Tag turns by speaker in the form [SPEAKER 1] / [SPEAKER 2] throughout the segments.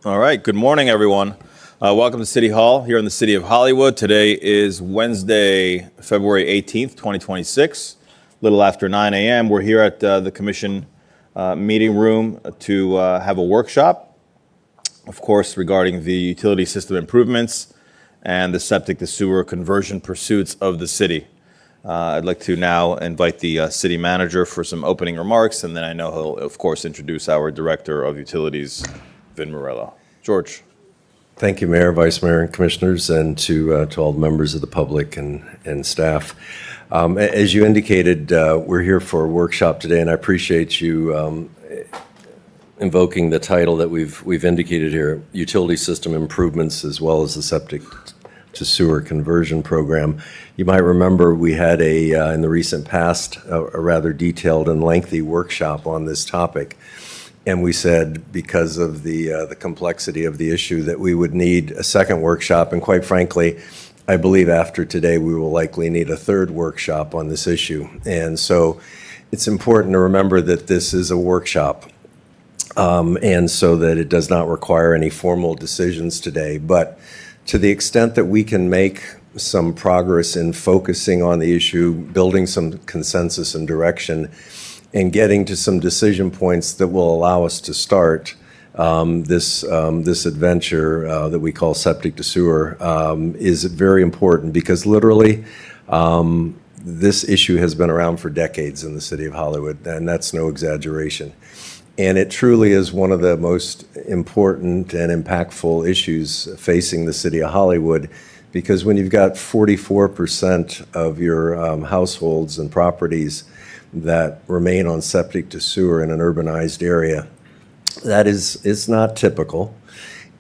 [SPEAKER 1] All right, good morning, everyone. Welcome to City Hall here in the city of Hollywood. Today is Wednesday, February 18th, 2026, a little after 9 a.m. We're here at the Commission meeting room to have a workshop, of course, regarding the utility system improvements and the septic to sewer conversion pursuits of the city. I'd like to now invite the city manager for some opening remarks, and then I know he'll, of course, introduce our Director of Utilities, Vin Morello. George.
[SPEAKER 2] Thank you, Mayor, Vice Mayor, and Commissioners, and to all the members of the public and staff. As you indicated, we're here for a workshop today, and I appreciate you invoking the title that we've indicated here, Utility System Improvements, as well as the Septic to Sewer Conversion Program. You might remember we had in the recent past, a rather detailed and lengthy workshop on this topic. And we said, because of the complexity of the issue, that we would need a second workshop. And quite frankly, I believe after today, we will likely need a third workshop on this issue. And so it's important to remember that this is a workshop, and so that it does not require any formal decisions today. But to the extent that we can make some progress in focusing on the issue, building some consensus and direction, and getting to some decision points that will allow us to start this adventure that we call septic to sewer is very important, because literally this issue has been around for decades in the city of Hollywood, and that's no exaggeration. And it truly is one of the most important and impactful issues facing the city of Hollywood, because when you've got 44% of your households and properties that remain on septic to sewer in an urbanized area, it's not typical.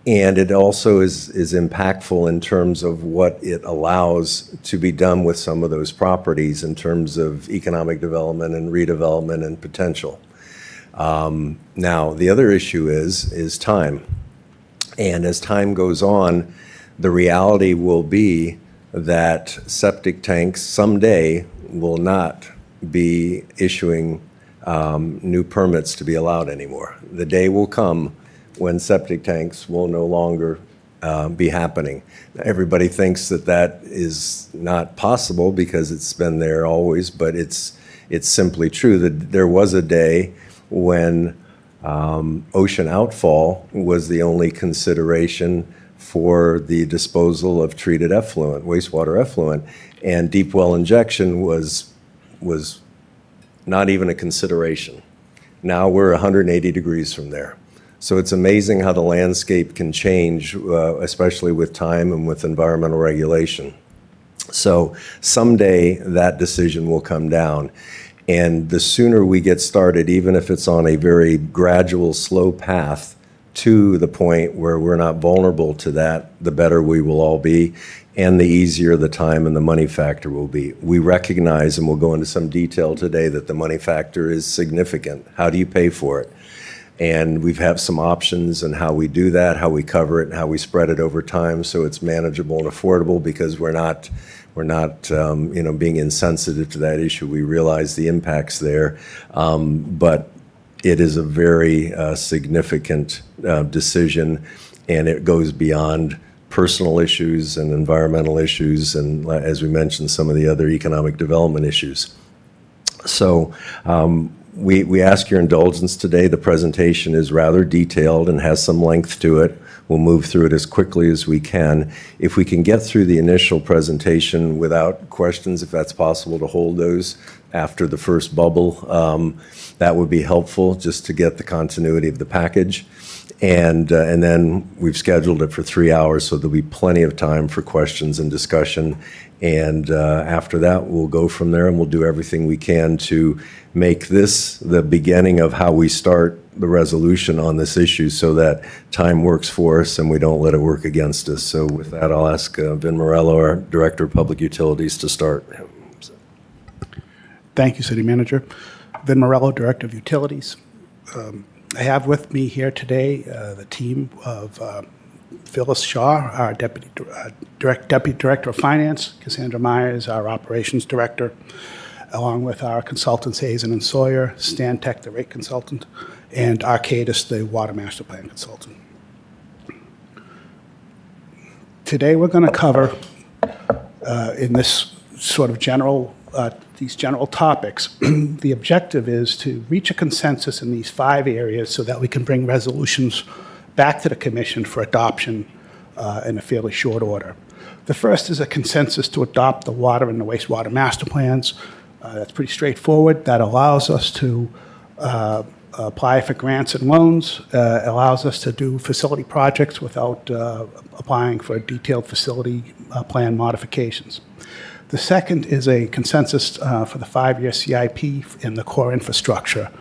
[SPEAKER 2] And it also is impactful in terms of what it allows to be done with some of those properties in terms of economic development and redevelopment and potential. Now, the other issue is time. And as time goes on, the reality will be that septic tanks someday will not be issuing new permits to be allowed anymore. The day will come when septic tanks will no longer be happening. Everybody thinks that is not possible because it's been there always, but it's simply true that there was a day when ocean outfall was the only consideration for the disposal of treated effluent, wastewater effluent, and deep well injection was not even a consideration. Now we're 180 degrees from there. So it's amazing how the landscape can change, especially with time and with environmental regulation. So someday that decision will come down. And the sooner we get started, even if it's on a very gradual, slow path to the point where we're not vulnerable to that, the better we will all be, and the easier the time and the money factor will be. We recognize, and we'll go into some detail today, that the money factor is significant. How do you pay for it? And we've had some options in how we do that, how we cover it, and how we spread it over time so it's manageable and affordable, because we're not being insensitive to that issue. We realize the impacts there, but it is a very significant decision, and it goes beyond personal issues and environmental issues, and as we mentioned, some of the other economic development issues. So we ask your indulgence today. The presentation is rather detailed and has some length to it. We'll move through it as quickly as we can. If we can get through the initial presentation without questions, if that's possible, to hold those after the first bubble, that would be helpful, just to get the continuity of the package. And then we've scheduled it for 3 hours, so there'll be plenty of time for questions and discussion. And after that, we'll go from there, and we'll do everything we can to make this the beginning of how we start the resolution on this issue, so that time works for us and we don't let it work against us. So with that, I'll ask Vin Morello, our Director of Public Utilities, to start.
[SPEAKER 3] Thank you, City Manager. Vin Morello, Director of Utilities. I have with me here today the team of Phyllis Shaw, our Deputy Director of Finance, Cassandra Myers, our Operations Director, along with our consultants, Hazen and Sawyer, Stantec, the rate consultant, and Arcadis, the Water Master Plan consultant. Today, we're going to cover, in this sort of these general topics, the objective is to reach a consensus in these 5 areas so that we can bring resolutions back to the commission for adoption in a fairly short order. The first is a consensus to adopt the water and the wastewater master plans. That's pretty straightforward. That allows us to apply for grants and loans, allows us to do facility projects without applying for detailed facility plan modifications. The second is a consensus for the 5-year CIP in the core infrastructure.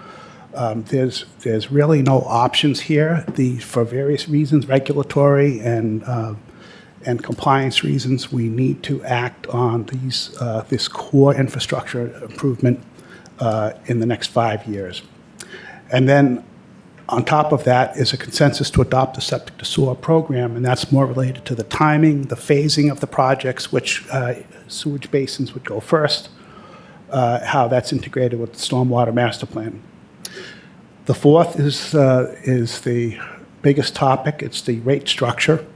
[SPEAKER 3] There's really no options here. For various reasons, regulatory and compliance reasons, we need to act on this core infrastructure improvement in the next 5 years. And then on top of that is a consensus to adopt the septic to sewer program, and that's more related to the timing, the phasing of the projects, which sewage basins would go first, how that's integrated with the stormwater master plan. The fourth is the biggest topic. It's the rate structure,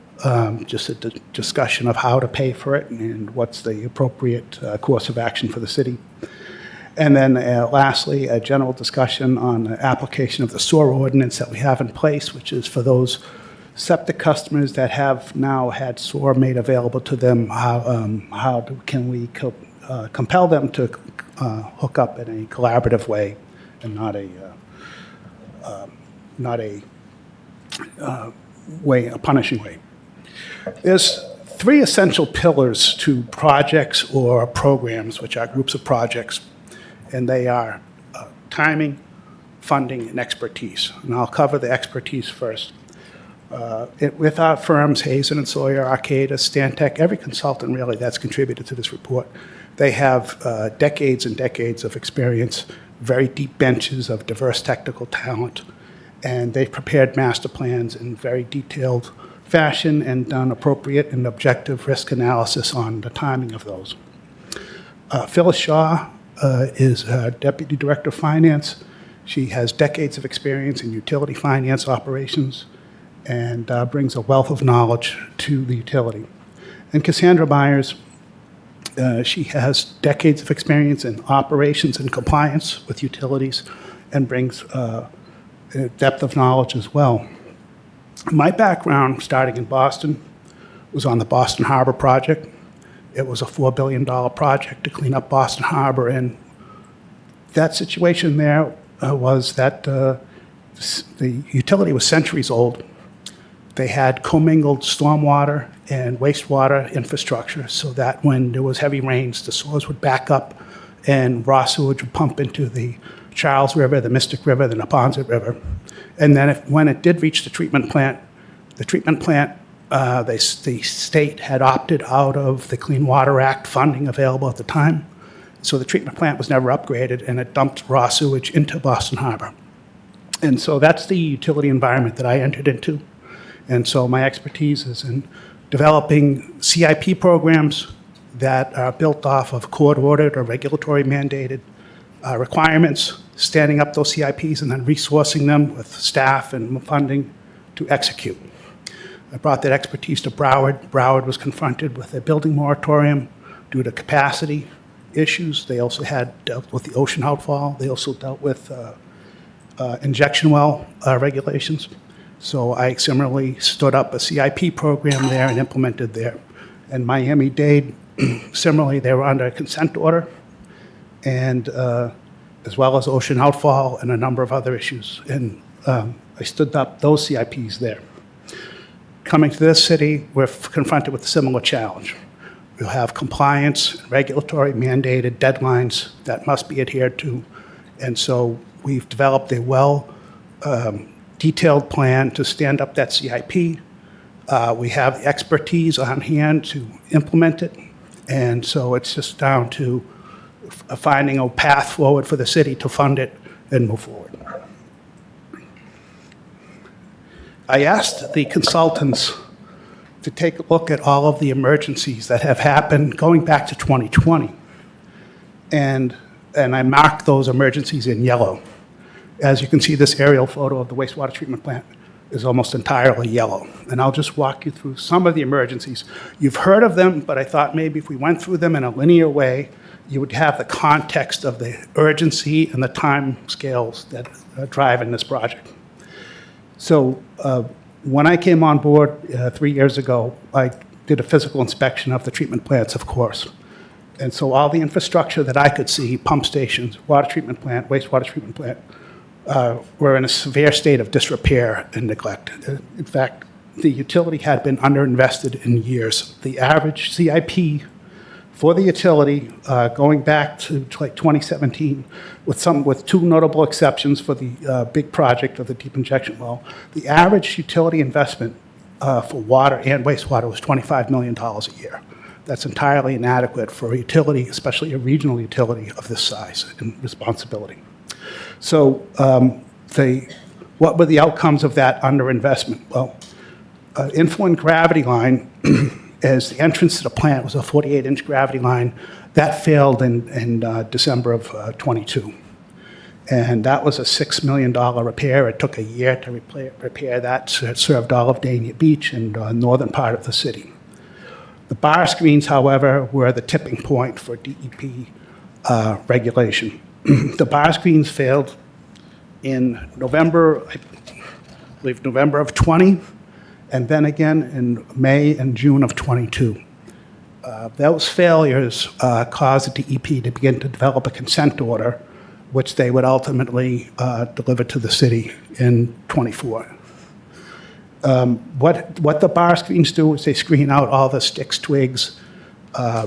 [SPEAKER 3] just a discussion of how to pay for it and what's the appropriate course of action for the city. And then lastly, a general discussion on the application of the sewer ordinance that we have in place, which is for those septic customers that have now had sewer made available to them, can we compel them to hook up in a collaborative way and not a punishing way. There's 3 essential pillars to projects or programs, which are groups of projects, and they are timing, funding, and expertise. And I'll cover the expertise first. With our firms, Hazen and Sawyer, Arcata, Stantec, every consultant really that's contributed to this report, they have decades and decades of experience, very deep benches of diverse technical talent, and they've prepared master plans in very detailed fashion and done appropriate and objective risk analysis on the timing of those. Phyllis Shaw is Deputy Director of Finance. She has decades of experience in utility finance operations and brings a wealth of knowledge to the utility. And Cassandra Myers, she has decades of experience in operations and compliance with utilities and brings a depth of knowledge as well. My background, starting in Boston, was on the Boston Harbor project. It was a $4 billion project to clean up Boston Harbor, and that situation there was that the utility was centuries old. They had commingled stormwater and wastewater infrastructure so that when there was heavy rains, the soils would back up and raw sewage would pump into the Charles River, the Mystic River, the Neponset River. And then when it did reach the treatment plant, the state had opted out of the Clean Water Act funding available at the time. So the treatment plant was never upgraded, and it dumped raw sewage into Boston Harbor. And so that's the utility environment that I entered into. And so my expertise is in developing CIP programs that are built off of court-ordered or regulatory mandated requirements, standing up those CIPs and then resourcing them with staff and funding to execute. I brought that expertise to Broward. Broward was confronted with a building moratorium due to capacity issues. They also had dealt with the ocean outfall. They also dealt with injection well regulations. So I similarly stood up a CIP program there and implemented there. And Miami-Dade, similarly, they were under a consent order, and as well as ocean outfall and a number of other issues. And I stood up those CIPs there. Coming to this city, we're confronted with a similar challenge. We'll have compliance, regulatory mandated deadlines that must be adhered to. And so we've developed a detailed plan to stand up that CIP. We have the expertise on hand to implement it. And so it's just down to finding a path forward for the city to fund it and move forward. I asked the consultants to take a look at all of the emergencies that have happened going back to 2020. And I marked those emergencies in yellow. As you can see, this aerial photo of the wastewater treatment plant, is almost entirely yellow. And I'll just walk you through some of the emergencies. You've heard of them, but I thought maybe if we went through them in a linear way, you would have the context of the urgency and the time scales that are driving this project. So when I came on board 3 years ago, I did a physical inspection of the treatment plants, of course. And so all the infrastructure that I could see, pump stations, water treatment plant, wastewater treatment plant, were in a severe state of disrepair and neglect. In fact, the utility had been underinvested in years. The average CIP for the utility, going back to like 2017, with two notable exceptions for the big project of the deep injection well, the average utility investment for water and wastewater was $25 million a year. That's entirely inadequate for a utility, especially a regional utility of this size and responsibility. So what were the outcomes of that underinvestment? Well, influent gravity line, as the entrance to the plant was a 48-inch gravity line, that failed in December of '22. And that was a $6 million repair. It took a year to repair that. So it served all of Dania Beach and northern part of the city. The bar screens, however, were the tipping point for DEP regulation. The bar screens failed in November, I believe November of '20, and then again in May and June of '22. Those failures caused the DEP to begin to develop a consent order, which they would ultimately deliver to the city in '24. What the bar screens do is they screen out all the sticks, twigs,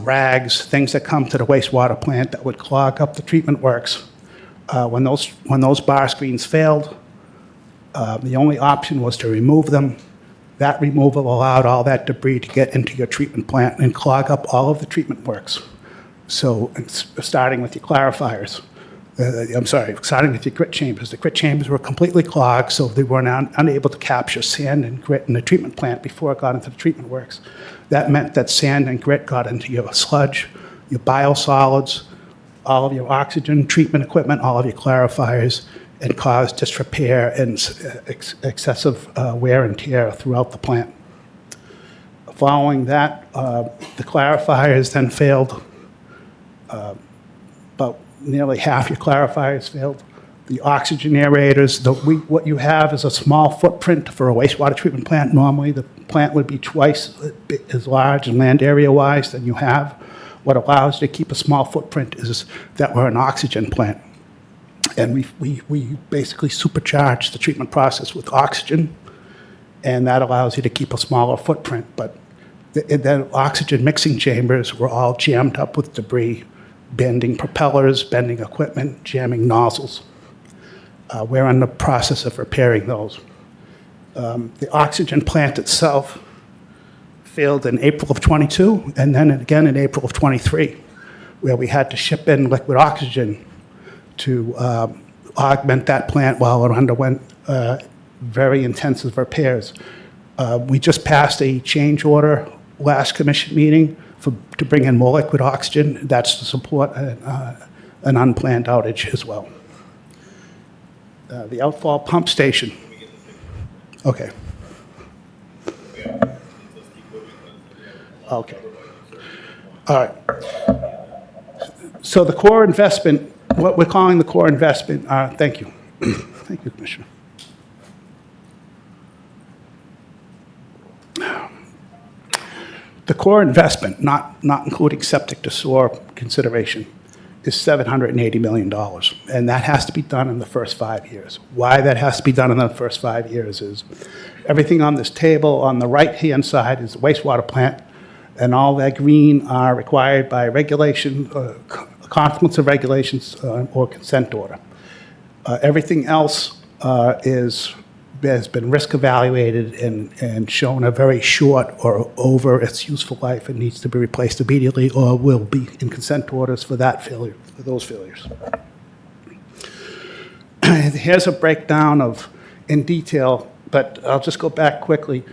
[SPEAKER 3] rags, things that come to the wastewater plant that would clog up the treatment works. When those bar screens failed, the only option was to remove them. That removal allowed all that debris to get into your treatment plant and clog up all of the treatment works. So starting with your clarifiers, starting with your grit chambers. The grit chambers were completely clogged, so they were unable to capture sand and grit in the treatment plant before it got into the treatment works. That meant that sand and grit got into your sludge, your biosolids, all of your oxygen treatment equipment, all of your clarifiers, and caused disrepair and excessive wear and tear throughout the plant. Following that, the clarifiers then failed. About nearly half your clarifiers failed. The oxygen aerators, what you have is a small footprint for a wastewater treatment plant. Normally, the plant would be twice as large and land area-wise than you have. What allows you to keep a small footprint is that we're an oxygen plant. And we basically supercharge the treatment process with oxygen, and that allows you to keep a smaller footprint. But the oxygen mixing chambers were all jammed up with debris, bending propellers, bending equipment, jamming nozzles. We're in the process of repairing those. The oxygen plant itself failed in April of '22, and then again in April of '23, where we had to ship in liquid oxygen to augment that plant while it underwent very intensive repairs. We just passed a change order last commission meeting to bring in more liquid oxygen. That's to support an unplanned outage as well. The outfall pump station. Okay. Okay. All right. So the core investment, what we're calling the core investment, thank you. Thank you, Commissioner. The core investment, not including septic to sewer consideration, is $780 million, and that has to be done in the first 5 years. Why that has to be done in the first 5 years is everything on this table on the right-hand side is the wastewater plant, and all that green are required by regulation, conflicts of regulations or consent order. Everything else has been risk evaluated and shown a very short or over its useful life and needs to be replaced immediately or will be in consent orders for that failure, for those failures. Here's a breakdown in detail, but I'll just go back quickly.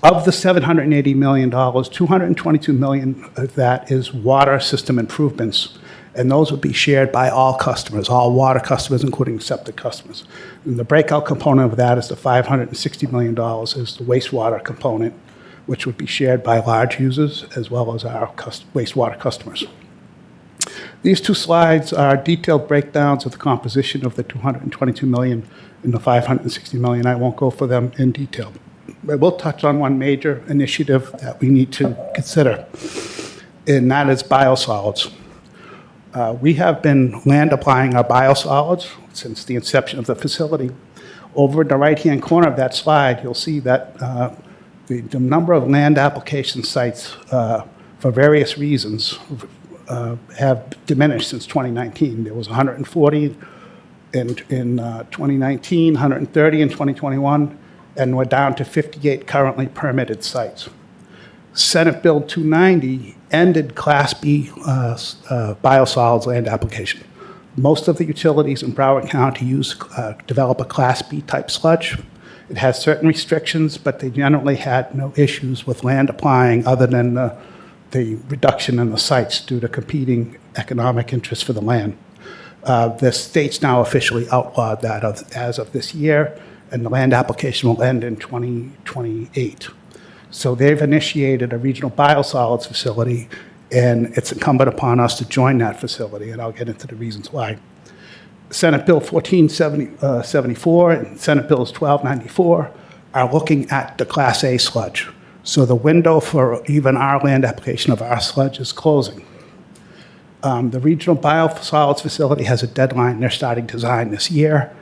[SPEAKER 3] Of the $780 million, $222 million of that is water system improvements. and those would be shared by all customers, all water customers, including septic customers. And the breakout component of that is the $560 million is the wastewater component, which would be shared by large users as well as our wastewater customers. These two slides are detailed breakdowns of the composition of the $222 million and the $560 million. I won't go for them in detail. But we'll touch on one major initiative that we need to consider, and that is biosolids. We have been land applying our biosolids since the inception of the facility. Over in the right-hand corner of that slide, you'll see that the number of land application sites for various reasons have diminished since 2019. There was 140 in 2019, 130 in 2021, and we're down to 58 currently permitted sites. Senate Bill 290 ended Class B biosolids land application. Most of the utilities in Broward County develop a Class B type sludge. It has certain restrictions, but they generally had no issues with land applying other than the reduction in the sites due to competing economic interests for the land. The state's now officially outlawed that as of this year, and the land application will end in 2028. So they've initiated a regional biosolids facility, and it's incumbent upon us to join that facility, and I'll get into the reasons why. Senate Bill 1474 and Senate Bills 1294 are looking at the Class A sludge. So the window for even our land application of our sludge is closing. The regional biosolids facility has a deadline. They're starting design this year.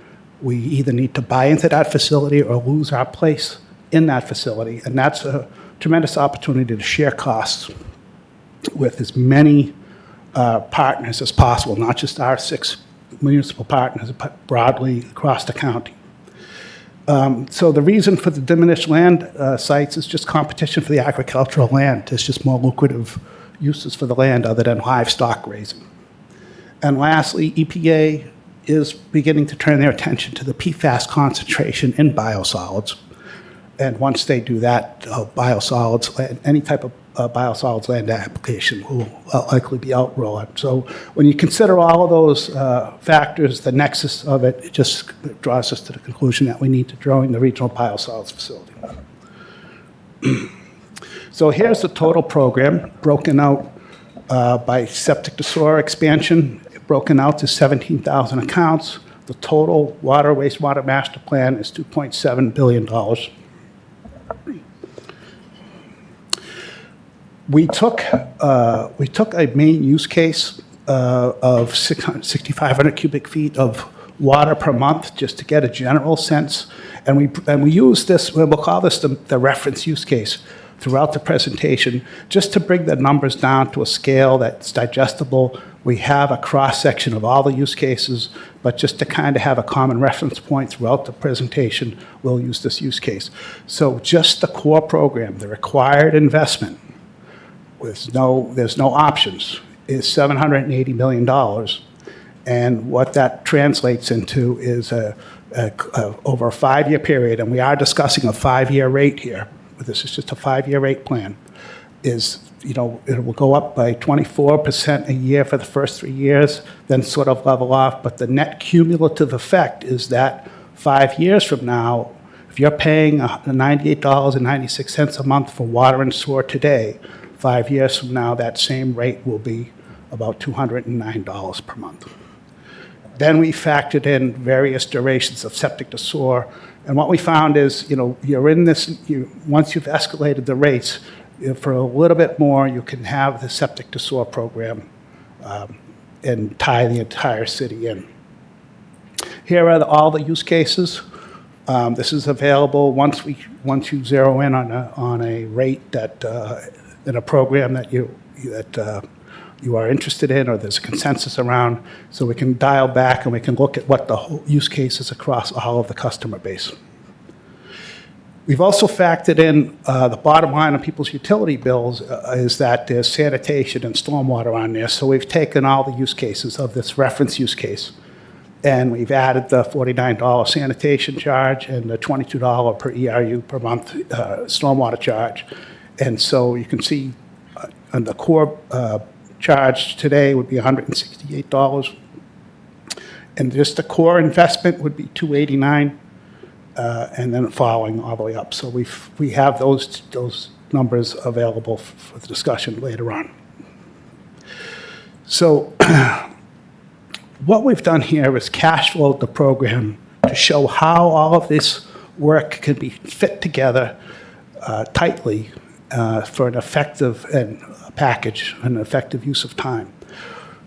[SPEAKER 3] We either need to buy into that facility or lose our place in that facility, and that's a tremendous opportunity to share costs with as many partners as possible, not just our 6 municipal partners, but broadly across the county. So the reason for the diminished land sites is just competition for the agricultural land. There's just more lucrative uses for the land other than livestock raising. And lastly, EPA is beginning to turn their attention to the PFAS concentration in biosolids. And once they do that, biosolids, any type of biosolids land application will likely be outlawed. So when you consider all of those factors, the nexus of it just draws us to the conclusion that we need to join the regional biosolids facility. So here's the total program broken out by septic to sewer expansion, broken out to 17,000 accounts. The total water wastewater master plan is $2.7 billion. We took a main use case of 6,500 cubic feet of water per month just to get a general sense, and we use this. We'll call this the reference use case throughout the presentation, just to bring the numbers down to a scale that's digestible. We have a cross-section of all the use cases, but just to kind of have a common reference point throughout the presentation, we'll use this use case. So just the core program, the required investment, there's no options, is $780 million. And what that translates into is over a 5-year period, and we are discussing a 5-year rate here. This is just a 5-year rate plan. It will go up by 24% a year for the first 3 years, then sort of level off. But the net cumulative effect is that 5 years from now, if you're paying $98.96 a month for water and sewer today, 5 years from now, that same rate will be about $209 per month. Then we factored in various durations of septic to sewer. And what we found is, you're in this, once you've escalated the rates, for a little bit more, you can have the septic to sewer program and tie the entire city in. Here are all the use cases. This is available once you zero in on a rate that in a program that you are interested in or there's a consensus around, so we can dial back and we can look at what the whole use case is across all of the customer base. We've also factored in the bottom line of people's utility bills is that there's sanitation and stormwater on there. So we've taken all the use cases of this reference use case, and we've added the $49 sanitation charge and the $22 per ERU per month stormwater charge. And so you can see on the core charge today would be $168. And just the core investment would be $289, and then following all the way up. So we have those numbers available for the discussion later on. So what we've done here is cash flowed the program to show how all of this work can be fit together tightly for an effective package, an effective use of time.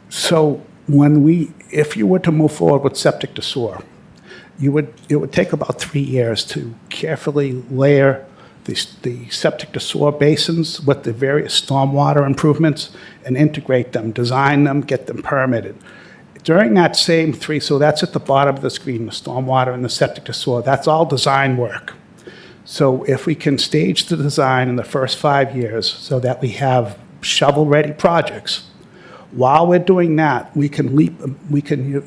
[SPEAKER 3] So if you were to move forward with septic to sewer, it would take about 3 years to carefully layer the septic to sewer basins with the various stormwater improvements and integrate them, design them, get them permitted. During that same so that's at the bottom of the screen, the stormwater and the septic to sewer, that's all design work. So if we can stage the design in the first 5 years so that we have shovel-ready projects, while we're doing that, we can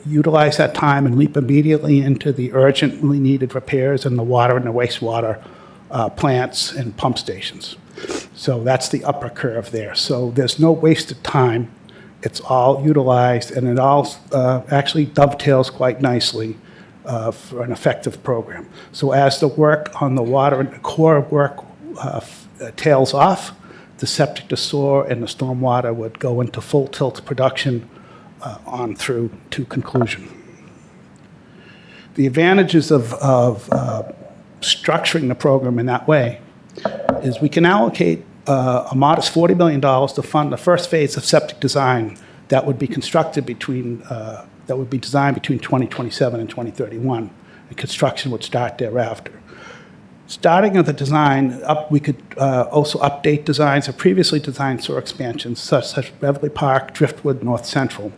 [SPEAKER 3] utilize that time and leap immediately into the urgently needed repairs in the water and the wastewater plants and pump stations. So that's the upper curve there. So there's no wasted time. It's all utilized, and it all actually dovetails quite nicely for an effective program. So as the work on the water and the core work tails off, the septic to sewer and the stormwater would go into full tilt production on through to conclusion. The advantages of structuring the program in that way is we can allocate a modest $40 million to fund the first phase of septic design that would be constructed that would be designed between 2027 and 2031, and construction would start thereafter. Starting at the design, we could also update designs of previously designed sewer expansions, such as Beverly Park, Driftwood, North Central.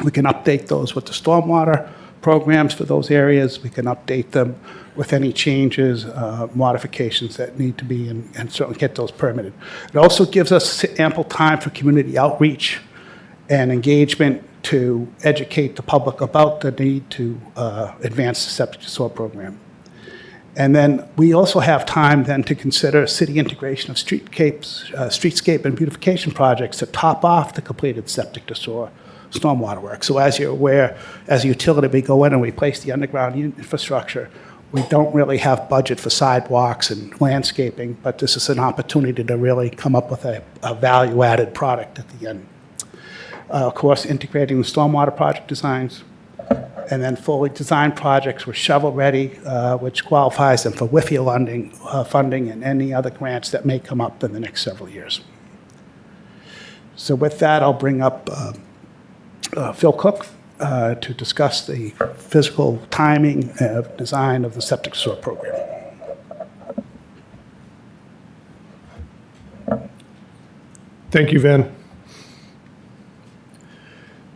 [SPEAKER 3] We can update those with the stormwater programs for those areas. We can update them with any changes, modifications that need to be, and certainly get those permitted. It also gives us ample time for community outreach and engagement to educate the public about the need to advance the septic to sewer program. And then we also have time then to consider city integration of streetscape and beautification projects to top off the completed septic to sewer stormwater work. So as you're aware, as a utility, we go in and we place the underground infrastructure. We don't really have budget for sidewalks and landscaping, but this is an opportunity to really come up with a value-added product at the end. Of course, integrating the stormwater project designs, and then fully designed projects were shovel-ready, which qualifies them for WIFIA funding and any other grants that may come up in the next several years. So with that, I'll bring up Phil Cook to discuss the physical timing of design of the septic sewer program.
[SPEAKER 4] Thank you, Vin.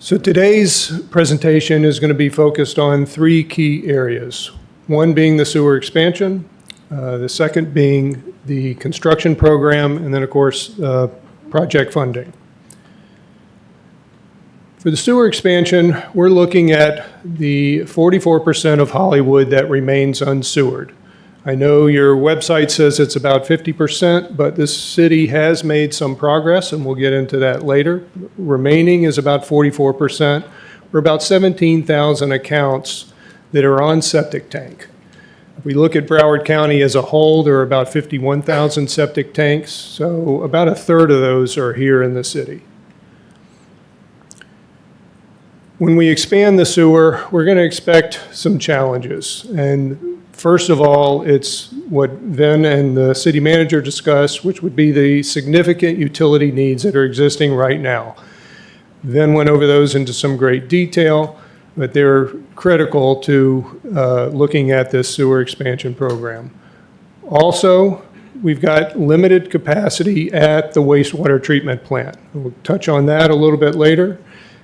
[SPEAKER 4] So today's presentation is going to be focused on 3 key areas. One being the sewer expansion, the second being the construction program, and then of course, project funding. For the sewer expansion, we're looking at the 44% of Hollywood that remains unsewered. I know your website says it's about 50%, but this city has made some progress, and we'll get into that later. Remaining is about 44%. We're about 17,000 accounts that are on septic tank. If we look at Broward County as a whole, there are about 51,000 septic tanks, so about a third of those are here in the city. When we expand the sewer, we're going to expect some challenges. And first of all, it's what Vin and the city manager discussed, which would be the significant utility needs that are existing right now. Vin went over those into some great detail, but they're critical to looking at this sewer expansion program. Also, we've got limited capacity at the wastewater treatment plant. We'll touch on that a little bit later.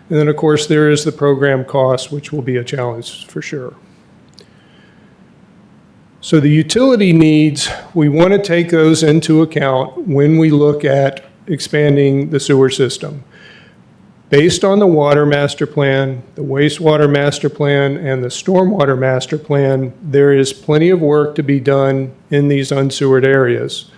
[SPEAKER 4] And then, of course, there is the program cost, which will be a challenge for sure. So the utility needs, we want to take those into account when we look at expanding the sewer system. Based on the water master plan, the wastewater master plan, and the stormwater master plan, there is plenty of work to be done in these unsewered areas.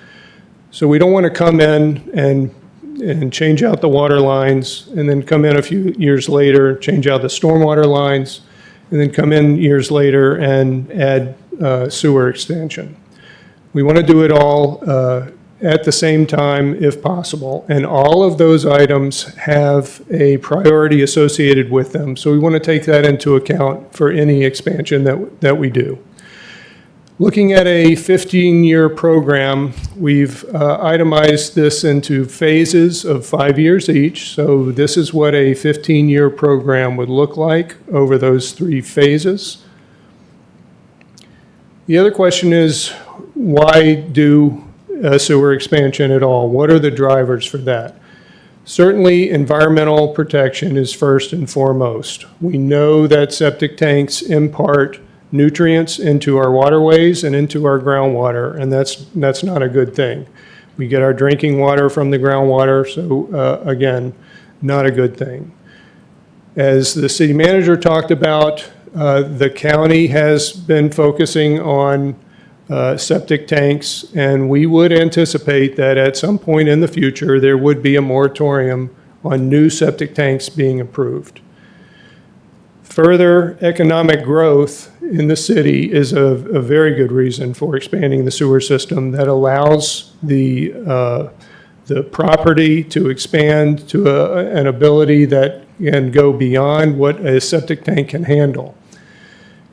[SPEAKER 4] So we don't want to come in and and change out the water lines, and then come in a few years later, change out the stormwater lines, and then come in years later and add sewer extension. We want to do it all at the same time if possible, and all of those items have a priority associated with them. So we want to take that into account for any expansion that we do. Looking at a 15-year program, we've itemized this into phases of 5 years each. So this is what a 15-year program would look like over those 3 phases. The other question is, why do a sewer expansion at all? What are the drivers for that? Certainly, environmental protection is first and foremost. We know that septic tanks impart nutrients into our waterways and into our groundwater, and that's not a good thing. We get our drinking water from the groundwater, so again, not a good thing. As the city manager talked about, the county has been focusing on septic tanks, and we would anticipate that at some point in the future, there would be a moratorium on new septic tanks being approved. Further economic growth in the city is a very good reason for expanding the sewer system that allows the property to expand to an ability that can go beyond what a septic tank can handle.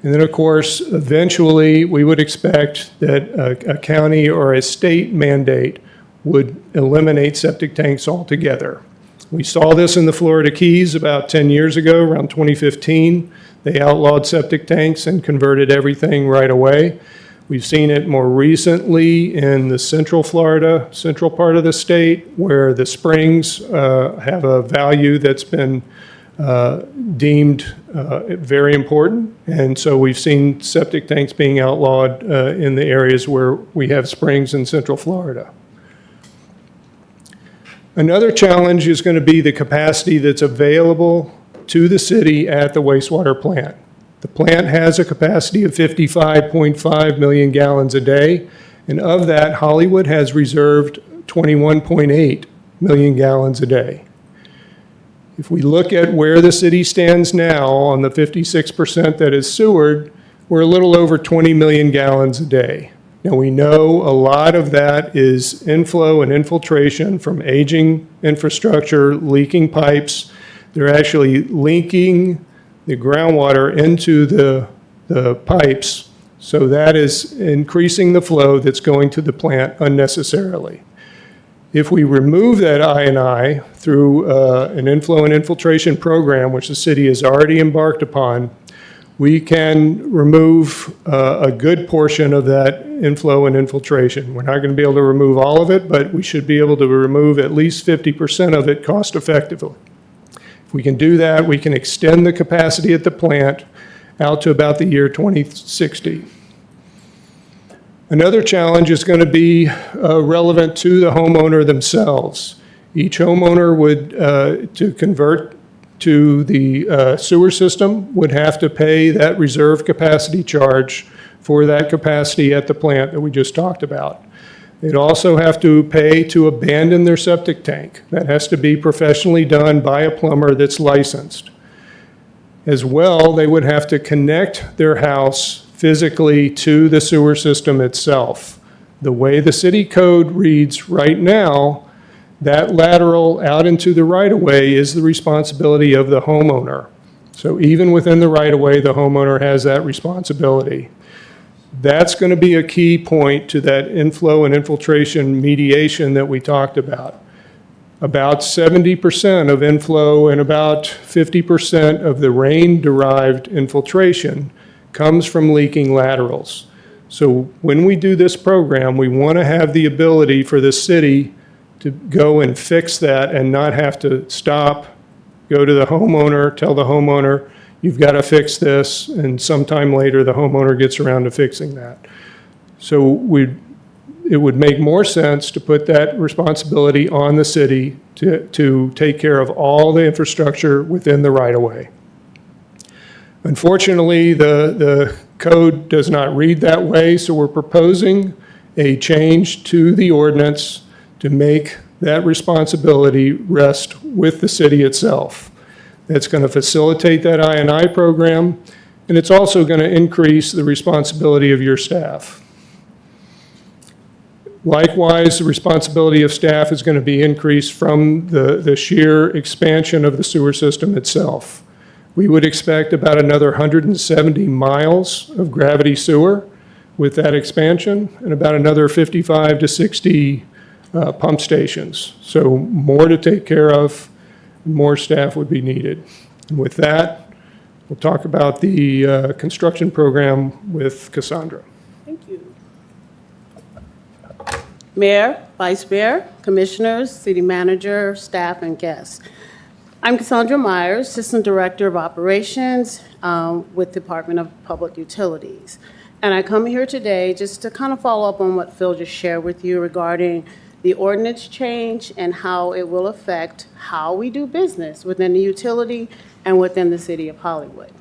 [SPEAKER 4] And then, of course, eventually, we would expect that a county or a state mandate would eliminate septic tanks altogether. We saw this in the Florida Keys about 10 years ago, around 2015. They outlawed septic tanks and converted everything right away. We've seen it more recently in the central Florida, central part of the state, where the springs have a value that's been deemed very important. And so we've seen septic tanks being outlawed in the areas where we have springs in central Florida. Another challenge is going to be the capacity that's available to the city at the wastewater plant. The plant has a capacity of 55.5 million gallons a day, and of that, Hollywood has reserved 21.8 million gallons a day. If we look at where the city stands now on the 56% that is sewered, we're a little over 20 million gallons a day. Now, we know a lot of that is inflow and infiltration from aging infrastructure, leaking pipes. They're actually leaking the groundwater into the pipes, so that is increasing the flow that's going to the plant unnecessarily. If we remove that I&I through an inflow and infiltration program, which the city has already embarked upon, we can remove a good portion of that inflow and infiltration. We're not going to be able to remove all of it, but we should be able to remove at least 50% of it cost effectively. If we can do that, we can extend the capacity at the plant out to about the year 2060. Another challenge is going to be relevant to the homeowner themselves. Each homeowner would, to convert to the sewer system, would have to pay that reserve capacity charge for that capacity at the plant that we just talked about. They'd also have to pay to abandon their septic tank. That has to be professionally done by a plumber that's licensed. As well, they would have to connect their house physically to the sewer system itself. The way the city code reads right now, that lateral out into the right-of-way is the responsibility of the homeowner. So even within the right-of-way, the homeowner has that responsibility. That's going to be a key point to that inflow and infiltration mediation that we talked about. About 70% of inflow and about 50% of the rain-derived infiltration comes from leaking laterals. So when we do this program, we want to have the ability for the city to go and fix that and not have to stop, go to the homeowner, tell the homeowner, you've got to fix this, and sometime later the homeowner gets around to fixing that. So it would make more sense to put that responsibility on the city to take care of all the infrastructure within the right-of-way. Unfortunately, the code does not read that way, so we're proposing a change to the ordinance to make that responsibility rests with the city itself. That's going to facilitate that I&I program, and it's also going to increase the responsibility of your staff. Likewise, the responsibility of staff is going to be increased from the sheer expansion of the sewer system itself. We would expect about another 170 miles of gravity sewer with that expansion, and about another 55 to 60 pump stations. So more to take care of, more staff would be needed. And with that, we'll talk about the construction program with Cassandra.
[SPEAKER 5] Thank you. Mayor, Vice Mayor, Commissioners, City Manager, staff, and guests. I'm Cassandra Myers, Assistant Director of Operations with Department of Public Utilities. And I come here today just to kind of follow up on what Phil just shared with you regarding the ordinance change and how it will affect how we do business within the utility and within the City of Hollywood.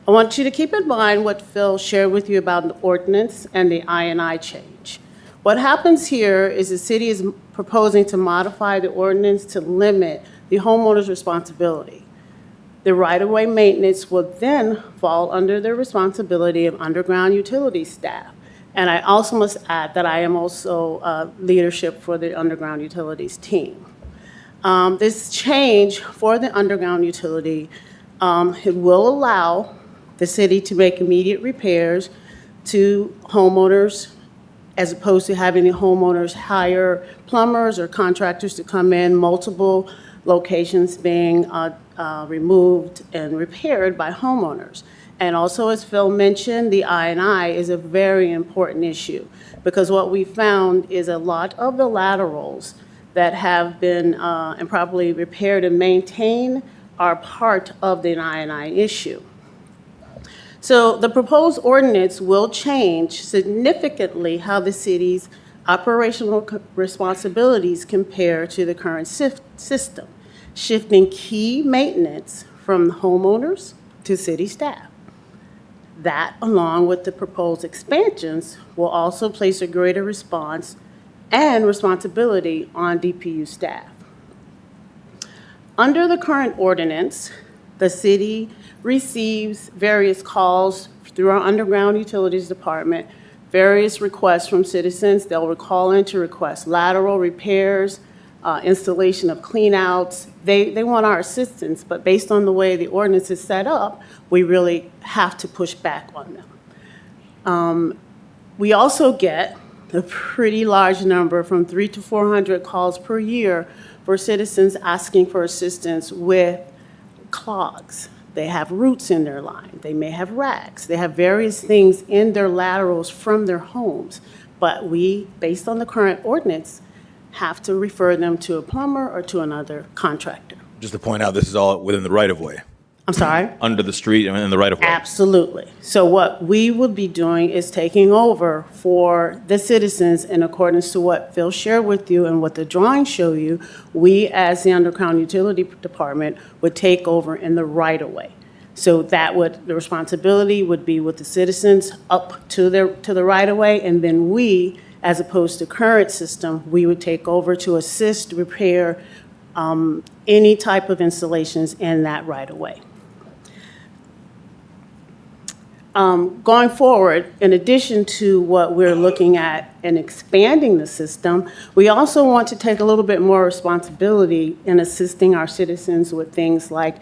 [SPEAKER 5] I want you to keep in mind what Phil shared with you about the ordinance and the I&I change. What happens here is the city is proposing to modify the ordinance to limit the homeowner's responsibility. The right-of-way maintenance will then fall under the responsibility of underground utility staff. And I also must add that I am also leadership for the underground utilities team. This change for the underground utility, it will allow the city to make immediate repairs to homeowners as opposed to having the homeowners hire plumbers or contractors to come in, multiple locations being removed and repaired by homeowners. And also, as Phil mentioned, the I&I is a very important issue because what we found is a lot of the laterals that have been improperly repaired and maintained are part of the I&I issue. So the proposed ordinance will change significantly how the city's operational responsibilities compare to the current system, shifting key maintenance from homeowners to city staff. That, along with the proposed expansions, will also place a greater response and responsibility on DPU staff. Under the current ordinance, the city receives various calls through our underground utilities department, various requests from citizens. They'll call in to request lateral repairs, installation of cleanouts. They want our assistance, but based on the way the ordinance is set up, we really have to push back on them. We also get a pretty large number, from 300 to 400 calls per year for citizens asking for assistance with clogs. They have roots in their line. They may have racks. They have various things in their laterals from their homes. But we, based on the current ordinance, have to refer them to a plumber or to another contractor.
[SPEAKER 1] Just to point out, this is all within the right-of-way,
[SPEAKER 5] I'm sorry?
[SPEAKER 1] under the street and in the right-of-way.
[SPEAKER 5] Absolutely. So what we would be doing is taking over for the citizens in accordance to what Phil shared with you and what the drawings show you. We, as the underground utility department, would take over in the right-of-way. So that would, the responsibility would be with the citizens up to the right-of-way, and then we, as opposed to current system, we would take over to assist, repair any type of installations in that right-of-way. Going forward, in addition to what we're looking at in expanding the system, we also want to take a little bit more responsibility in assisting our citizens with things like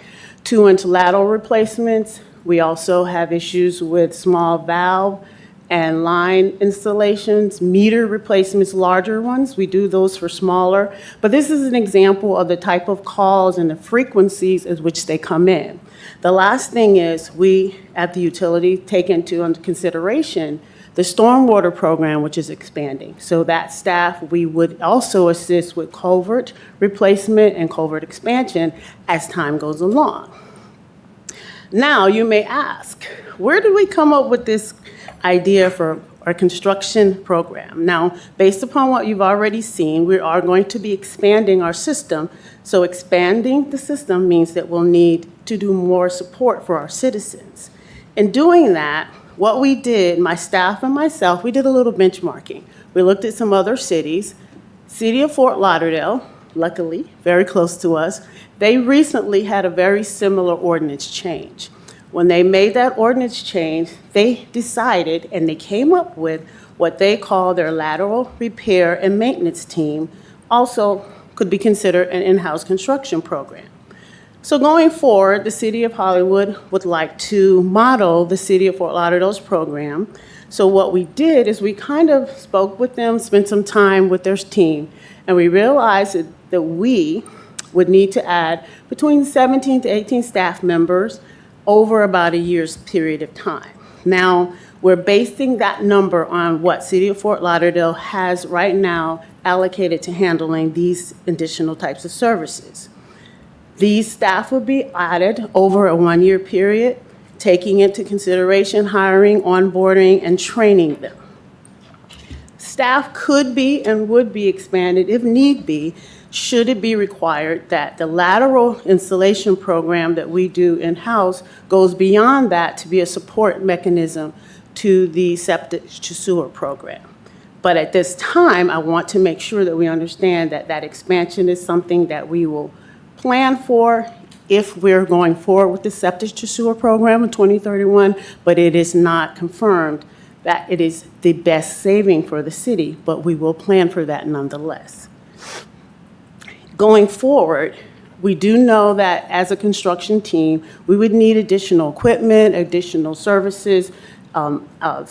[SPEAKER 5] 2-inch lateral replacements. We also have issues with small valve and line installations, meter replacements, larger ones. We do those for smaller. But this is an example of the type of calls and the frequencies at which they come in. The last thing is we, at the utility, take into consideration the stormwater program, which is expanding. So that staff, we would also assist with culvert replacement and culvert expansion as time goes along. Now, you may ask, where did we come up with this idea for our construction program? Now, based upon what you've already seen, we are going to be expanding our system. So expanding the system means that we'll need to do more support for our citizens. In doing that, what we did, my staff and myself, we did a little benchmarking. We looked at some other cities. City of Fort Lauderdale, luckily, very close to us, they recently had a very similar ordinance change. When they made that ordinance change, they decided and they came up with what they call their lateral repair and maintenance team, also could be considered an in-house construction program. So going forward, the City of Hollywood would like to model the City of Fort Lauderdale's program. So what we did is we kind of spoke with them, spent some time with their team, and we realized that we would need to add between 17 to 18 staff members over about a year's period of time. Now, we're basing that number on what City of Fort Lauderdale has right now allocated to handling these additional types of services. These staff would be added over a one-year period, taking into consideration hiring, onboarding, and training them. Staff could be and would be expanded if need be, should it be required that the lateral installation program that we do in-house goes beyond that to be a support mechanism to the septic to sewer program. But at this time, I want to make sure that we understand that that expansion is something that we will plan for if we're going forward with the septic to sewer program in 2031, but it is not confirmed that it is the best saving for the city, but we will plan for that nonetheless. Going forward, we do know that as a construction team, we would need additional equipment, additional services,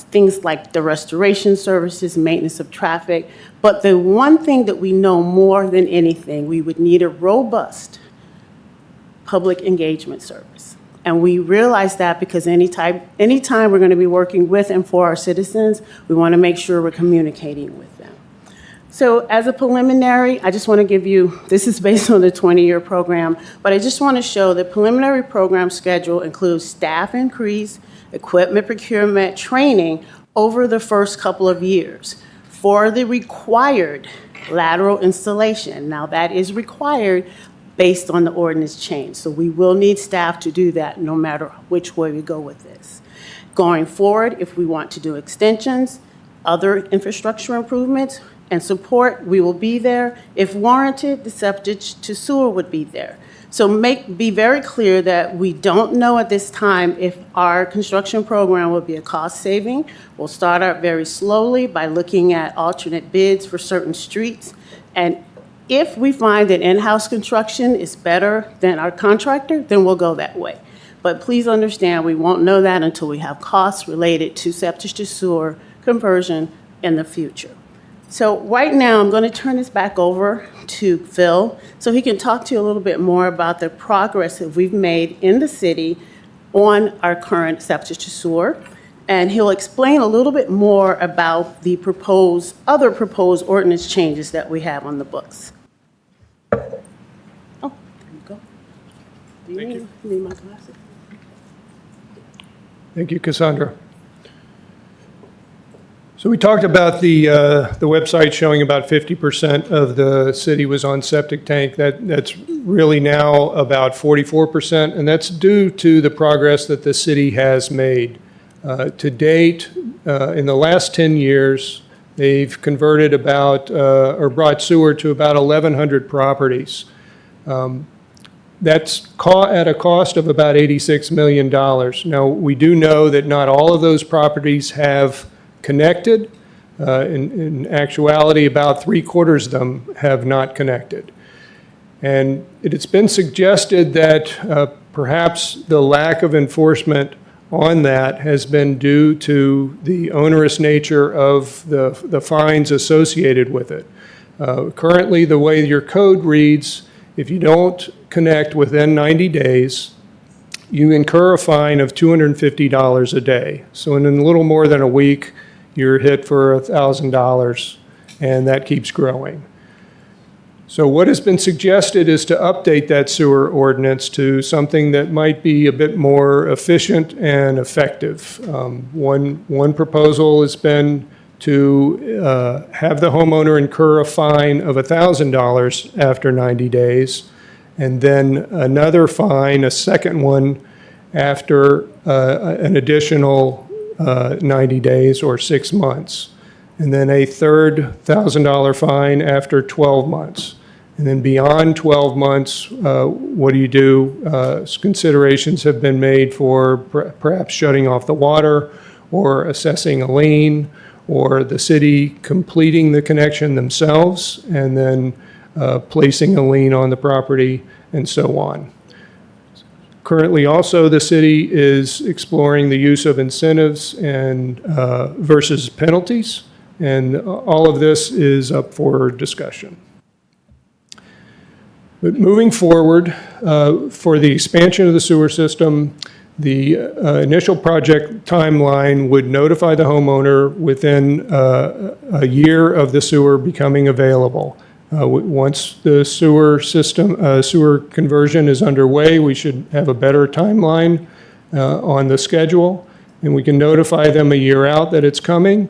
[SPEAKER 5] things like the restoration services, maintenance of traffic. But the one thing that we know more than anything, we would need a robust public engagement service. And we realize that because anytime we're going to be working with and for our citizens, we want to make sure we're communicating with them. So as a preliminary, I just want to give you, this is based on the 20-year program, but I just want to show the preliminary program schedule includes staff increase, equipment procurement, training over the first couple of years for the required lateral installation. Now that is required based on the ordinance change. So we will need staff to do that no matter which way we go with this. Going forward, if we want to do extensions, other infrastructure improvements, and support, we will be there. If warranted, the septic to sewer would be there. So be very clear that we don't know at this time if our construction program will be a cost saving. We'll start out very slowly by looking at alternate bids for certain streets. And if we find that in-house construction is better than our contractor, then we'll go that way. But please understand, we won't know that until we have costs related to septic to sewer conversion in the future. So right now, I'm going to turn this back over to Phil so he can talk to you a little bit more about the progress that we've made in the city on our current septic to sewer. And he'll explain a little bit more about the other proposed ordinance changes that we have on the books. Oh, there you go. Do you need my glasses?
[SPEAKER 4] Thank you, Cassandra. So we talked about the website showing about 50% of the city was on septic tank. That's really now about 44%, and that's due to the progress that the city has made. To date, in the last 10 years, they've converted or brought sewer to about 1,100 properties. That's at a cost of about $86 million. Now, we do know that not all of those properties have connected. In actuality, about 3/4 of them have not connected. And it's been suggested that perhaps the lack of enforcement on that has been due to the onerous nature of the fines associated with it. Currently, the way your code reads, if you don't connect within 90 days, you incur a fine of $250 a day. So in a little more than a week, you're hit for $1,000, and that keeps growing. So what has been suggested is to update that sewer ordinance to something that might be a bit more efficient and effective. One proposal has been to have the homeowner incur a fine of $1,000 after 90 days, and then another fine, a second one, after an additional 90 days or 6 months. And then a third $1,000 fine after 12 months. And then beyond 12 months, what do you do? Considerations have been made for perhaps shutting off the water or assessing a lien or the city completing the connection themselves and then placing a lien on the property and so on. Currently also, the city is exploring the use of incentives and versus penalties, and all of this is up for discussion. But moving forward, for the expansion of the sewer system, the initial project timeline would notify the homeowner within a year of the sewer becoming available. Once the sewer system, sewer conversion is underway, we should have a better timeline on the schedule, and we can notify them a year out that it's coming.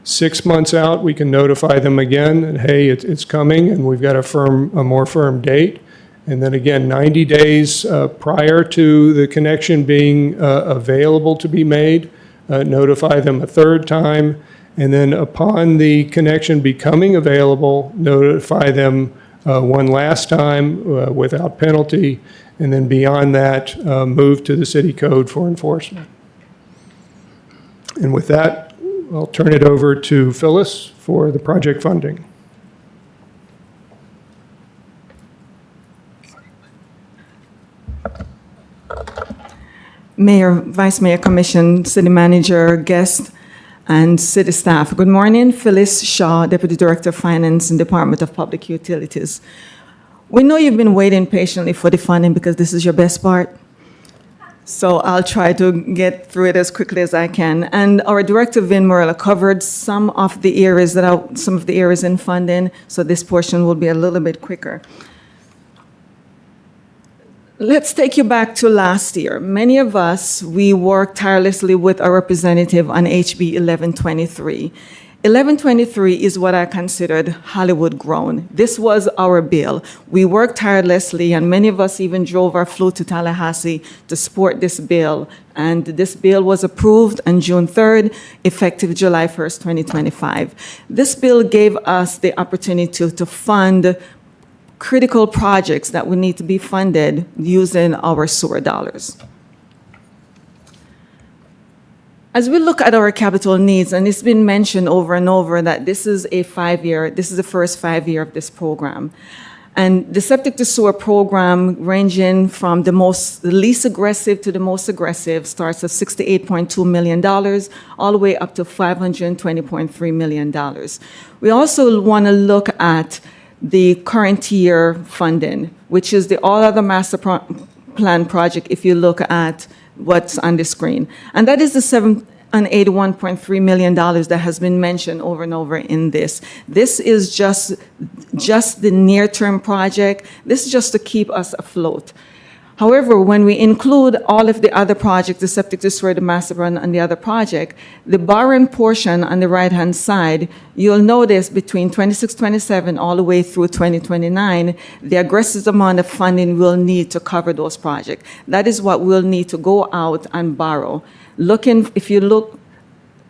[SPEAKER 4] 6 months out, we can notify them again that, hey, it's coming, and we've got a more firm date. And then again, 90 days prior to the connection being available to be made, notify them a third time. And then upon the connection becoming available, notify them one last time without penalty. And then beyond that, move to the city code for enforcement. And with that, I'll turn it over to Phyllis for the project funding.
[SPEAKER 6] Mayor, Vice Mayor, Commission, City Manager, guests, and city staff. Good morning. Phyllis Shaw, Deputy Director of Finance and Department of Public Utilities. We know you've been waiting patiently for the funding because this is your best part. So I'll try to get through it as quickly as I can. And our Director, Vin Morella, covered some of the areas in funding, so this portion will be a little bit quicker. Let's take you back to last year. Many of us, we worked tirelessly with our representative on HB 1123. 1123 is what I considered Hollywood grown. This was our bill. We worked tirelessly, and many of us even drove our flew to Tallahassee to support this bill. And this bill was approved on June 3rd, effective July 1st, 2025. This bill gave us the opportunity to fund critical projects that would need to be funded using our sewer dollars. As we look at our capital needs, and it's been mentioned over and over that this is the first 5 year of this program. And the septic to sewer program, ranging from the least aggressive to the most aggressive, starts at $68.2 million, all the way up to $520.3 million. We also want to look at the current year funding, which is the all other master plan project, if you look at what's on the screen. And that is the $781.3 million that has been mentioned over and over in this. This is just the near-term project. This is just to keep us afloat. However, when we include all of the other projects, the septic to sewer, the master plan, and the other project, the borrowing portion on the right-hand side, you'll notice between 26-27 all the way through 2029, the aggressive amount of funding we'll need to cover those projects. That is what we'll need to go out and borrow. If you look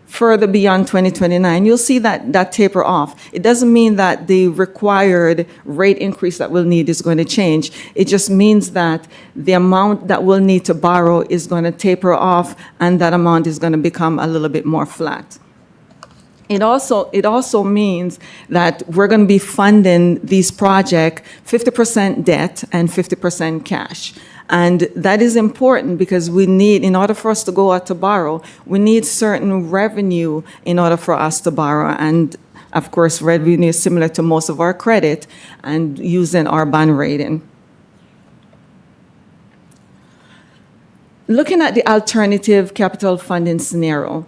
[SPEAKER 6] further beyond 2029, you'll see that taper off. It doesn't mean that the required rate increase that we'll need is going to change. It just means that the amount that we'll need to borrow is going to taper off, and that amount is going to become a little bit more flat. It also means that we're going to be funding these projects 50% debt and 50% cash. And that is important because in order for us to go out to borrow, we need certain revenue in order for us to borrow. And of course, revenue is similar to most of our credit and using our bond rating. Looking at the alternative capital funding scenario.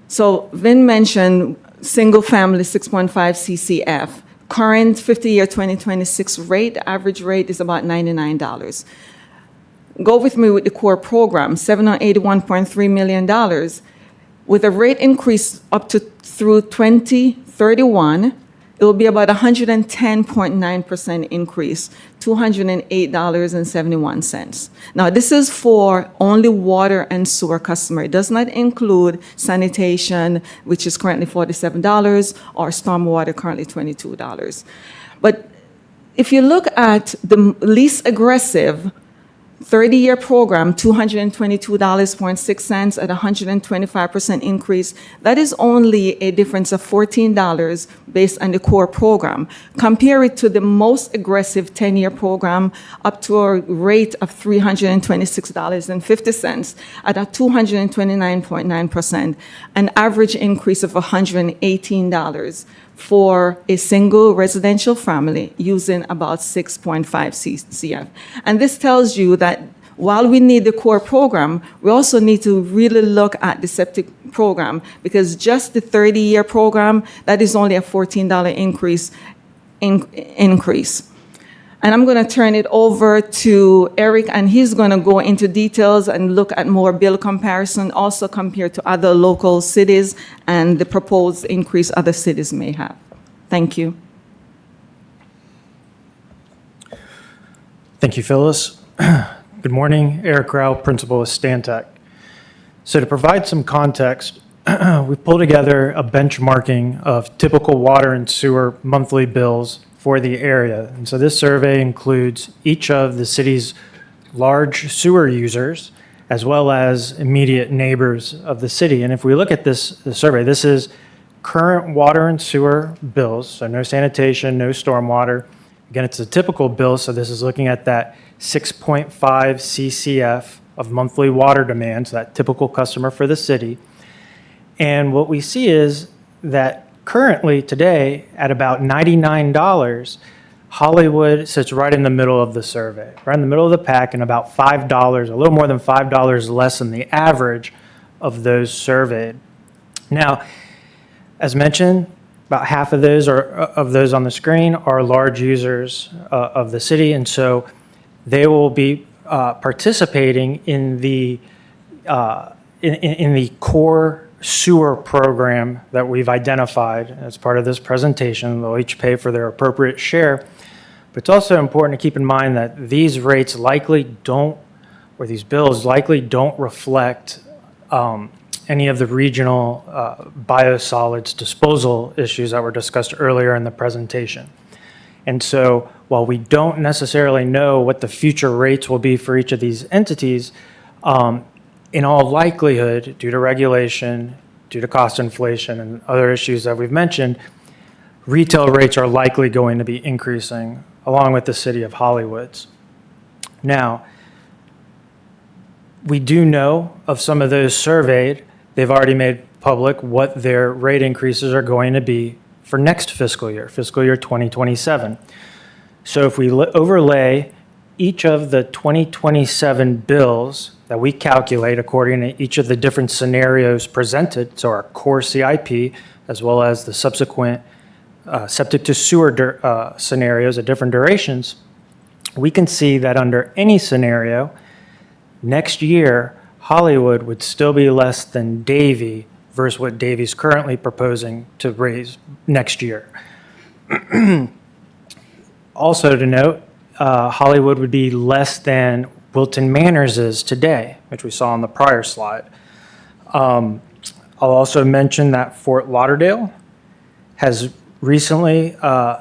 [SPEAKER 6] So Vin mentioned single family 6.5 CCF. Current 50-year 2026 rate, average rate is about $99. Go with me with the core program, $781.3 million, with a rate increase up to through 2031, it will be about 110.9% increase, $208.71. Now, this is for only water and sewer customer. It does not include sanitation, which is currently $47, or stormwater, currently $22. But if you look at the least aggressive 30-year program, $222.06 at 125% increase, that is only a difference of $14 based on the core program. Compare it to the most aggressive 10-year program up to a rate of $326.50 at a 229.9%, an average increase of $118 for a single residential family using about 6.5 CCF. And this tells you that while we need the core program, we also need to really look at the septic program, because just the 30-year program, that is only a $14 increase. And I'm going to turn it over to Eric, and he's going to go into details and look at more bill comparison, also compared to other local cities and the proposed increase other cities may have. Thank you.
[SPEAKER 7] Thank you, Phyllis. Good morning, Eric Rao, Principal of Stantec. So to provide some context, we pulled together a benchmarking of typical water and sewer monthly bills for the area. And so this survey includes each of the city's large sewer users as well as immediate neighbors of the city. And if we look at the survey, this is current water and sewer bills, so no sanitation, no stormwater. Again, it's a typical bill, so this is looking at that 6.5 CCF of monthly water demand, so that typical customer for the city. And what we see is that currently, today, at about $99, Hollywood sits right in the middle of the survey, right in the middle of the pack, and about $5, a little more than $5 less than the average of those surveyed. Now, as mentioned, about half of those on the screen are large users of the city, and so they will be participating in the core sewer program that we've identified as part of this presentation. They'll each pay for their appropriate share. But it's also important to keep in mind that these rates likely don't, or these bills likely don't reflect any of the regional biosolids disposal issues that were discussed earlier in the presentation. And so while we don't necessarily know what the future rates will be for each of these entities, in all likelihood, due to regulation, due to cost inflation and other issues that we've mentioned, retail rates are likely going to be increasing along with the city of Hollywood's. Now, we do know of some of those surveyed, they've already made public what their rate increases are going to be for next fiscal year 2027. So if we overlay each of the 2027 bills that we calculate according to each of the different scenarios presented, so our core CIP, as well as the subsequent septic to sewer scenarios at different durations, we can see that under any scenario, next year, Hollywood would still be less than Davie versus what Davie's currently proposing to raise next year. Also to note, Hollywood would be less than Wilton Manors is today, which we saw on the prior slide. I'll also mention that Fort Lauderdale has recently,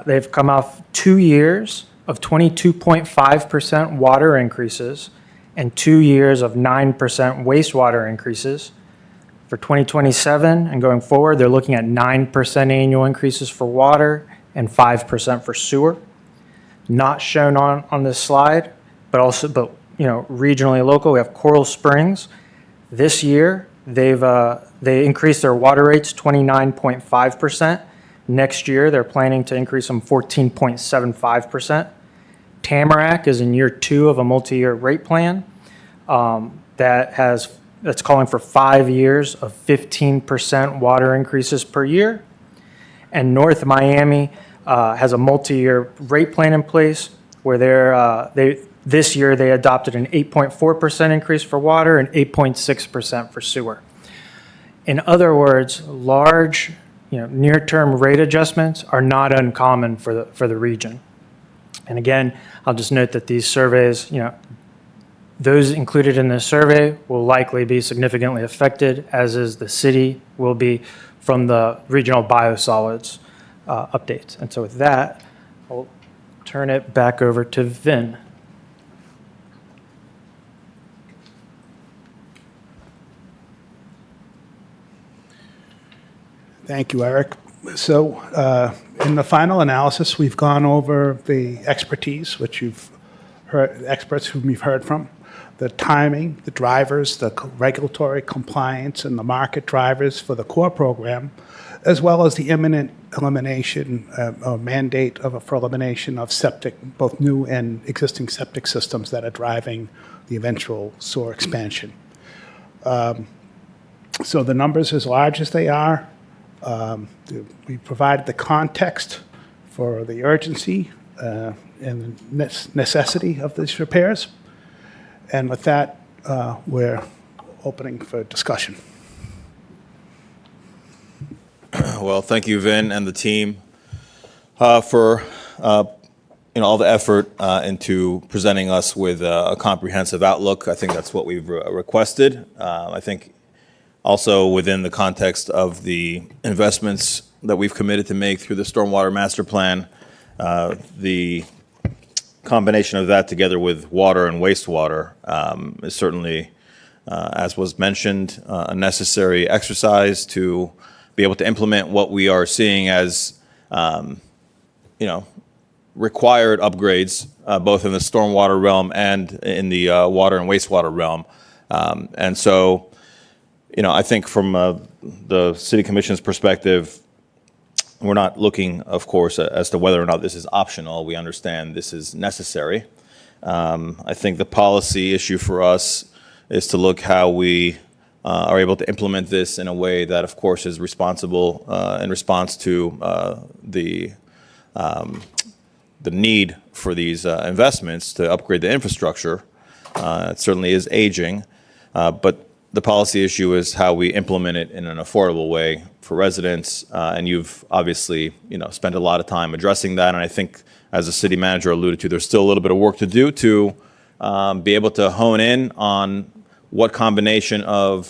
[SPEAKER 7] they've come off 2 years of 22.5% water increases and 2 years of 9% wastewater increases. For 2027 and going forward, they're looking at 9% annual increases for water and 5% for sewer. Not shown on this slide, but regionally local, we have Coral Springs. This year, they increased their water rates 29.5%. Next year, they're planning to increase them 14.75%. Tamarack is in year 2 of a multi-year rate plan that's calling for 5 years of 15% water increases per year. And North Miami has a multi-year rate plan in place where this year they adopted an 8.4% increase for water and 8.6% for sewer. In other words, large, near-term rate adjustments are not uncommon for the region. And again, I'll just note that these surveys, those included in this survey will likely be significantly affected, as is the city will be from the regional biosolids updates. And so with that, I'll turn it back over to Vin.
[SPEAKER 3] Thank you, Eric. So in the final analysis, we've gone over the expertise, which you've heard, experts whom you've heard from, the timing, the drivers, the regulatory compliance, and the market drivers for the core program, as well as the imminent elimination or mandate for elimination of septic, both new and existing septic systems that are driving the eventual sewer expansion. So the numbers, as large as they are, we provided the context for the urgency and the necessity of these repairs. And with that, we're opening for discussion.
[SPEAKER 1] Well, thank you, Vin, and the team for all the effort into presenting us with a comprehensive outlook. I think that's what we've requested. I think also within the context of the investments that we've committed to make through the Stormwater Master Plan, the combination of that together with water and wastewater is certainly, as was mentioned, a necessary exercise to be able to implement what we are seeing as, required upgrades, both in the stormwater realm and in the water and wastewater realm. And so, I think from the City Commission's perspective, we're not looking, of course, as to whether or not this is optional. We understand this is necessary. I think the policy issue for us is to look how we are able to implement this in a way that, of course, is responsible in response to the need for these investments to upgrade the infrastructure. It certainly is aging, but the policy issue is how we implement it in an affordable way for residents. And you've obviously, spent a lot of time addressing that. And I think, as the city manager alluded to, there's still a little bit of work to do to be able to hone in on what combination of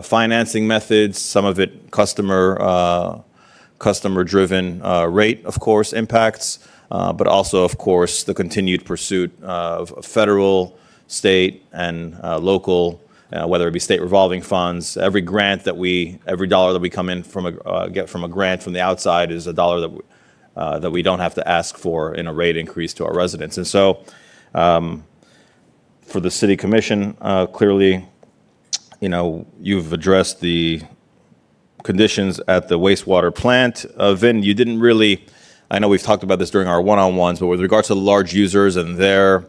[SPEAKER 1] financing methods, some of it customer-driven rate, of course, impacts, but also, of course, the continued pursuit of federal, state, and local, whether it be state revolving funds. Every dollar that we come in get from a grant from the outside is a dollar that we don't have to ask for in a rate increase to our residents. And so, for the City Commission, clearly, you've addressed the conditions at the wastewater plant. Vin, you didn't really, I know we've talked about this during our one-on-ones, but with regards to the large users and their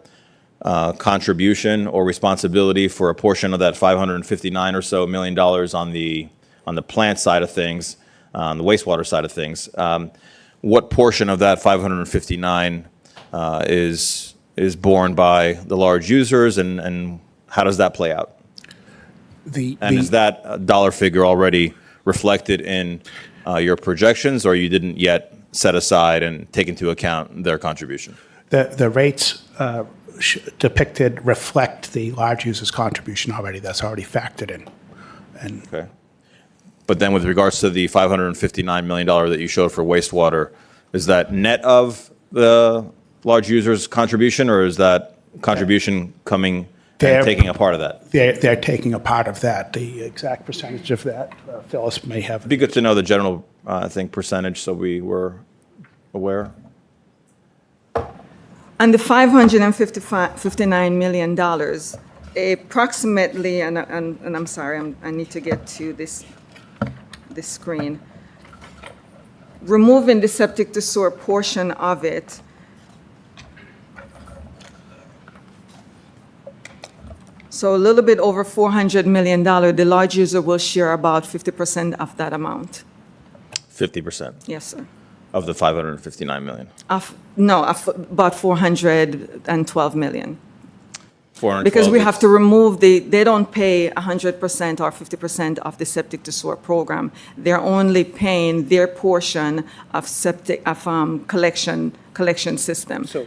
[SPEAKER 1] contribution or responsibility for a portion of that $559 or so million on the plant side of things, on the wastewater side of things, what portion of that 559 is borne by the large users, and how does that play out? And is that dollar figure already reflected in your projections, or you didn't yet set aside and take into account their contribution?
[SPEAKER 3] The rates depicted reflect the large users' contribution already. That's already factored in. And
[SPEAKER 1] Okay. But then with regards to the $559 million that you showed for wastewater, is that net of the large users' contribution, or is that contribution coming and taking a part of that?
[SPEAKER 3] they're taking a part of that. The exact percentage of that, Phyllis may have.
[SPEAKER 1] It'd be good to know the general, percentage, so we were aware.
[SPEAKER 6] And the $559 million, approximately, and I'm sorry, I need to get to this screen. Removing the septic to sewer portion of it, so a little bit over $400 million, the large user will share about 50% of that amount.
[SPEAKER 1] 50%
[SPEAKER 6] Yes, sir.
[SPEAKER 1] of the $559 million.
[SPEAKER 6] About $412 million. Because we have to
[SPEAKER 1] it's-
[SPEAKER 6] remove they don't pay 100% or 50% of the septic to sewer program. They're only paying their portion of collection system.
[SPEAKER 3] So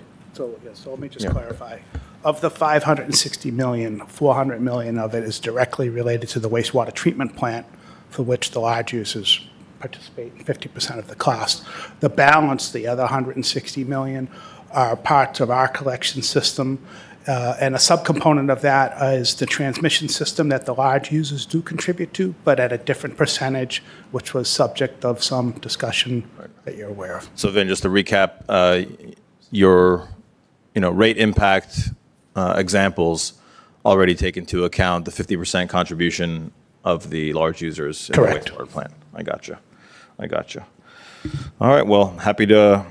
[SPEAKER 3] let me just clarify. Of the 560 million, 400 million of it is directly related to the wastewater treatment plant, for which the large users participate in 50% of the cost. The balance, the other 160 million, are parts of our collection system. And a subcomponent of that is the transmission system that the large users do contribute to, but at a different percentage, which was subject of some discussion that you're aware of.
[SPEAKER 1] So Vin, just to recap, your, rate impact examples already take into account the 50% contribution of the large users in the
[SPEAKER 3] Correct.
[SPEAKER 1] wastewater plant. I gotcha. All right, well, happy to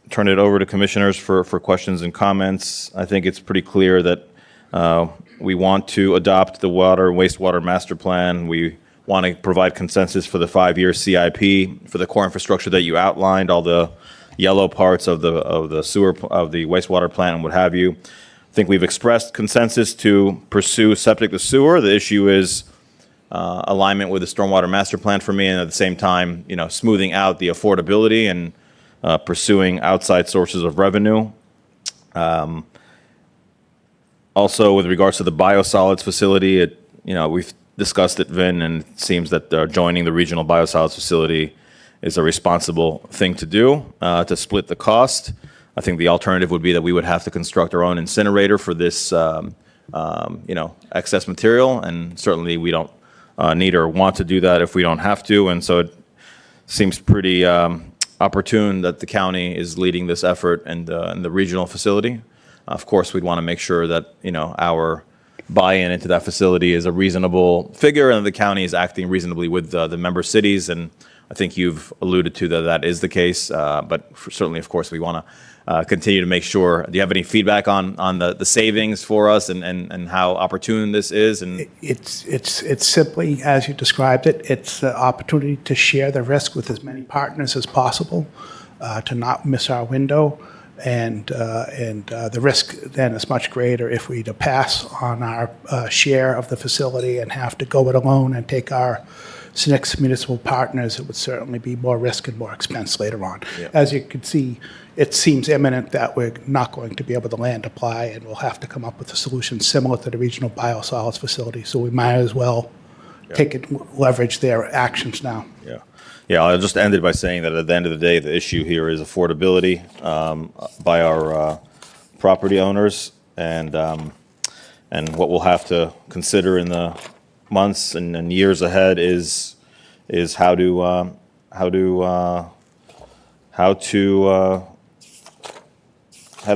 [SPEAKER 1] turn it over to commissioners for questions and comments. I think it's pretty clear that we want to adopt the water and wastewater master plan. We want to provide consensus for the 5-year CIP for the core infrastructure that you outlined, all the yellow parts of the sewer, of the wastewater plant and what have you. I think we've expressed consensus to pursue septic to sewer. The issue is alignment with the stormwater master plan for me, and at the same time, smoothing out the affordability and pursuing outside sources of revenue. Also, with regards to the biosolids facility, we've discussed it, Vin, and it seems that joining the regional biosolids facility is a responsible thing to do to split the cost. I think the alternative would be that we would have to construct our own incinerator for this, excess material, and certainly we don't need or want to do that if we don't have to. And so it seems pretty opportune that the county is leading this effort and the regional facility. Of course, we'd want to make sure that, our buy-in into that facility is a reasonable figure and the county is acting reasonably with the member cities. And I think you've alluded to that is the case. But certainly, of course, we want to continue to make sure. Do you have any feedback on the savings for us and how opportune this is? And
[SPEAKER 3] It's simply, as you described it, it's the opportunity to share the risk with as many partners as possible, to not miss our window. And the risk then is much greater if we to pass on our share of the facility and have to go it alone and take our 6 municipal partners. It would certainly be more risk and more expense later on.
[SPEAKER 1] Yeah.
[SPEAKER 3] As you can see, it seems imminent that we're not going to be able to land apply, and we'll have to come up with a solution similar to the regional biosolids facility. So we might as well leverage their actions now.
[SPEAKER 1] Yeah, I'll just end it by saying that at the end of the day, the issue here is affordability by our property owners, and what we'll have to consider in the months and years ahead is how to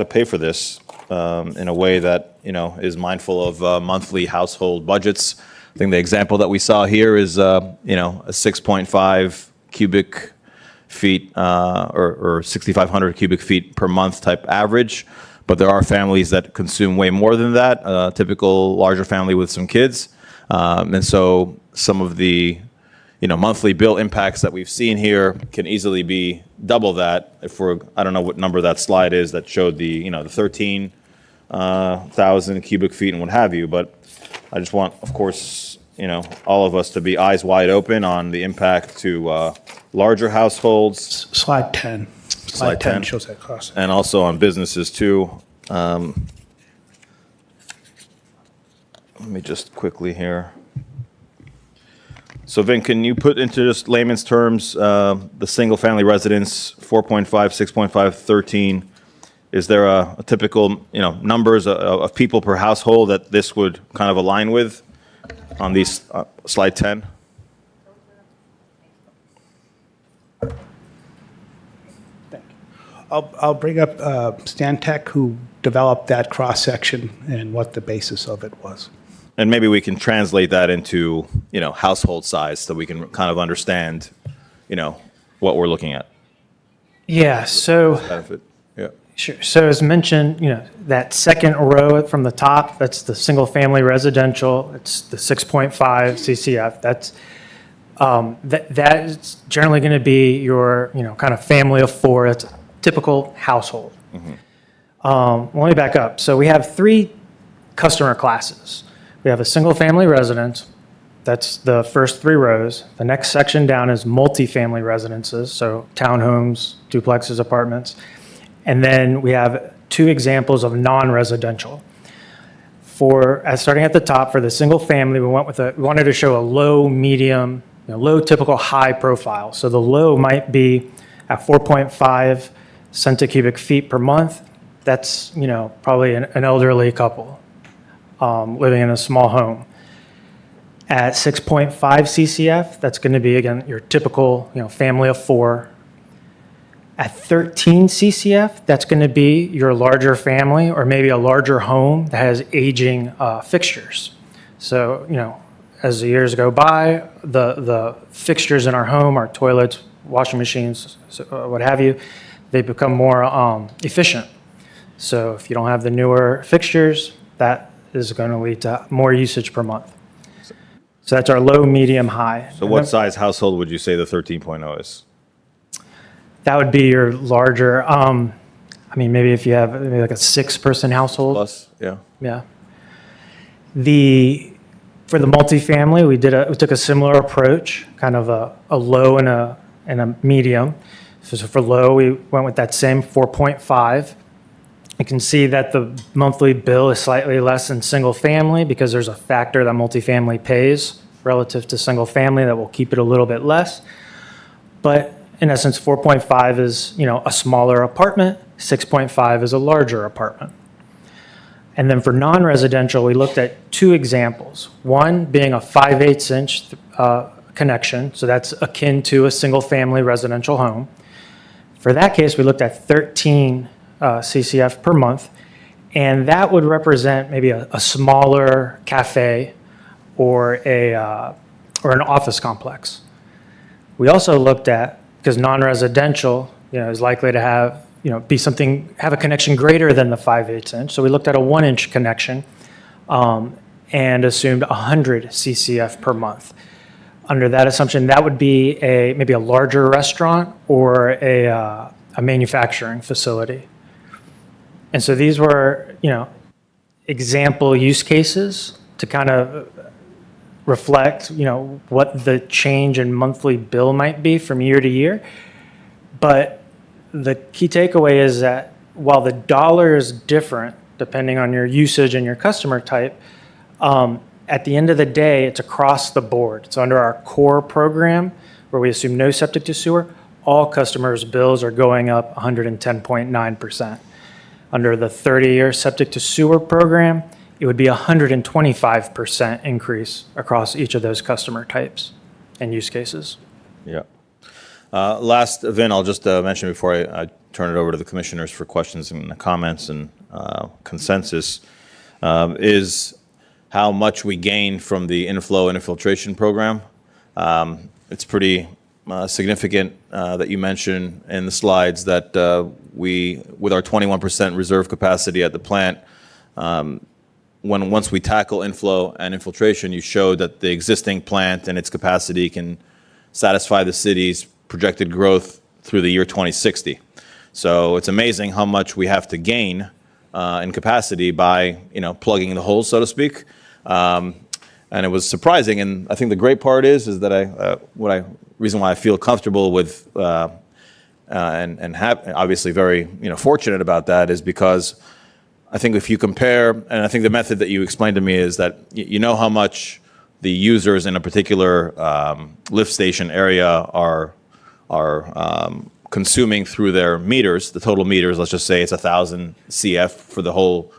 [SPEAKER 1] pay for this in a way that is mindful of monthly household budgets. I think the example that we saw here is a 6.5 cubic feet or 6,500 cubic feet per month type average. But there are families that consume way more than that, a typical larger family with some kids. And so some of the monthly bill impacts that we've seen here can easily be double that if I don't know what number that slide is that showed the 13,000 cubic feet and what have you. But I just want, of course, all of us to be eyes wide open on the impact to larger households.
[SPEAKER 3] Slide 10.
[SPEAKER 1] Slide 10
[SPEAKER 3] shows that cost.
[SPEAKER 1] And also on businesses too. Let me just quickly here. So Vin, can you put into just layman's terms the single family residence, 4.5, 6.5, 13? Is there a typical numbers of people per household that this would kind of align with on these slide 10?
[SPEAKER 3] I'll bring up Stantec, who developed that cross-section and what the basis of it was.
[SPEAKER 1] And maybe we can translate that into, household size so we can kind of understand, what we're looking at.
[SPEAKER 7] Yeah, so,
[SPEAKER 1] Benefit. Yeah.
[SPEAKER 7] sure. So as mentioned, that second row from the top, that's the single-family residential. It's the 6.5 CCF. That's, that is generally going to be your, kind of family of four. That's a typical household. Let me back up. So we have three customer classes. We have a single-family residence. That's the first 3 rows. The next section down is multifamily residences, so townhomes, duplexes, apartments. And then we have 2 examples of non-residential. Starting at the top, for the single family, we wanted to show a low, medium, low, typical, high profile. So the low might be at 4.5 centicubic feet per month. That's, probably an elderly couple living in a small home. At 6.5 CCF, that's going to be, again, your typical, family of 4. At 13 CCF, that's going to be your larger family or maybe a larger home that has aging fixtures. So, as the years go by, the fixtures in our home, our toilets, washing machines, what have you, they become more efficient. So if you don't have the newer fixtures, that is going to lead to more usage per month. So that's our low, medium, high.
[SPEAKER 1] So what size household would you say the 13.0 is?
[SPEAKER 7] That would be your larger, maybe if you have maybe like a 6-person household.
[SPEAKER 1] Plus, yeah.
[SPEAKER 7] Yeah. For the multifamily, we took a similar approach, kind of a low and a medium. So for low, we went with that same 4.5. You can see that the monthly bill is slightly less than single family because there's a factor that multifamily pays relative to single family that will keep it a little bit less. But in essence, 4.5 is, a smaller apartment, 6.5 is a larger apartment. And then for non-residential, we looked at 2 examples. One being a 5/8 inch connection, so that's akin to a single-family residential home. For that case, we looked at 13 CCF per month, and that would represent maybe a smaller cafe or an office complex. We also looked at, because non-residential, is likely to have have a connection greater than the 5/8 inch. So we looked at a 1-inch connection and assumed 100 CCF per month. Under that assumption, that would be maybe a larger restaurant or a manufacturing facility. And so these were, example use cases to kind of reflect, what the change in monthly bill might be from year to year. But the key takeaway is that while the dollar is different depending on your usage and your customer type, at the end of the day, it's across the board. So under our core program, where we assume no septic to sewer, all customers' bills are going up 110.9%. Under the 30-year septic to sewer program, it would be 125% increase across each of those customer types and use cases.
[SPEAKER 1] Yeah. Last, Vin, I'll just mention before I turn it over to the commissioners for questions and comments and consensus, is how much we gain from the inflow and infiltration program. It's pretty significant that you mentioned in the slides that we, with our 21% reserve capacity at the plant, once we tackle inflow and infiltration, you showed that the existing plant and its capacity can satisfy the city's projected growth through the year 2060. So it's amazing how much we have to gain in capacity by, plugging the holes, so to speak. And it was surprising, and I think the great part is that reason why I feel comfortable with and obviously very fortunate about that is because I think if you compare, and I think the method that you explained to me is that you know how much the users in a particular lift station area are consuming through their meters, the total meters. Let's just say it's 1,000 CF for the whole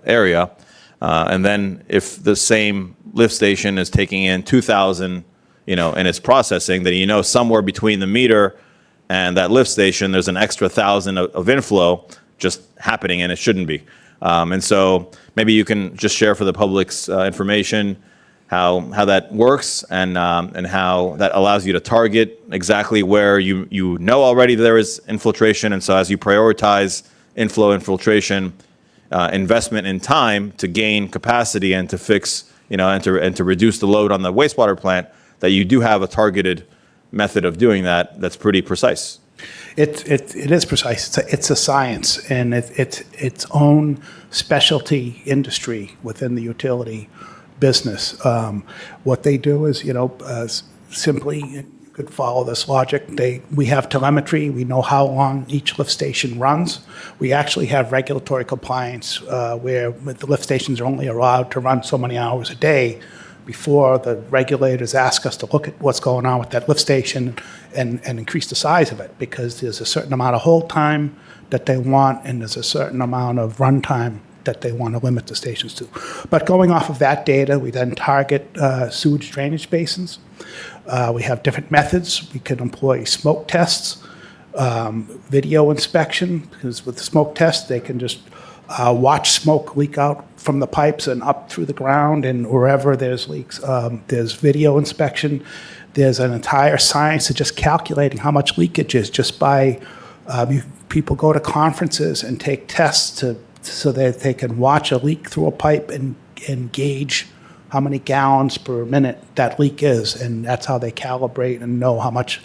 [SPEAKER 1] area, and then if the same lift station is taking in 2,000, and it's processing, then somewhere between the meter and that lift station, there's an extra 1,000 of inflow just happening, and it shouldn't be. And so maybe you can just share for the public's information how that works and how that allows you to target exactly where you know already there is infiltration. And so as you prioritize inflow infiltration, investment in time to gain capacity and to fix, and to reduce the load on the wastewater plant, that you do have a targeted method of doing that that's pretty precise.
[SPEAKER 3] It is precise. It's a science, and it's its own specialty industry within the utility business. What they do is, simply, you could follow this logic. We have telemetry. We know how long each lift station runs. We actually have regulatory compliance where the lift stations are only allowed to run so many hours a day before the regulators ask us to look at what's going on with that lift station and increase the size of it, because there's a certain amount of hold time that they want, and there's a certain amount of run time that they want to limit the stations to. But going off of that data, we then target sewage drainage basins. We have different methods. We can employ smoke tests, video inspection, because with the smoke test, they can just watch smoke leak out from the pipes and up through the ground, and wherever there's leaks. There's video inspection. There's an entire science of just calculating how much leakage is just by, people go to conferences and take tests so that they can watch a leak through a pipe and gauge how many gallons per minute that leak is, and that's how they calibrate and know how much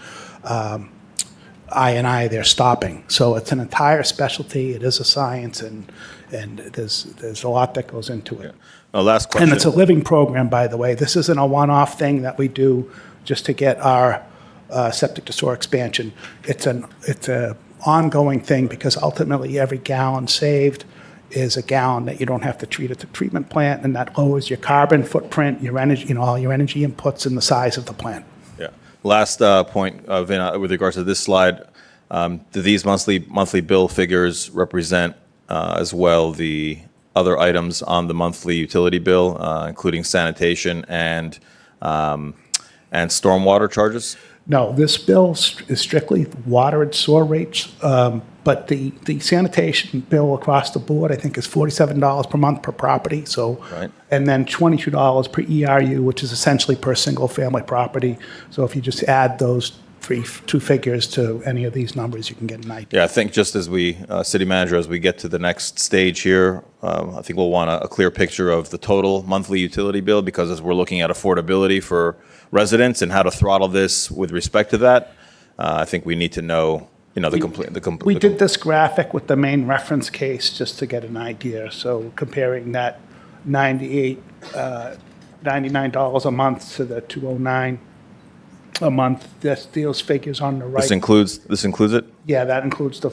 [SPEAKER 3] I&I they're stopping. So it's an entire specialty. It is a science, and there's a lot that goes into it.
[SPEAKER 1] Last question.
[SPEAKER 3] And it's a living program, by the way. This isn't a one-off thing that we do just to get our septic to sewer expansion. It's a ongoing thing, because ultimately every gallon saved is a gallon that you don't have to treat at the treatment plant, and that lowers your carbon footprint, your energy, all your energy inputs, and the size of the plant.
[SPEAKER 1] Yeah. Last point, Vin, with regards to this slide, do these monthly bill figures represent as well the other items on the monthly utility bill, including sanitation and stormwater charges?
[SPEAKER 3] No, this bill is strictly water and sewer rates, but the sanitation bill across the board, I think, is $47 per month per property. So,
[SPEAKER 1] Right.
[SPEAKER 3] And then $22 per ERU, which is essentially per single-family property. So if you just add those two figures to any of these numbers, you can get an idea.
[SPEAKER 1] Yeah, I think just as we, city manager, as we get to the next stage here, I think we'll want a clear picture of the total monthly utility bill, because as we're looking at affordability for residents and how to throttle this with respect to that, I think we need to know, the complete.
[SPEAKER 3] We did this graphic with the main reference case just to get an idea. So comparing that $99 a month to the $209 a month, those figures on the right.
[SPEAKER 1] This includes it?
[SPEAKER 3] Yeah, that includes the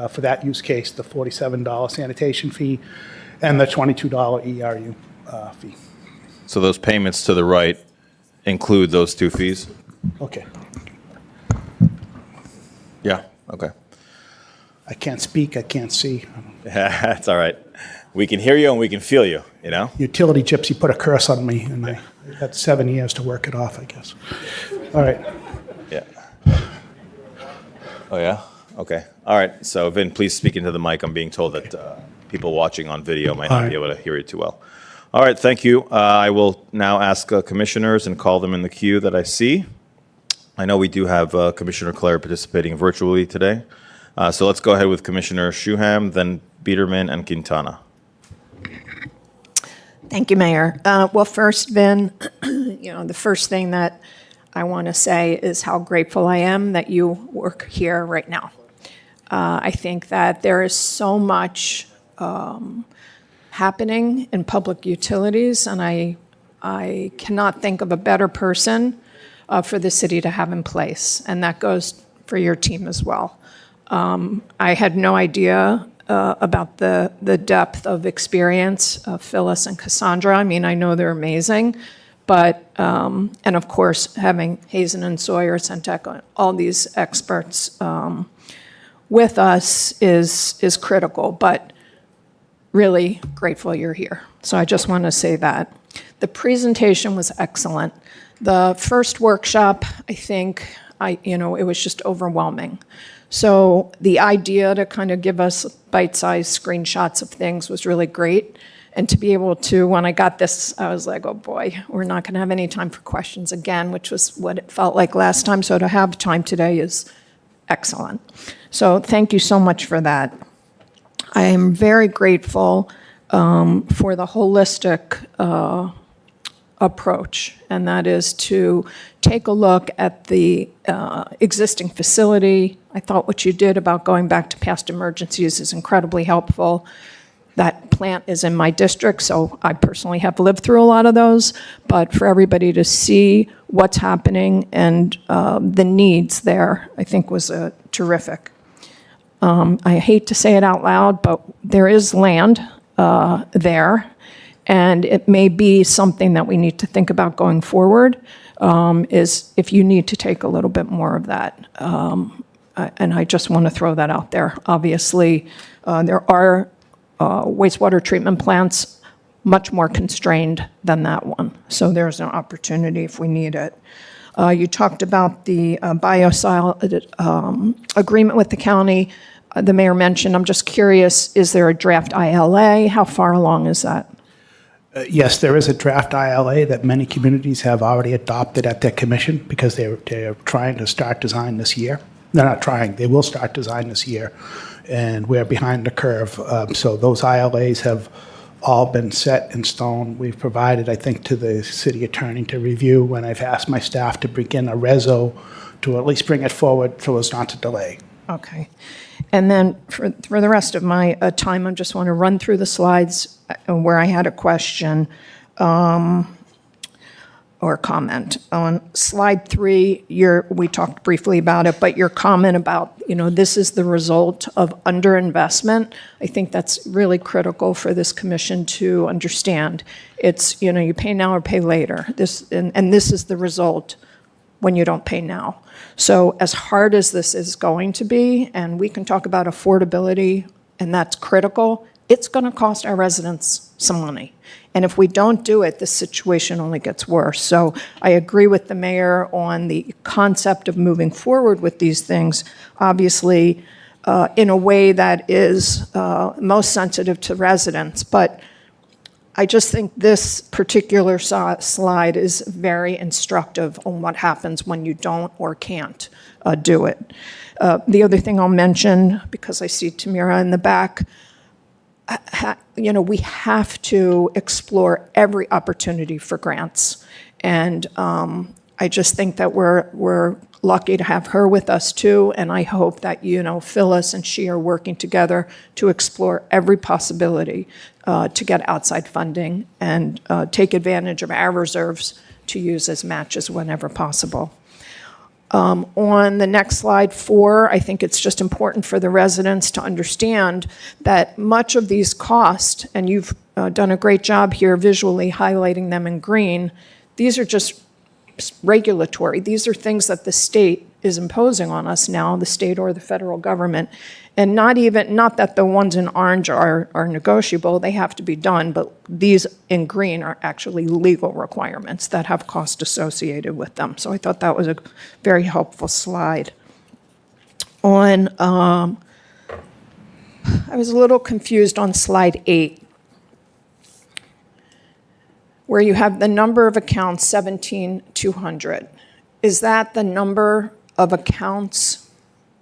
[SPEAKER 3] for that use case, the $47 sanitation fee and the $22 ERU fee.
[SPEAKER 1] So those payments to the right include those two fees?
[SPEAKER 3] Okay.
[SPEAKER 1] Yeah, okay.
[SPEAKER 3] I can't speak, I can't see.
[SPEAKER 1] That's all right. We can hear you and we can feel you,
[SPEAKER 3] Utility gypsy put a curse on me, and I had 7 years to work it off, I guess. All right.
[SPEAKER 1] Yeah. Oh, yeah? Okay. All right. So, Vin, please speak into the mic. I'm being told that people watching on video might not be able to hear you too well. All right. Thank you. I will now ask commissioners and call them in the queue that I see. I know we do have Commissioner Clare participating virtually today. So let's go ahead with Commissioner Shuham, then Biederman and Quintana.
[SPEAKER 8] Thank you, Mayor. Well, first, Vin, the first thing that I want to say is how grateful I am that you work here right now. I think that there is so much happening in public utilities, and I cannot think of a better person for the city to have in place, and that goes for your team as well. I had no idea about the depth of experience of Phyllis and Cassandra. I mean, I know they're amazing, but, and of course, having Hazen and Sawyer, Centec, all these experts with us is critical, but really grateful you're here. So I just want to say that. The presentation was excellent. The first workshop, I think, it was just overwhelming. So the idea to kind of give us bite-sized screenshots of things was really great. And to be able to, when I got this, I was like, oh boy, we're not going to have any time for questions again, which was what it felt like last time. So to have time today is excellent. So thank you so much for that. I am very grateful for the holistic approach, and that is to take a look at the existing facility. I thought what you did about going back to past emergencies is incredibly helpful. That plant is in my district, so I personally have lived through a lot of those, but for everybody to see what's happening and the needs there, I think was terrific. I hate to say it out loud, but there is land there, and it may be something that we need to think about going forward, is if you need to take a little bit more of that. And I just want to throw that out there. Obviously, there are wastewater treatment plants much more constrained than that one. So there's an opportunity if we need it. You talked about the biocide agreement with the county. The mayor mentioned, I'm just curious, is there a draft ILA? How far along is that?
[SPEAKER 3] Yes, there is a draft ILA that many communities have already adopted at their commission because they're trying to start design this year. They're not trying, they will start design this year, and we're behind the curve. So those ILAs have all been set in stone. We've provided, I think, to the city attorney to review, when I've asked my staff to begin a reso to at least bring it forward so as not to delay.
[SPEAKER 8] Okay. And then for the rest of my time, I just want to run through the slides where I had a question or comment. On slide 3, we talked briefly about it, but your comment about, this is the result of underinvestment, I think that's really critical for this commission to understand. It's, you pay now or pay later. And this is the result when you don't pay now. So as hard as this is going to be, and we can talk about affordability, and that's critical, it's going to cost our residents some money. And if we don't do it, the situation only gets worse. So I agree with the mayor on the concept of moving forward with these things, obviously in a way that is most sensitive to residents. But I just think this particular slide is very instructive on what happens when you don't or can't do it. The other thing I'll mention, because I see Tamira in the back, we have to explore every opportunity for grants. And I just think that we're lucky to have her with us too, and I hope that, Phyllis and she are working together to explore every possibility to get outside funding and take advantage of our reserves to use as matches whenever possible. On the next slide, 4, I think it's just important for the residents to understand that much of these costs, and you've done a great job here visually highlighting them in green, these are just regulatory. These are things that the state is imposing on us now, the state or the federal government. And not that the ones in orange are negotiable, they have to be done, but these in green are actually legal requirements that have cost associated with them. So I thought that was a very helpful slide. I was a little confused on slide 8, where you have the number of accounts, 17,200. Is that the number of accounts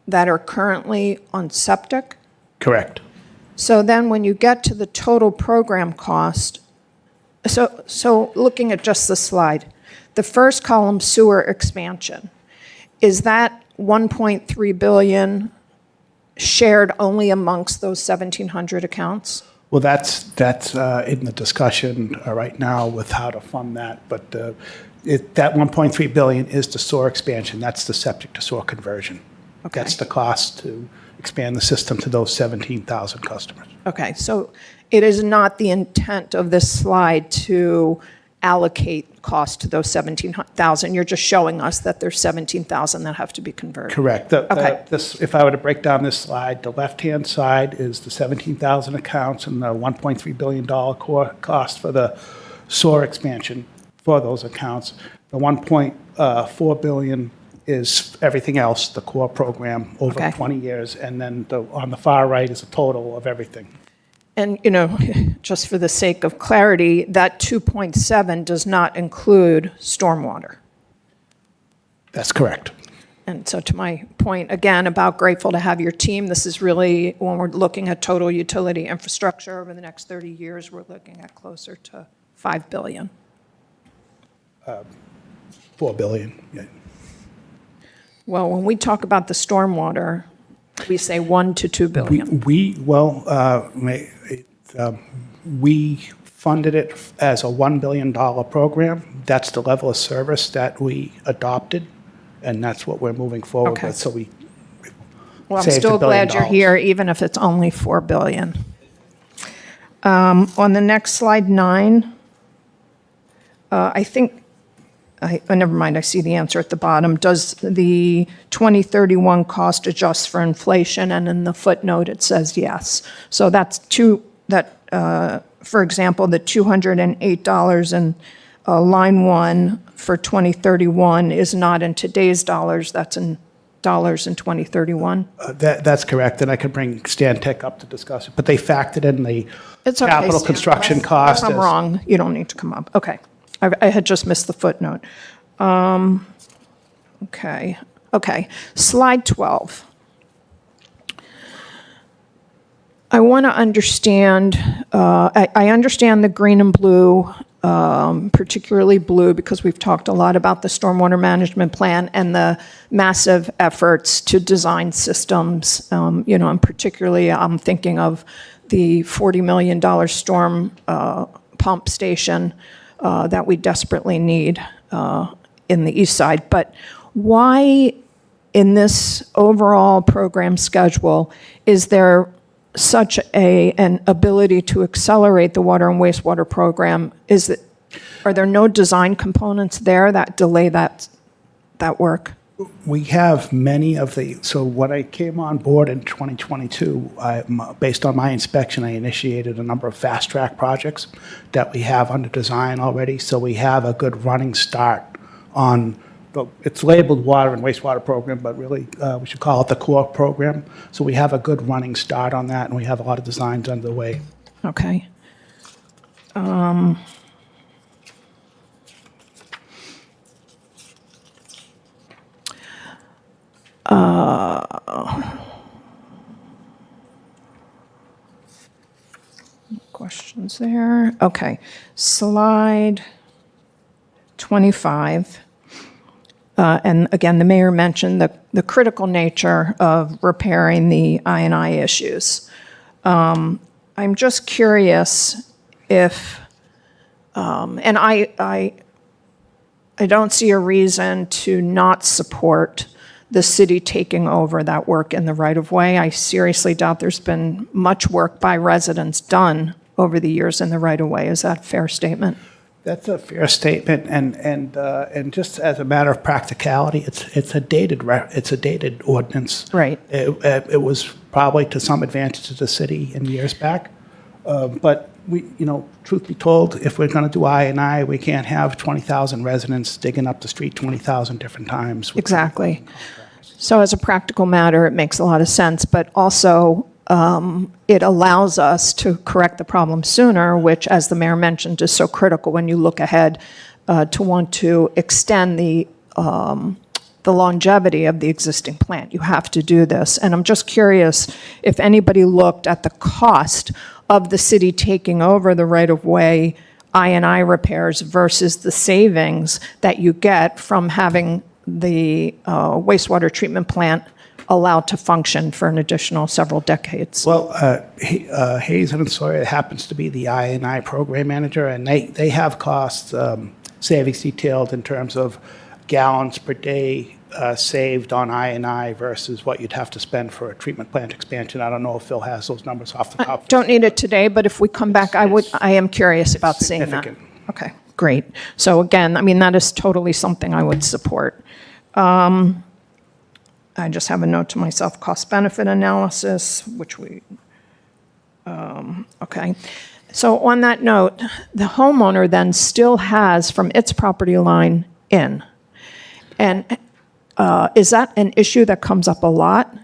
[SPEAKER 8] that are currently on septic?
[SPEAKER 3] Correct.
[SPEAKER 8] So then when you get to the total program cost, so looking at just the slide, the first column, sewer expansion, is that 1.3 billion shared only amongst those 1,700 accounts?
[SPEAKER 3] Well, that's in the discussion right now with how to fund that, but that 1.3 billion is the sewer expansion. That's the septic to sewer conversion.
[SPEAKER 8] Okay.
[SPEAKER 3] That's the cost to expand the system to those 17,000 customers.
[SPEAKER 8] Okay, so it is not the intent of this slide to allocate cost to those 17,000. You're just showing us that there's 17,000 that have to be converted.
[SPEAKER 3] Correct.
[SPEAKER 8] Okay.
[SPEAKER 3] If I were to break down this slide, the left-hand side is the 17,000 accounts and the $1.3 billion core cost for the sewer expansion for those accounts. The 1.4 billion is everything else, the core program over
[SPEAKER 8] Okay.
[SPEAKER 3] 20 years, and then on the far right is a total of everything.
[SPEAKER 8] And, just for the sake of clarity, that 2.7 does not include stormwater.
[SPEAKER 3] That's correct.
[SPEAKER 8] And so to my point, again, about grateful to have your team, this is really, when we're looking at total utility infrastructure over the next 30 years, we're looking at closer to $5 billion.
[SPEAKER 3] 4 billion. Yeah.
[SPEAKER 8] Well, when we talk about the stormwater, we say 1 to 2 billion.
[SPEAKER 3] We funded it as a $1 billion program. That's the level of service that we adopted, and that's what we're moving forward
[SPEAKER 8] Okay.
[SPEAKER 3] with. So we
[SPEAKER 8] Well, I'm
[SPEAKER 3] saved
[SPEAKER 8] still
[SPEAKER 3] $1 billion.
[SPEAKER 8] glad you're here, even if it's only 4 billion. On the next slide, 9, I think, never mind, I see the answer at the bottom. Does the 2031 cost adjust for inflation? And in the footnote, it says yes. So that's for example, the $208 in line 1 for 2031 is not in today's dollars, that's in dollars in 2031.
[SPEAKER 3] That's correct, and I could bring Stan Tech up to discuss it, but they factored in the
[SPEAKER 8] It's okay,
[SPEAKER 3] capital
[SPEAKER 8] Stan.
[SPEAKER 3] construction
[SPEAKER 8] If
[SPEAKER 3] cost.
[SPEAKER 8] I'm
[SPEAKER 3] as-
[SPEAKER 8] wrong, you don't need to come up. Okay. I had just missed the footnote. Okay. Slide 12. I want to understand, I understand the green and blue, particularly blue, because we've talked a lot about the stormwater management plan and the massive efforts to design systems. And particularly, I'm thinking of the $40 million storm pump station that we desperately need in the east side. But why, in this overall program schedule, is there such an ability to accelerate the water and wastewater program? Are there no design components there that delay that work?
[SPEAKER 3] We have many of so when I came on board in 2022, based on my inspection, I initiated a number of fast-track projects that we have under design already, so we have a good running start on it's labeled water and wastewater program, but really we should call it the core program. So we have a good running start on that, and we have a lot of designs underway.
[SPEAKER 8] Okay. Questions there? Okay. Slide 25. And again, the mayor mentioned the critical nature of repairing the I&I issues. I'm just curious if, and I don't see a reason to not support the city taking over that work in the right-of-way. I seriously doubt there's been much work by residents done over the years in the right-of-way. Is that a fair statement?
[SPEAKER 3] That's a fair statement, and just as a matter of practicality, it's a dated ordinance.
[SPEAKER 8] Right.
[SPEAKER 3] It was probably to some advantage to the city in years back, but truth be told, if we're going to do I&I, we can't have 20,000 residents digging up the street 20,000 different times.
[SPEAKER 8] Exactly. So as a practical matter, it makes a lot of sense, but also it allows us to correct the problem sooner, which, as the mayor mentioned, is so critical when you look ahead to want to extend the longevity of the existing plant. You have to do this. And I'm just curious if anybody looked at the cost of the city taking over the right-of-way I&I repairs versus the savings that you get from having the wastewater treatment plant allowed to function for an additional several decades.
[SPEAKER 3] Well, Hazen and Sawyer happens to be the I&I program manager, and they have cost savings detailed in terms of gallons per day saved on I&I versus what you'd have to spend for a treatment plant expansion. I don't know if Phil has those numbers off the top.
[SPEAKER 8] Don't need it today, but if we come back, I am curious about seeing that.
[SPEAKER 3] significant.
[SPEAKER 8] Okay, great. So again, that is totally something I would support. I just have a note to myself, cost-benefit analysis, which okay. So on that note, the homeowner then still has from its property line in. And is that an issue that comes up a lot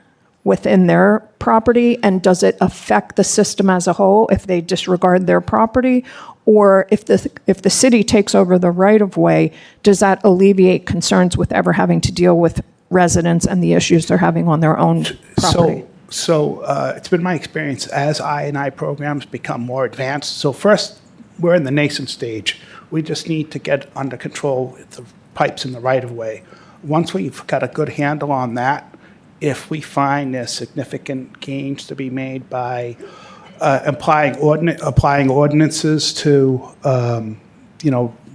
[SPEAKER 8] within their property? And does it affect the system as a whole if they disregard their property? Or if the city takes over the right-of-way, does that alleviate concerns with ever having to deal with residents and the issues they're having on their own property?
[SPEAKER 3] So it's been my experience as I&I programs become more advanced. So first, we're in the nascent stage. We just need to get under control the pipes in the right-of-way. Once we've got a good handle on that, if we find there's significant gains to be made by applying ordinances to,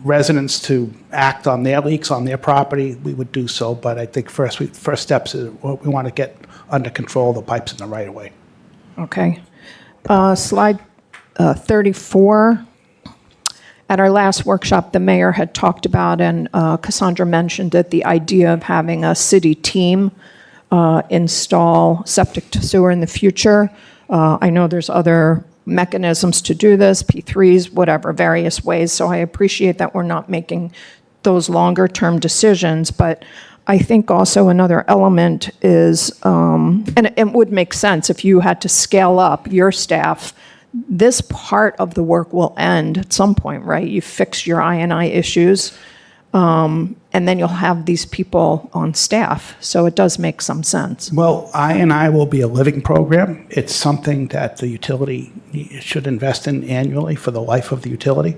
[SPEAKER 3] residents to act on their leaks on their property, we would do so. But I think first steps is we want to get under control the pipes in the right-of-way.
[SPEAKER 8] Okay. Slide 34. At our last workshop, the mayor had talked about, and Cassandra mentioned it, the idea of having a city team install septic to sewer in the future. I know there's other mechanisms to do this, P3s, whatever, various ways. So I appreciate that we're not making those longer term decisions, but I think also another element is, and it would make sense if you had to scale up your staff, this part of the work will end at some point, right? You fix your I&I issues, and then you'll have these people on staff. So it does make some sense.
[SPEAKER 3] Well, I will be a living program. It's something that the utility should invest in annually for the life of the utility.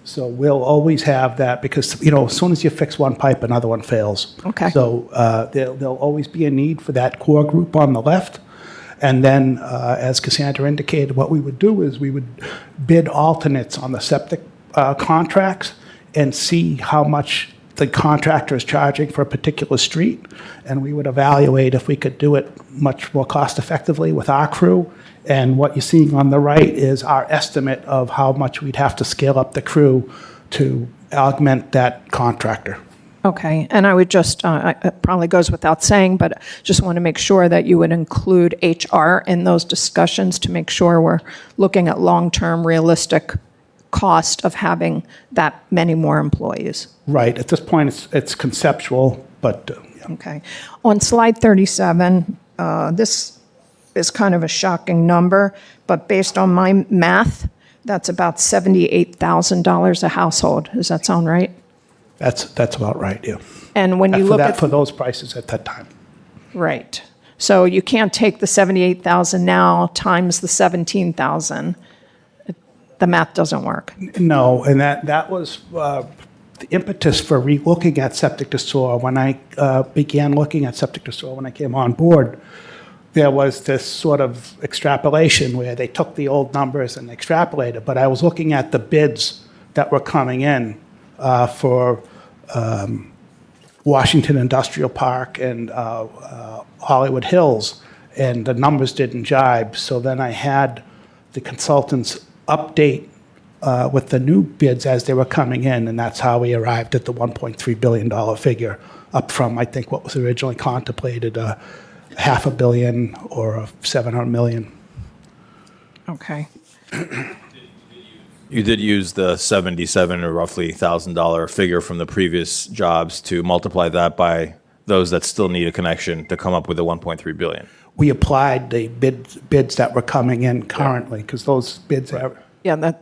[SPEAKER 3] So we'll always have that because, as soon as you fix one pipe, another one fails.
[SPEAKER 8] Okay.
[SPEAKER 3] So there'll always be a need for that core group on the left. And then, as Cassandra indicated, what we would do is we would bid alternates on the septic contracts and see how much the contractor is charging for a particular street, and we would evaluate if we could do it much more cost-effectively with our crew. And what you're seeing on the right is our estimate of how much we'd have to scale up the crew to augment that contractor.
[SPEAKER 8] Okay, and I would just, it probably goes without saying, but just want to make sure that you would include HR in those discussions to make sure we're looking at long-term realistic cost of having that many more employees.
[SPEAKER 3] Right. At this point, it's conceptual, but yeah.
[SPEAKER 8] Okay. On slide 37, this is kind of a shocking number, but based on my math, that's about $78,000 a household. Does that sound right?
[SPEAKER 3] That's about right, yeah.
[SPEAKER 8] And when you look at
[SPEAKER 3] for those prices at that time.
[SPEAKER 8] right, so you can't take the 78,000 now times the 17,000. The math doesn't work.
[SPEAKER 3] No, and that was the impetus for re-looking at septic to sewer. When I began looking at septic to sewer when I came on board, there was this sort of extrapolation where they took the old numbers and extrapolated. But I was looking at the bids that were coming in for Washington Industrial Park and Hollywood Hills, and the numbers didn't jibe. So then I had the consultants update with the new bids as they were coming in, and that's how we arrived at the $1.3 billion figure, up from, I think, what was originally contemplated, $500 million or $700 million.
[SPEAKER 8] Okay.
[SPEAKER 1] You did use the 77 or roughly $1,000 figure from the previous jobs to multiply that by those that still need a connection to come up with the 1.3 billion.
[SPEAKER 3] We applied the bids that were coming in currently, because those bids are...
[SPEAKER 8] Yeah,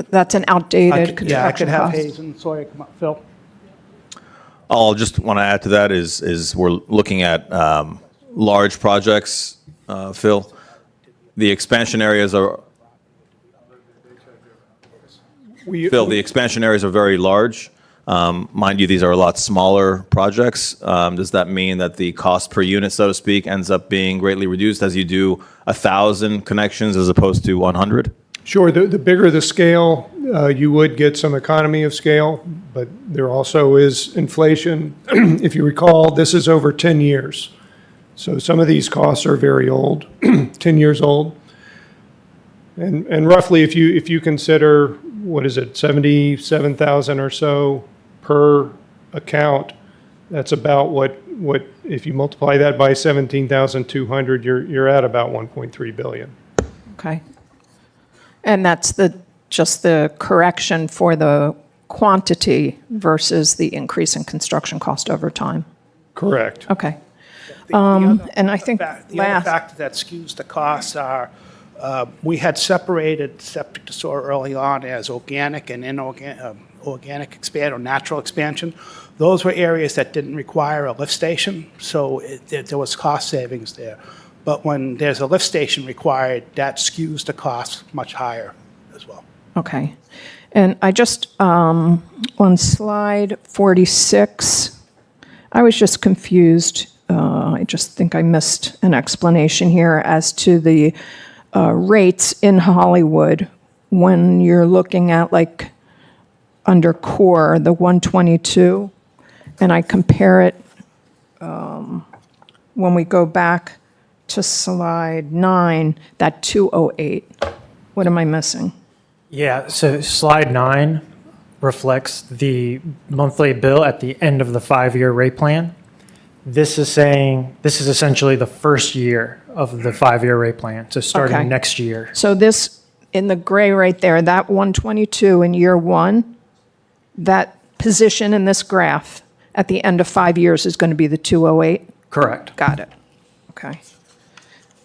[SPEAKER 8] that's an outdated
[SPEAKER 3] Yeah, I could
[SPEAKER 8] construction
[SPEAKER 3] have
[SPEAKER 8] cost.
[SPEAKER 3] Hazen Sawyer come up, Phil.
[SPEAKER 1] I'll just want to add to that is we're looking at large projects, Phil. The expansion areas are... Phil, the expansion areas are very large. Mind you, these are a lot smaller projects. Does that mean that the cost per unit, so to speak, ends up being greatly reduced as you do 1,000 connections as opposed to 100?
[SPEAKER 4] Sure, the bigger the scale, you would get some economy of scale, but there also is inflation. If you recall, this is over 10 years. So some of these costs are very old, 10 years old. And roughly, if you consider, what is it, 77,000 or so per account, that's about what if you multiply that by 17,200, you're at about 1.3 billion.
[SPEAKER 8] Okay. And that's just the correction for the quantity versus the increase in construction cost over time.
[SPEAKER 4] Correct.
[SPEAKER 8] Okay.
[SPEAKER 3] And
[SPEAKER 8] I think
[SPEAKER 3] the other
[SPEAKER 8] last-
[SPEAKER 3] factor that skews the costs are, we had separated septic to sewer early on as organic and organic expand or natural expansion. Those were areas that didn't require a lift station, so there was cost savings there. But when there's a lift station required, that skews the cost much higher as well.
[SPEAKER 8] Okay. And I just, on slide 46, I was just confused. I just think I missed an explanation here as to the rates in Hollywood when you're looking at like under core, the 122, and I compare it when we go back to slide 9, that 208. What am I missing?
[SPEAKER 7] Yeah, so slide 9 reflects the monthly bill at the end of the 5-year rate plan. This is essentially the first year of the 5-year rate plan, so starting
[SPEAKER 8] Okay.
[SPEAKER 7] next year.
[SPEAKER 8] So this, in the gray right there, that 122 in year 1, that position in this graph at the end of 5 years is going to be the 208?
[SPEAKER 7] Correct.
[SPEAKER 8] Got it. Okay.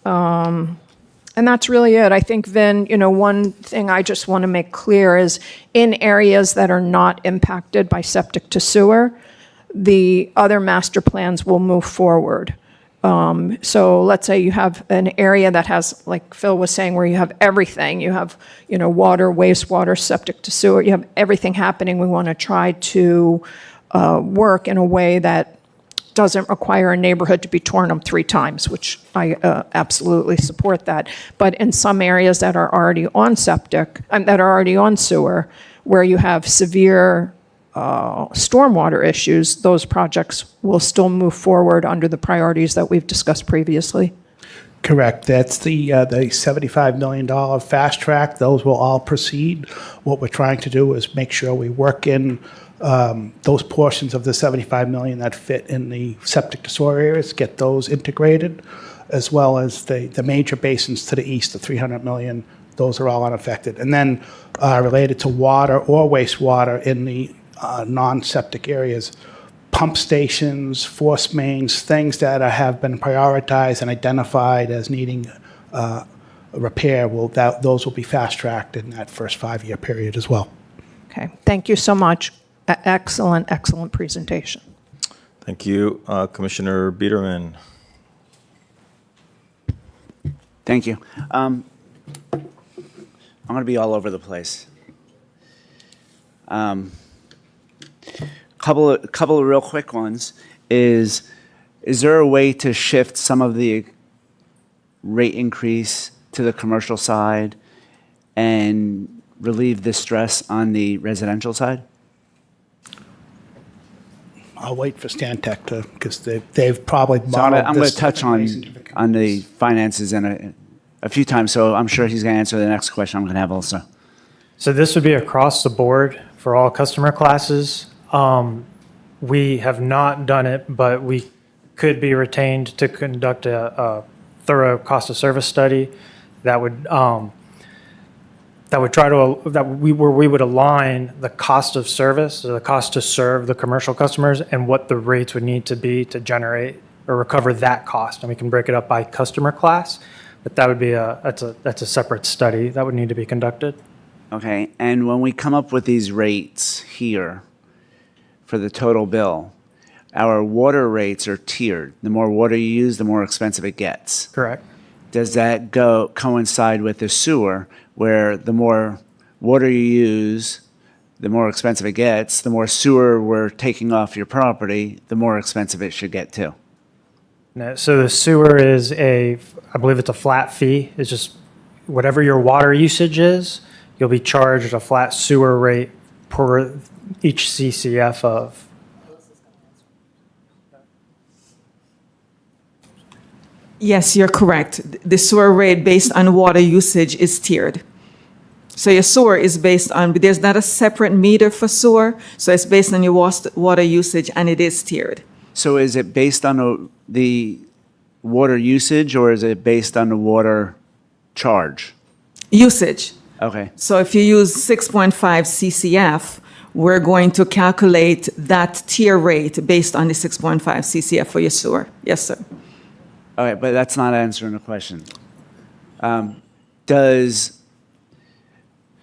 [SPEAKER 8] And that's really it. I think, Vin, one thing I just want to make clear is in areas that are not impacted by septic to sewer, the other master plans will move forward. So let's say you have an area that has, like Phil was saying, where you have everything. You have, water, wastewater, septic to sewer. You have everything happening. We want to try to work in a way that doesn't require a neighborhood to be torn up 3 times, which I absolutely support that. But in some areas that are already on septic, that are already on sewer, where you have severe stormwater issues, those projects will still move forward under the priorities that we've discussed previously.
[SPEAKER 3] Correct. That's the $75 million fast track. Those will all proceed. What we're trying to do is make sure we work in those portions of the $75 million that fit in the septic to sewer areas, get those integrated, as well as the major basins to the east, the $300 million. Those are all unaffected. And then related to water or wastewater in the non-septic areas, pump stations, force mains, things that have been prioritized and identified as needing repair, those will be fast-tracked in that first 5-year period as well.
[SPEAKER 8] Okay, thank you so much. Excellent, excellent presentation.
[SPEAKER 1] Thank you. Commissioner Biederman.
[SPEAKER 9] Thank you. I'm going to be all over the place. Couple of real quick ones is there a way to shift some of the rate increase to the commercial side and relieve the stress on the residential side?
[SPEAKER 3] I'll wait for Stantec to, because they've probably
[SPEAKER 9] So I'm
[SPEAKER 3] modeled
[SPEAKER 9] going
[SPEAKER 3] this
[SPEAKER 9] to touch
[SPEAKER 3] different ways in different
[SPEAKER 9] on the finances in a few times, so I'm sure he's going to answer the next question I'm going to have also.
[SPEAKER 7] So this would be across the board for all customer classes. We have not done it, but we could be retained to conduct a thorough cost of service study that would where we would align the cost of service, or the cost to serve the commercial customers, and what the rates would need to be to generate or recover that cost. And we can break it up by customer class, but that would be that's a separate study that would need to be conducted.
[SPEAKER 9] Okay, and when we come up with these rates here for the total bill, our water rates are tiered. The more water you use, the more expensive it gets.
[SPEAKER 7] Correct.
[SPEAKER 9] Does that coincide with the sewer, where the more water you use, the more expensive it gets, the more sewer we're taking off your property, the more expensive it should get too?
[SPEAKER 7] No, so the sewer is I believe it's a flat fee. It's just whatever your water usage is, you'll be charged a flat sewer rate per each CCF of.
[SPEAKER 6] Yes, you're correct. The sewer rate based on water usage is tiered. So your sewer is based on, there's not a separate meter for sewer, so it's based on your water usage, and it is tiered.
[SPEAKER 9] So is it based on the water usage, or is it based on the water charge?
[SPEAKER 6] Usage.
[SPEAKER 9] Okay,
[SPEAKER 6] So if you use 6.5 CCF, we're going to calculate that tier rate based on the 6.5 CCF for your sewer. Yes, sir.
[SPEAKER 9] all right, but that's not answering the question. For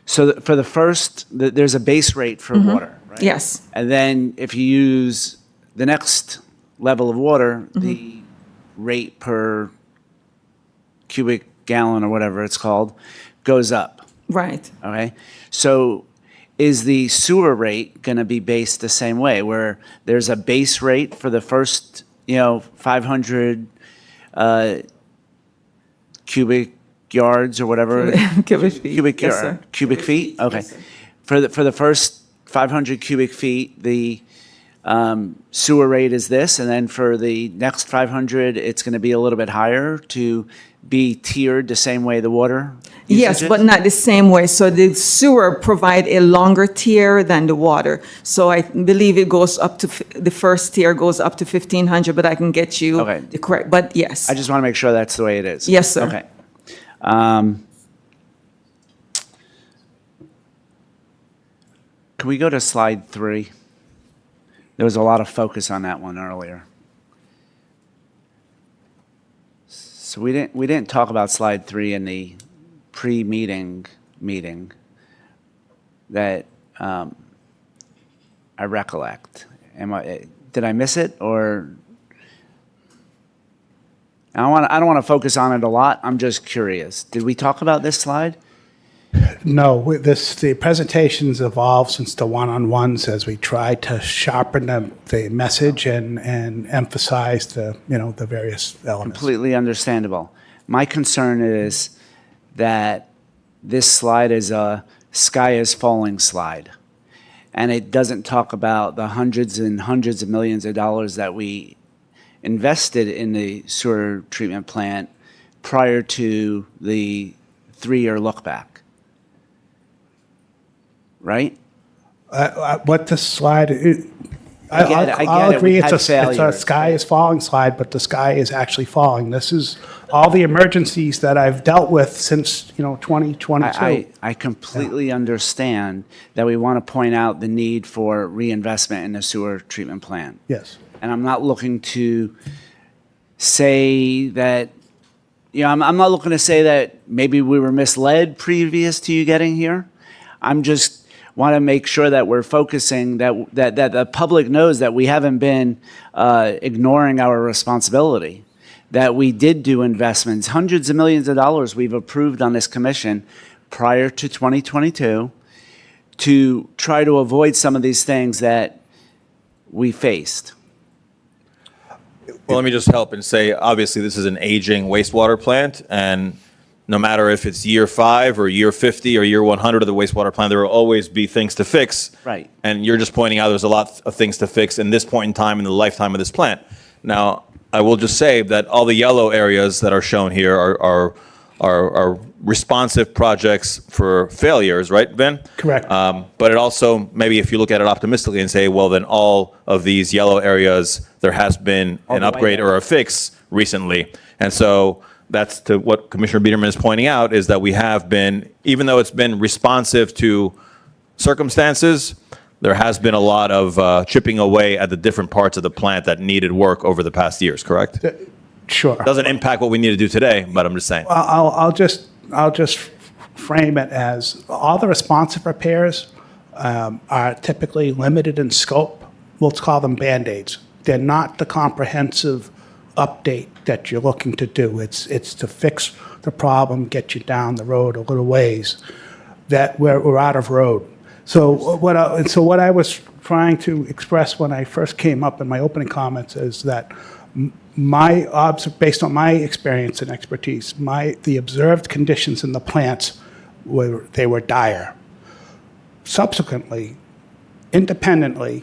[SPEAKER 9] the first, there's a base rate for water, right?
[SPEAKER 6] Yes.
[SPEAKER 9] And then if you use the next level of water, the rate per cubic gallon or whatever it's called goes up,
[SPEAKER 6] Right.
[SPEAKER 9] okay? So is the sewer rate going to be based the same way, where there's a base rate for the first, 500 cubic yards or whatever?
[SPEAKER 6] Cubic feet.
[SPEAKER 9] Cubic,
[SPEAKER 6] Yes, sir.
[SPEAKER 9] cubic feet? Okay. For the first 500 cubic feet, the sewer rate is this, and then for the next 500, it's going to be a little bit higher to be tiered the same way the water
[SPEAKER 6] Yes,
[SPEAKER 9] usage is?
[SPEAKER 6] but not the same way. So the sewer provide a longer tier than the water. So I believe it goes up to, the first tier goes up to 1,500, but I can get you
[SPEAKER 9] Okay.
[SPEAKER 6] the correct, but yes.
[SPEAKER 9] I just want to make sure that's the way it is.
[SPEAKER 6] Yes, sir.
[SPEAKER 9] Okay. Can we go to slide 3? There was a lot of focus on that one earlier. So we didn't talk about slide 3 in the pre-meeting meeting that I recollect. Did I miss it, or? I don't want to focus on it a lot. I'm just curious. Did we talk about this slide?
[SPEAKER 3] No, the presentations evolved since the one-on-ones as we tried to sharpen the message and emphasize the various elements.
[SPEAKER 9] Completely understandable. My concern is that this slide is a sky is falling slide. And it doesn't talk about the hundreds and hundreds of millions of dollars that we invested in the sewer treatment plant prior to the 3-year look back. Right?
[SPEAKER 3] What the slide,
[SPEAKER 9] I get it.
[SPEAKER 3] I'll agree,
[SPEAKER 9] We've had
[SPEAKER 3] it's a
[SPEAKER 9] failures.
[SPEAKER 3] sky is falling slide, but the sky is actually falling. This is all the emergencies that I've dealt with since 2022.
[SPEAKER 9] I completely understand that we want to point out the need for reinvestment in the sewer treatment plant.
[SPEAKER 3] Yes.
[SPEAKER 9] And I'm not looking to say that, I'm not looking to say that maybe we were misled previous to you getting here. I'm just want to make sure that we're focusing, that the public knows that we haven't been ignoring our responsibility, that we did do investments, hundreds of millions of dollars we've approved on this commission prior to 2022 to try to avoid some of these things that we faced.
[SPEAKER 1] Well, let me just help and say, obviously, this is an aging wastewater plant, and no matter if it's year 5 or year 50 or year 100 of the wastewater plant, there will always be things to fix.
[SPEAKER 9] Right.
[SPEAKER 1] And you're just pointing out there's a lot of things to fix in this point in time in the lifetime of this plant. Now, I will just say that all the yellow areas that are shown here are responsive projects for failures, right, Ben?
[SPEAKER 3] Correct.
[SPEAKER 1] But it also, maybe if you look at it optimistically and say, well, then all of these yellow areas, there has been
[SPEAKER 9] All
[SPEAKER 1] an
[SPEAKER 9] the way
[SPEAKER 1] upgrade
[SPEAKER 9] down.
[SPEAKER 1] or a fix recently. And so that's to what Commissioner Biederman is pointing out, is that we have been, even though it's been responsive to circumstances, there has been a lot of chipping away at the different parts of the plant that needed work over the past years, correct?
[SPEAKER 3] Sure.
[SPEAKER 1] Doesn't impact what we need to do today, but I'm just saying.
[SPEAKER 3] I'll just frame it as all the responsive repairs are typically limited in scope. Let's call them Band-Aids. They're not the comprehensive update that you're looking to do. It's to fix the problem, get you down the road a little ways, that we're out of road. So what I was trying to express when I first came up in my opening comments is that based on my experience and expertise, the observed conditions in the plants were dire. Subsequently, independently,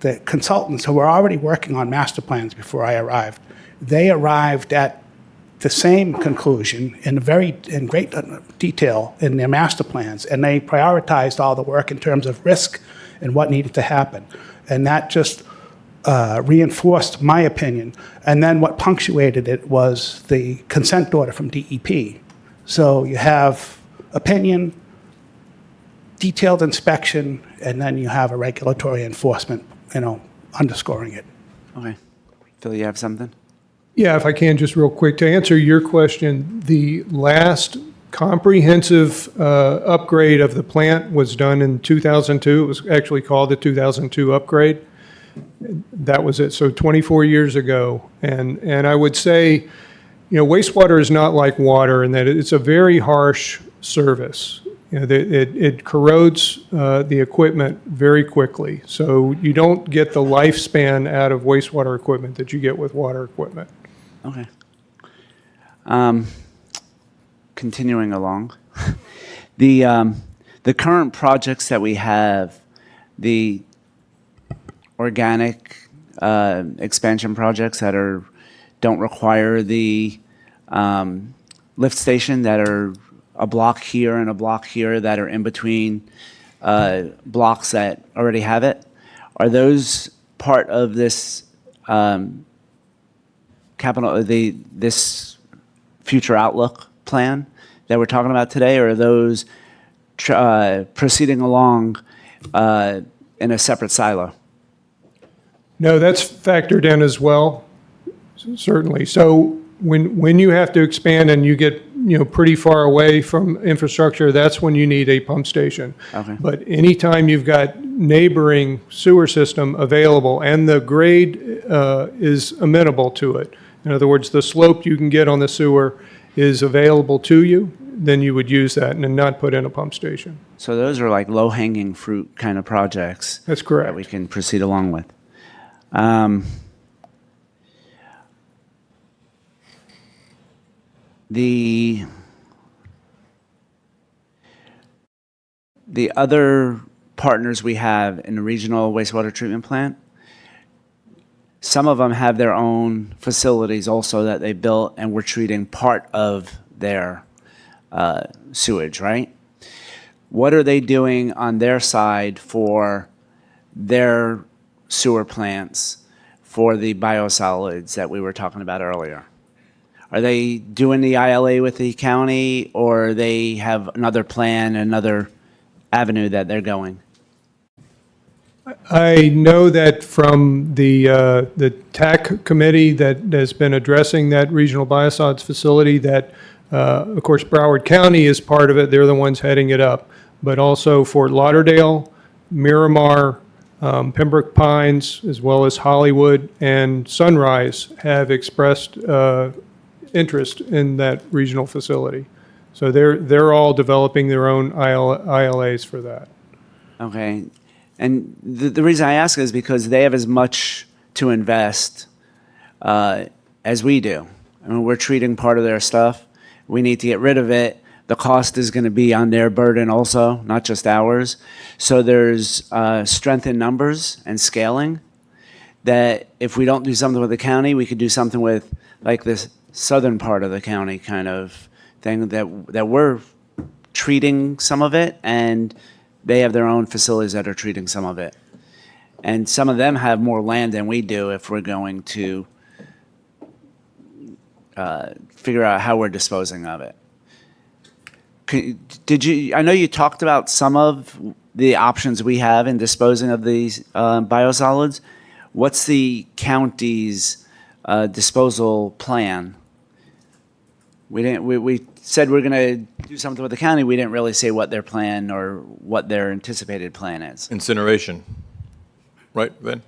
[SPEAKER 3] the consultants who were already working on master plans before I arrived, they arrived at the same conclusion in great detail in their master plans, and they prioritized all the work in terms of risk and what needed to happen. And that just reinforced my opinion. And then what punctuated it was the consent order from DEP. So you have opinion, detailed inspection, and then you have a regulatory enforcement, underscoring it.
[SPEAKER 9] Okay. Phil, you have something?
[SPEAKER 4] Yeah, if I can, just real quick, to answer your question, the last comprehensive upgrade of the plant was done in 2002. It was actually called the 2002 upgrade. That was it, so 24 years ago. And I would say, wastewater is not like water in that it's a very harsh service. It corrodes the equipment very quickly. So you don't get the lifespan out of wastewater equipment that you get with water equipment.
[SPEAKER 9] Okay. Continuing along, the current projects that we have, the organic expansion projects that don't require the lift station, that are a block here and a block here, that are in between blocks that already have it, are those part of this this future outlook plan that we're talking about today, or are those proceeding along in a separate silo?
[SPEAKER 4] No, that's factored in as well, certainly. So when you have to expand and you get, pretty far away from infrastructure, that's when you need a pump station.
[SPEAKER 9] Okay.
[SPEAKER 4] But anytime you've got neighboring sewer system available and the grade is amenable to it, in other words, the slope you can get on the sewer is available to you, then you would use that and not put in a pump station.
[SPEAKER 9] So those are like low-hanging fruit kind of projects.
[SPEAKER 4] That's correct.
[SPEAKER 9] That we can proceed along with. The other partners we have in the regional wastewater treatment plant, some of them have their own facilities also that they built, and we're treating part of their sewage, right? What are they doing on their side for their sewer plants for the biosolids that we were talking about earlier? Are they doing the ILA with the county, or they have another plan, another avenue that they're going?
[SPEAKER 4] I know that from the TAC committee that has been addressing that regional biosolids facility, that, of course, Broward County is part of it. They're the ones heading it up. But also Fort Lauderdale, Miramar, Pembroke Pines, as well as Hollywood and Sunrise have expressed interest in that regional facility. So they're all developing their own ILAs for that.
[SPEAKER 9] Okay. And the reason I ask is because they have as much to invest as we do. I mean, we're treating part of their stuff. We need to get rid of it. The cost is going to be on their burden also, not just ours. So there's strength in numbers and scaling that if we don't do something with the county, we could do something with like this southern part of the county kind of thing that we're treating some of it, and they have their own facilities that are treating some of it. And some of them have more land than we do if we're going to figure out how we're disposing of it. I know you talked about some of the options we have in disposing of these biosolids. What's the county's disposal plan? We said we're going to do something with the county. We didn't really say what their plan or what their anticipated plan is.
[SPEAKER 1] Incineration, right, Ben?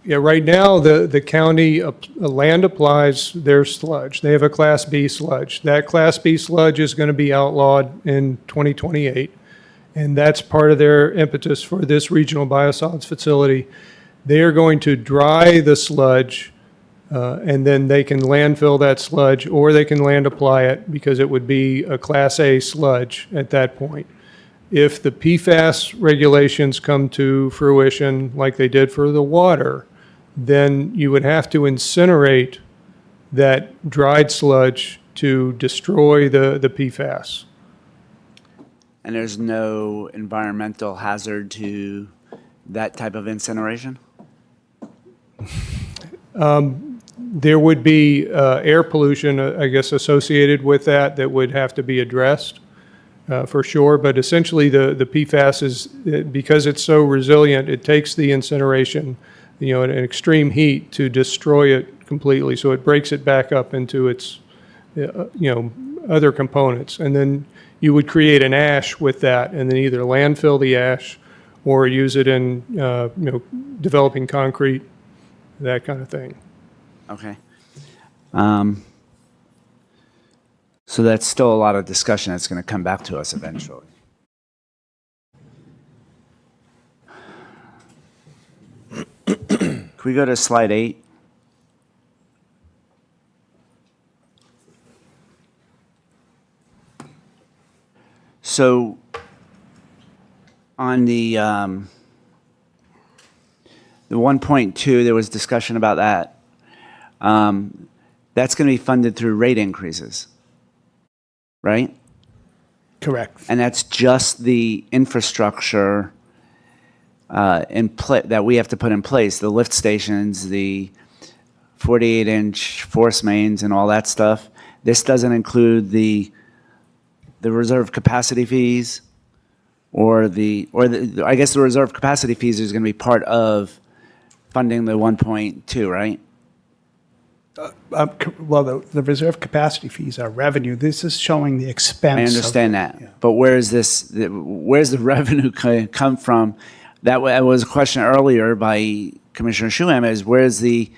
[SPEAKER 4] Yeah, right now, the county land applies their sludge. They have a Class B sludge. That Class B sludge is going to be outlawed in 2028, and that's part of their impetus for this regional biosolids facility. They are going to dry the sludge, and then they can landfill that sludge, or they can land apply it because it would be a Class A sludge at that point. If the PFAS regulations come to fruition like they did for the water, then you would have to incinerate that dried sludge to destroy the PFAS.
[SPEAKER 9] And there's no environmental hazard to that type of incineration?
[SPEAKER 4] There would be air pollution, I guess, associated with that would have to be addressed for sure. But essentially, the PFAS is, because it's so resilient, it takes the incineration, at an extreme heat to destroy it completely. So it breaks it back up into its, other components. And then you would create an ash with that, and then either landfill the ash or use it in, developing concrete, that kind of thing.
[SPEAKER 9] Okay. So that's still a lot of discussion that's going to come back to us eventually. Can we go to slide 8? So on the 1.2, there was discussion about that. That's going to be funded through rate increases, right?
[SPEAKER 3] Correct.
[SPEAKER 9] And that's just the infrastructure that we have to put in place, the lift stations, the 48-inch force mains and all that stuff. This doesn't include the reserve capacity fees or I guess the reserve capacity fees is going to be part of funding the 1.2, right?
[SPEAKER 3] Well, the reserve capacity fees are revenue. This is showing the expense.
[SPEAKER 9] I
[SPEAKER 3] of-
[SPEAKER 9] understand that,
[SPEAKER 3] yeah.
[SPEAKER 9] but where's the revenue come from? That was a question earlier by Commissioner Shuham, is where's the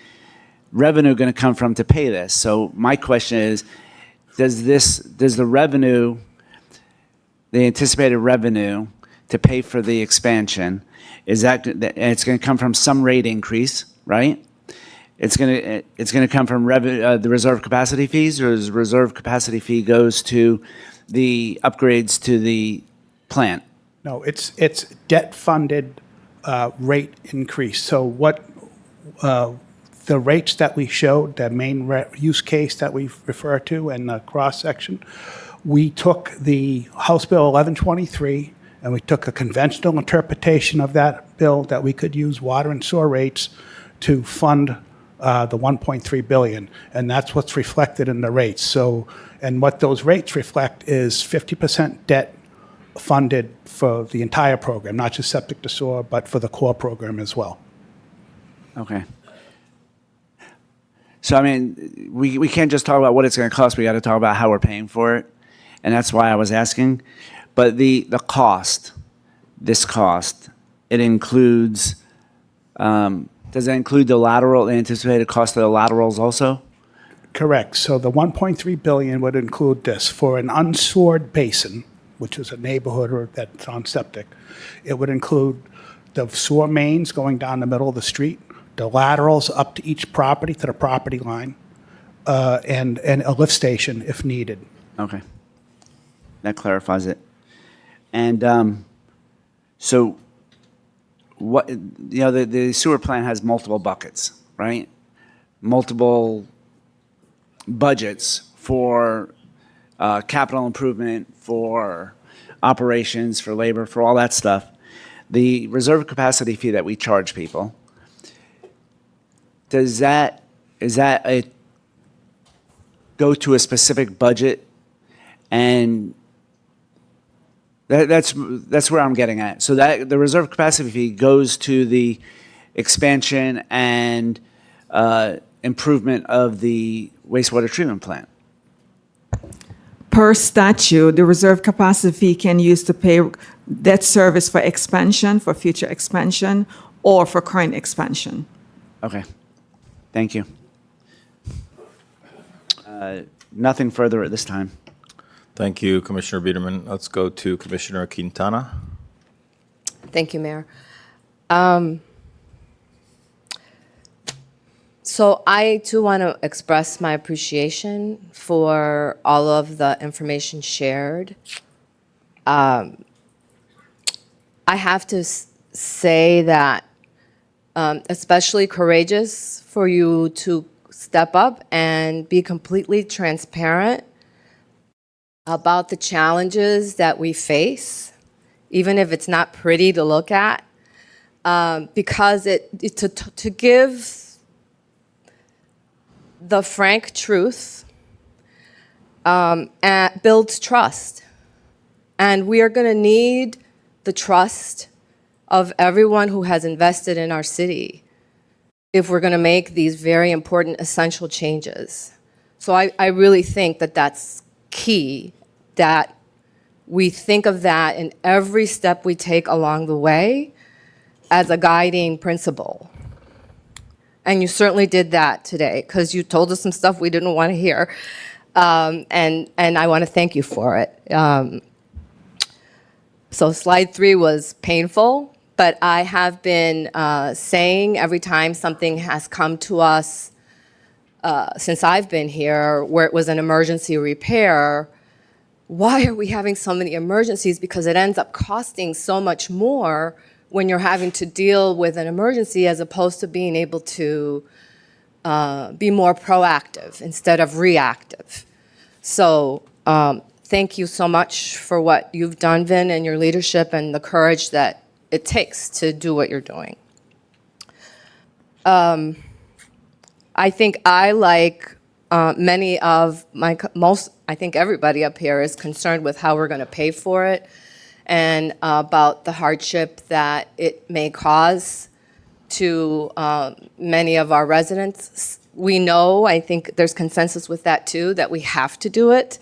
[SPEAKER 9] revenue going to come from to pay this? So my question is, does the revenue, the anticipated revenue to pay for the expansion, is that, and it's going to come from some rate increase, right? It's going to come from the reserve capacity fees, or is reserve capacity fee goes to the upgrades to the plant?
[SPEAKER 3] No, it's debt-funded rate increase. So what the rates that we showed, the main use case that we refer to in the cross-section, we took the House Bill 1123, and we took a conventional interpretation of that bill that we could use water and sewer rates to fund the 1.3 billion, and that's what's reflected in the rates. So, and what those rates reflect is 50% debt funded for the entire program, not just septic to sewer, but for the core program as well.
[SPEAKER 9] Okay. So, I mean, we can't just talk about what it's going to cost. We got to talk about how we're paying for it. And that's why I was asking. But the cost, this cost, it includes, does it include the anticipated cost of the laterals also?
[SPEAKER 3] Correct. So the 1.3 billion would include this. For an unsewered basin, which is a neighborhood or that's on septic, it would include the sewer mains going down the middle of the street, the laterals up to each property, to the property line, and a lift station if needed.
[SPEAKER 9] Okay. That clarifies it. And so what, the sewer plant has multiple buckets, right? Multiple budgets for capital improvement, for operations, for labor, for all that stuff. The reserve capacity fee that we charge people, is that go to a specific budget? And that's where I'm getting at. So that the reserve capacity fee goes to the expansion and improvement of the wastewater treatment plant.
[SPEAKER 6] Per statute, the reserve capacity fee can use to pay debt service for expansion, for future expansion, or for current expansion.
[SPEAKER 9] Okay. Thank you. Nothing further at this time.
[SPEAKER 1] Thank you, Commissioner Biederman. Let's go to Commissioner Quintana.
[SPEAKER 10] Thank you, Mayor. So I too want to express my appreciation for all of the information shared. I have to say that especially courageous for you to step up and be completely transparent about the challenges that we face, even if it's not pretty to look at, because to give the frank truth and builds trust. And we are going to need the trust of everyone who has invested in our city if we're going to make these very important, essential changes. So I really think that that's key, that we think of that in every step we take along the way as a guiding principle. And you certainly did that today, because you told us some stuff we didn't want to hear. And I want to thank you for it. So slide 3 was painful, But I have been saying every time something has come to us since I've been here, where it was an emergency repair, why are we having so many emergencies? Because it ends up costing so much more when you're having to deal with an emergency as opposed to being able to be more proactive instead of reactive. So thank you so much for what you've done, Vin, and your leadership and the courage that it takes to do what you're doing. I think I, like many of I think everybody up here is concerned with how we're going to pay for it and about the hardship that it may cause to many of our residents. We know, I think there's consensus with that too, that we have to do it.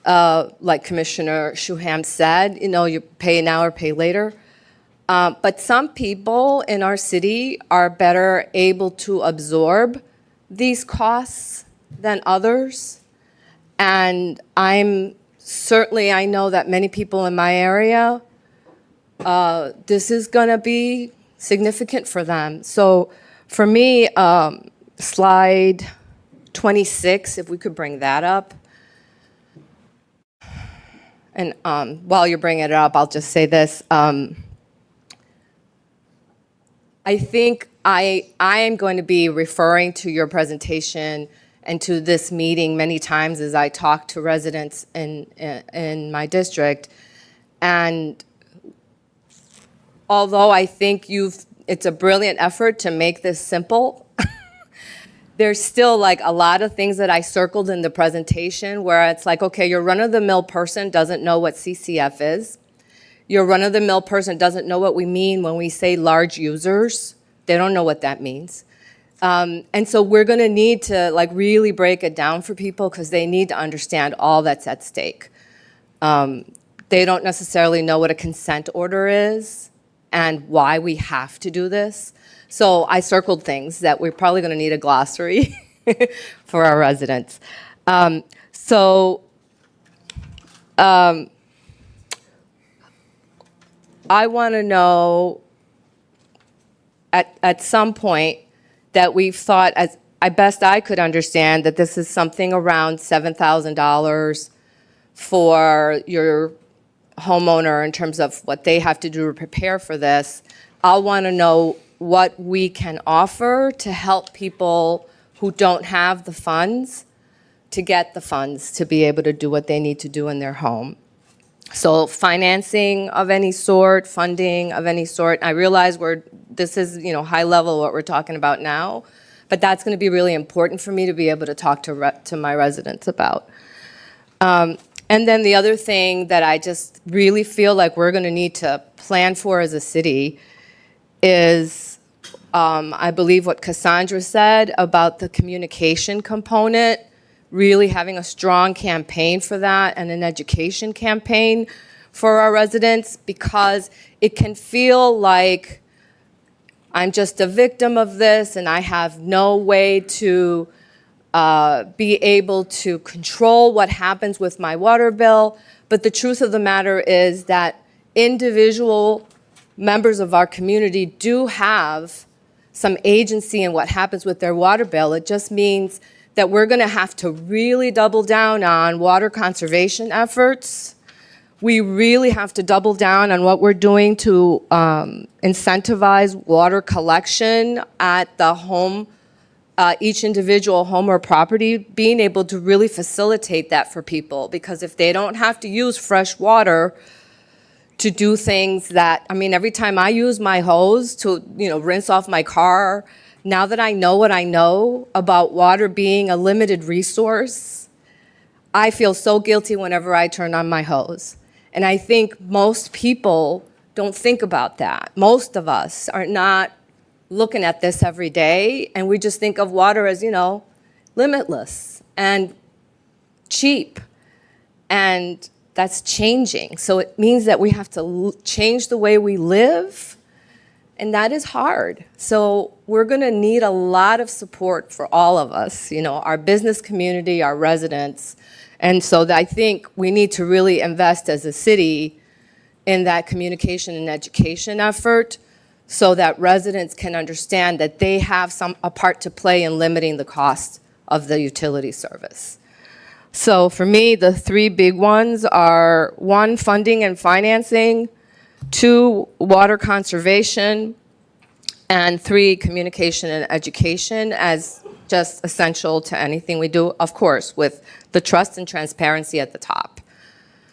[SPEAKER 10] Like Commissioner Shuham said, you pay now or pay later. But some people in our city are better able to absorb these costs than others. And I know that many people in my area, this is going to be significant for them. So for me, slide 26, if we could bring that up. And while you're bringing it up, I'll just say this. I think I am going to be referring to your presentation and to this meeting many times as I talk to residents in my district. And although I think it's a brilliant effort to make this simple, there's still like a lot of things that I circled in the presentation where it's like, okay, your run-of-the-mill person doesn't know what CCF is. Your run-of-the-mill person doesn't know what we mean when we say large users. They don't know what that means. And so we're going to need to really break it down for people because they need to understand all that's at stake. They don't necessarily know what a consent order is and why we have to do this. So I circled things that we're probably going to need a glossary for our residents. I want to know at some point that we've thought, as best I could understand, that this is something around $7,000 for your homeowner in terms of what they have to do to prepare for this. I'll want to know what we can offer to help people who don't have the funds to get the funds to be able to do what they need to do in their home. So financing of any sort, funding of any sort. I realize this is high level what we're talking about now, but that's going to be really important for me to be able to talk to my residents about. And then the other thing that I just really feel like we're going to need to plan for as a city is, I believe what Cassandra said about the communication component, really having a strong campaign for that and an education campaign for our residents, because it can feel like I'm just a victim of this and I have no way to be able to control what happens with my water bill. But the truth of the matter is that individual members of our community do have some agency in what happens with their water bill. It just means that we're going to have to really double down on water conservation efforts. We really have to double down on what we're doing to incentivize water collection at the home, each individual home or property, being able to really facilitate that for people. Because if they don't have to use fresh water to do things that, every time I use my hose to, rinse off my car, now that I know what I know about water being a limited resource, I feel so guilty whenever I turn on my hose. And I think most people don't think about that. Most of us are not looking at this every day, and we just think of water as, limitless and cheap. And that's changing. So it means that we have to change the way we live. And that is hard. So we're going to need a lot of support for all of us, our business community, our residents. And so I think we need to really invest as a city in that communication and education effort so that residents can understand that they have a part to play in limiting the cost of the utility service. So for me, the three big ones are 1, funding and financing, 2, water conservation, and 3, communication and education as just essential to anything we do, of course, with the trust and transparency at the top.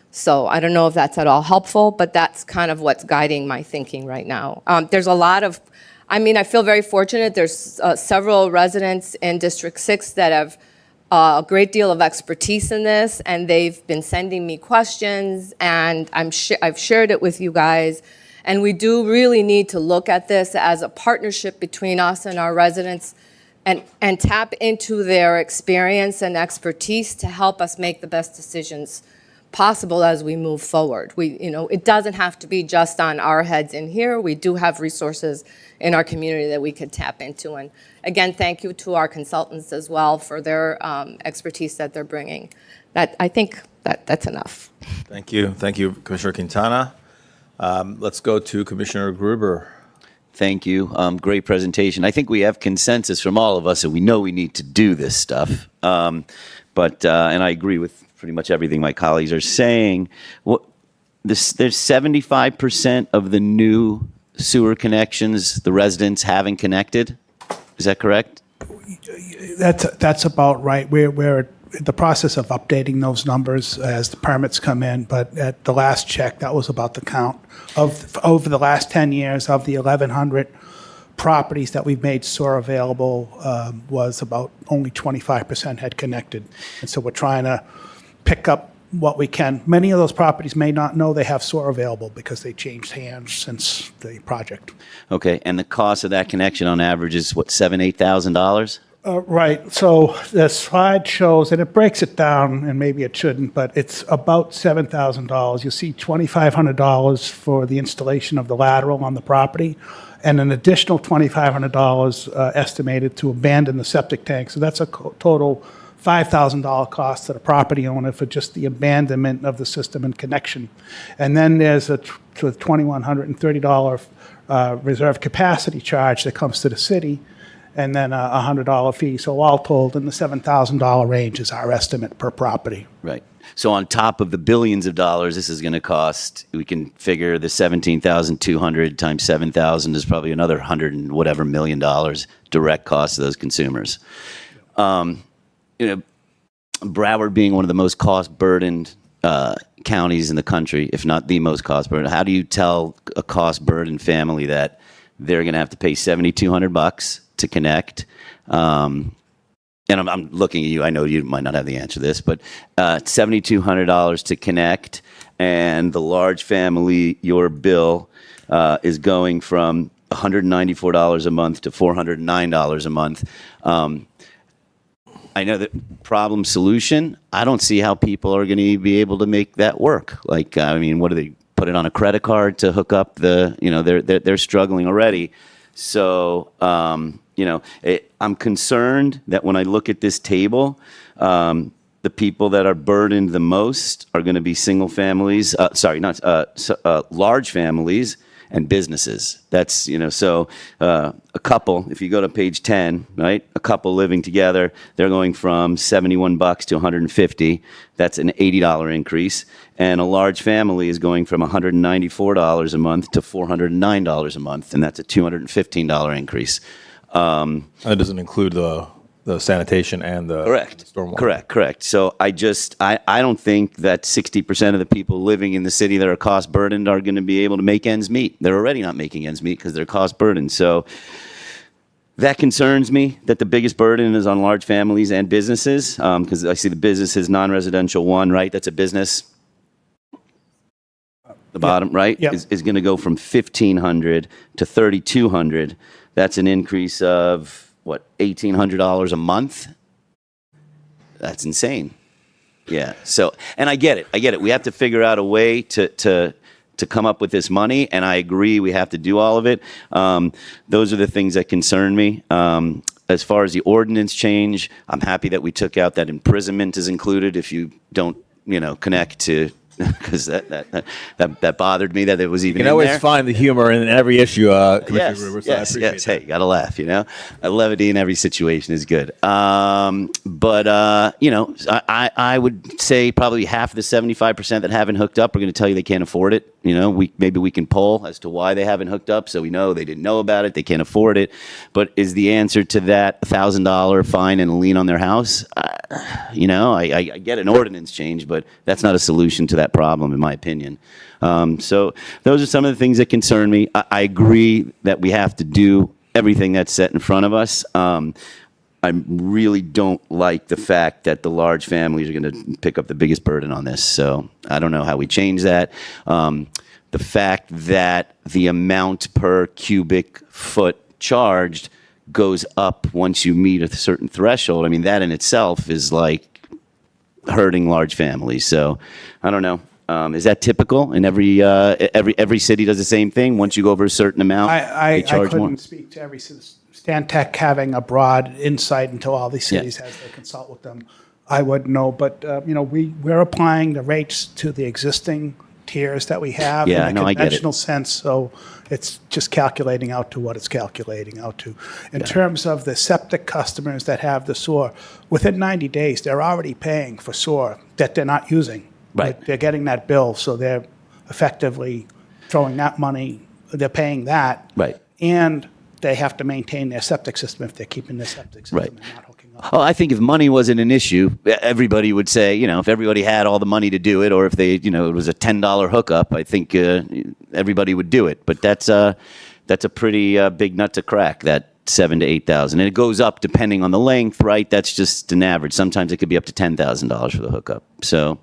[SPEAKER 10] So I don't know if that's at all helpful, but that's kind of what's guiding my thinking right now. There's a lot of, I feel very fortunate. There's several residents in District 6 that have a great deal of expertise in this, and they've been sending me questions, and I've shared it with you guys. And we do really need to look at this as a partnership between us and our residents and tap into their experience and expertise to help us make the best decisions possible as we move forward. It doesn't have to be just on our heads in here. We do have resources in our community that we could tap into. And again, thank you to our consultants as well for their expertise that they're bringing. I think that's enough.
[SPEAKER 1] Thank you, Commissioner Quintana. Let's go to Commissioner Gruber.
[SPEAKER 11] Thank you. Great presentation. I think we have consensus from all of us, and we know we need to do this stuff. And I agree with pretty much everything my colleagues are saying. There's 75% of the new sewer connections the residents haven't connected. Is that correct?
[SPEAKER 3] That's about right. We're in the process of updating those numbers as the permits come in, but at the last check, that was about the count of over the last 10 years of the 1,100 properties that we've made sewer available was about only 25% had connected. And so we're trying to pick up what we can. Many of those properties may not know they have sewer available because they changed hands since the project.
[SPEAKER 11] Okay, and the cost of that connection on average is what, $7,000, $8,000?
[SPEAKER 3] Right. So the slide shows, and it breaks it down, and maybe it shouldn't, but it's about $7,000. You'll see $2,500 for the installation of the lateral on the property, and an additional $2,500 estimated to abandon the septic tank. So that's a total $5,000 cost to the property owner for just the abandonment of the system and connection. And then there's a $2,130 reserve capacity charge that comes to the city, and then a $100 fee. So all told, in the $7,000 range is our estimate per property.
[SPEAKER 11] Right. So on top of the billions of dollars this is going to cost, we can figure the 17,200 times 7,000 is probably another $100 and whatever million direct cost to those consumers. Broward being one of the most cost-burdened counties in the country, if not the most cost-burdened, how do you tell a cost-burdened family that they're going to have to pay $7,200 to connect? And I'm looking at you. I know you might not have the answer to this, but $7,200 to connect, and the large family, your bill is going from $194 a month to $409 a month. I know that problem solution, I don't see how people are going to be able to make that work. What do they put it on a credit card to hook up they're struggling already. So, I'm concerned that when I look at this table, the people that are burdened the most are going to be single families, large families and businesses. That's, a couple, if you go to page 10, right, a couple living together, they're going from $71 to $150. That's an $80 increase. And a large family is going from $194 a month to $409 a month, and that's a $215 increase.
[SPEAKER 1] That doesn't include the sanitation and the stormwater.
[SPEAKER 11] Correct. So I don't think that 60% of the people living in the city that are cost burdened are going to be able to make ends meet. They're already not making ends meet because they're cost burdened. So that concerns me, that the biggest burden is on large families and businesses, because I see the businesses, non-residential one, right? That's a business. The bottom, right, is going to go from $1,500 to $3,200. That's an increase of, what, $1,800 a month? That's insane. Yeah. So, and I get it. We have to figure out a way to come up with this money, and I agree we have to do all of it. Those are the things that concern me. As far as the ordinance change, I'm happy that we took out that imprisonment is included if you don't, connect to because that bothered me that it was even
[SPEAKER 1] You can
[SPEAKER 11] in
[SPEAKER 1] always
[SPEAKER 11] there.
[SPEAKER 1] find the humor in every issue, Commissioner
[SPEAKER 11] Yes,
[SPEAKER 1] Gruber, so I
[SPEAKER 11] yes,
[SPEAKER 1] appreciate
[SPEAKER 11] yes.
[SPEAKER 1] that.
[SPEAKER 11] Hey, you gotta laugh, you know. Levity in every situation is good. But you know, I would say probably half of the 75% that haven't hooked up are going to tell you they can't afford it. You know, maybe we can poll as to why they haven't hooked up, so we know they didn't know about it, they can't afford it. But is the answer to that $1,000 fine and a lien on their house? You know, I get an ordinance change, but that's not a solution to that problem, in my opinion. So those are some of the things that concern me. I agree that we have to do everything that's set in front of us. I really don't like the fact that the large families are going to pick up the biggest burden on this. So I don't know how we change that. The fact that the amount per cubic foot charged goes up once you meet a certain threshold, I mean, that in itself is like hurting large families. So I don't know. Is that typical in every city does the same thing? Once you go over a certain amount,
[SPEAKER 3] I
[SPEAKER 11] they charge more?
[SPEAKER 3] couldn't speak to every Stantec having a broad insight into all these
[SPEAKER 11] Yeah.
[SPEAKER 3] cities as they consult with them. I wouldn't know, but you know, we're applying the rates to the existing tiers that we have
[SPEAKER 11] Yeah,
[SPEAKER 3] in
[SPEAKER 11] no,
[SPEAKER 3] a
[SPEAKER 11] I get it.
[SPEAKER 3] conventional sense. So it's just calculating out to what it's calculating out to. In terms of the septic customers that have the sewer, within 90 days, they're already paying for sewer that they're not using.
[SPEAKER 11] Right.
[SPEAKER 3] They're getting that bill, so they're effectively throwing that money, they're paying that.
[SPEAKER 11] Right.
[SPEAKER 3] And they have to maintain their septic system if they're keeping their septic system
[SPEAKER 11] Right.
[SPEAKER 3] and not hooking up.
[SPEAKER 11] Oh, I think if money wasn't an issue, everybody would say, you know, if everybody had all the money to do it, or if they, you know, it was a $10 hookup, I think everybody would do it. But that's a pretty big nut to crack, that 7,000 to 8,000, and it goes up depending on the length, right? That's just an average. Sometimes it could be up to $10,000 for the hookup. So,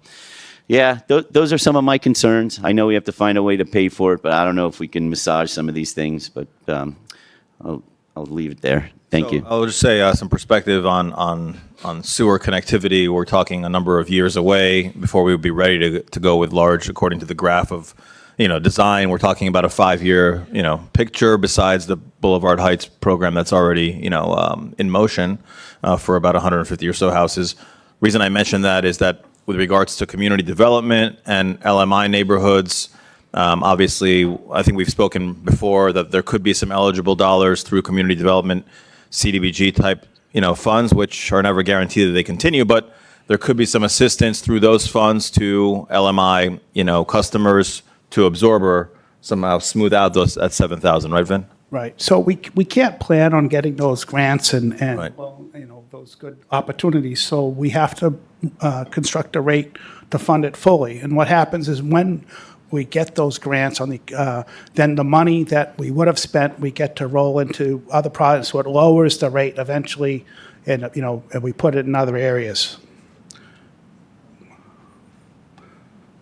[SPEAKER 11] yeah, those are some of my concerns. I know we have to find a way to pay for it, but I don't know if we can massage some of these things. But I'll leave it there. Thank you.
[SPEAKER 1] I'll just say some perspective on sewer connectivity. We're talking a number of years away before we would be ready to go with large, according to the graph of, you know, design. We're talking about a 5-year, you know, picture besides the Boulevard Heights program that's already, you know, in motion for about 150 or so houses. Reason I mention that is that with regards to community development and LMI neighborhoods, obviously, I think we've spoken before that there could be some eligible dollars through community development, CDBG type, you know, funds, which are never guaranteed that they continue, but there could be some assistance through those funds to LMI, you know, customers to absorb or somehow smooth out those at 7,000, right, Vin?
[SPEAKER 3] Right. So we can't plan on getting those grants and
[SPEAKER 1] Right.
[SPEAKER 3] well, you know, those good opportunities. So we have to construct a rate to fund it fully. And what happens is when we get those grants on the, then the money that we would have spent, we get to roll into other projects. So it lowers the rate eventually, and you know, and we put it in other areas.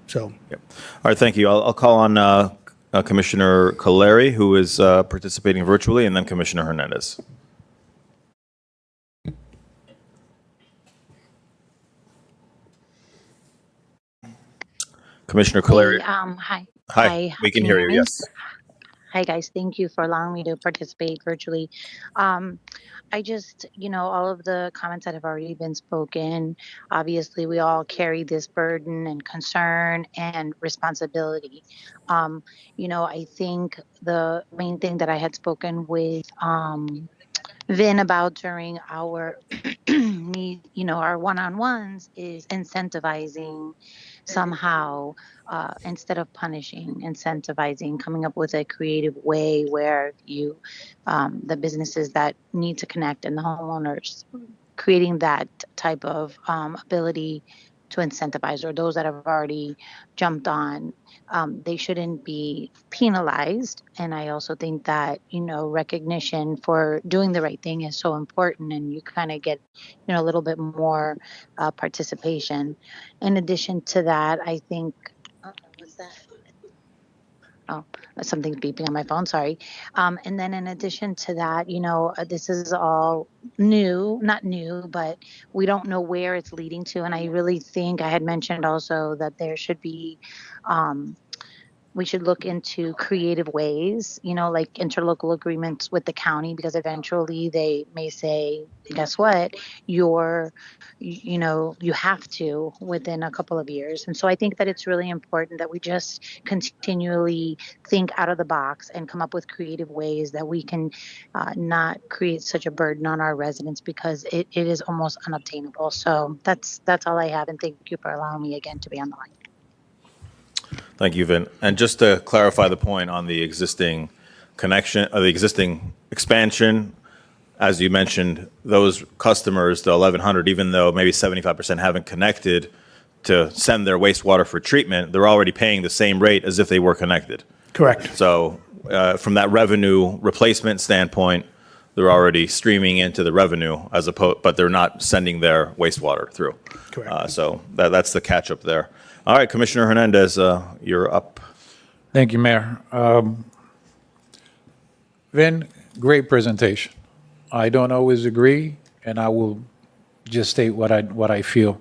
[SPEAKER 3] So.
[SPEAKER 1] Yep. All right, thank you. I'll call on Commissioner Coleri, who is participating virtually, and then Commissioner Hernandez. Commissioner Coleri.
[SPEAKER 12] Hi.
[SPEAKER 1] Hi, we can hear you, yes.
[SPEAKER 12] Hi, guys. Thank you for allowing me to participate virtually. I just, you know, all of the comments that have already been spoken, obviously we all carry this burden and concern and responsibility. You know, I think the main thing that I had spoken with Vin about during our you know, our one-on-ones is incentivizing somehow instead of punishing, incentivizing, coming up with a creative way where you, the businesses that need to connect and the homeowners, creating that type of ability to incentivize, or those that have already jumped on, they shouldn't be penalized. And I also think that, you know, recognition for doing the right thing is so important, and you kind of get, you know, a little bit more participation. In addition to that, I think, what's that? Oh, something's beeping on my phone, sorry. And then in addition to that, you know, this is all new, not new, but we don't know where it's leading to. And I really think I had mentioned also that there should be we should look into creative ways, like interlocal agreements with the county, because eventually they may say, guess what, you have to within a couple of years. And so I think that it's really important that we just continually think out of the box and come up with creative ways that we can not create such a burden on our residents, because it is almost unobtainable. So that's all I have, and thank you for allowing me again to be on the line.
[SPEAKER 1] Thank you, Vin. And just to clarify the point on the existing connection, the existing expansion, as you mentioned, those customers, the 1,100, even though maybe 75% haven't connected to send their wastewater for treatment, they're already paying the same rate as if they were connected.
[SPEAKER 3] Correct.
[SPEAKER 1] So from that revenue replacement standpoint, they're already streaming into the revenue but they're not sending their wastewater through.
[SPEAKER 3] Correct.
[SPEAKER 1] So that's the catch up there. All right, Commissioner Hernandez, you're up.
[SPEAKER 13] Thank you, Mayor. Vin, great presentation. I don't always agree, and I will just state what I feel.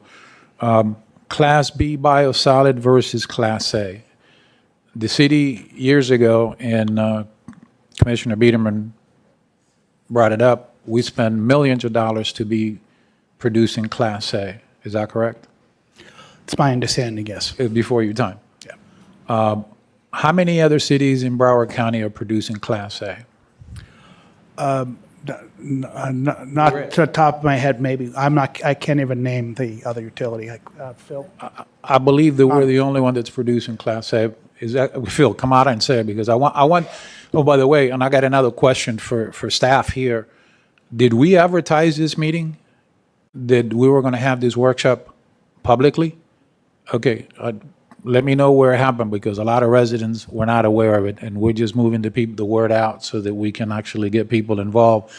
[SPEAKER 13] Class B biosolid versus Class A. The city years ago, and Commissioner Biederman brought it up, we spend millions of dollars to be producing Class A. Is that correct?
[SPEAKER 3] It's my understanding, yes.
[SPEAKER 13] Before your time.
[SPEAKER 3] Yeah.
[SPEAKER 13] How many other cities in Broward County are producing Class A?
[SPEAKER 3] Not to the top of my head, maybe. I can't even name the other utility. Phil?
[SPEAKER 13] I believe that we're the only one that's producing Class A. Is that, Phil, come out and say it, because I want, oh, by the way, and I got another question for staff here. Did we advertise this meeting? That we were going to have this workshop publicly? Okay, let me know where it happened, because a lot of residents were not aware of it, and we're just moving the word out so that we can actually get people involved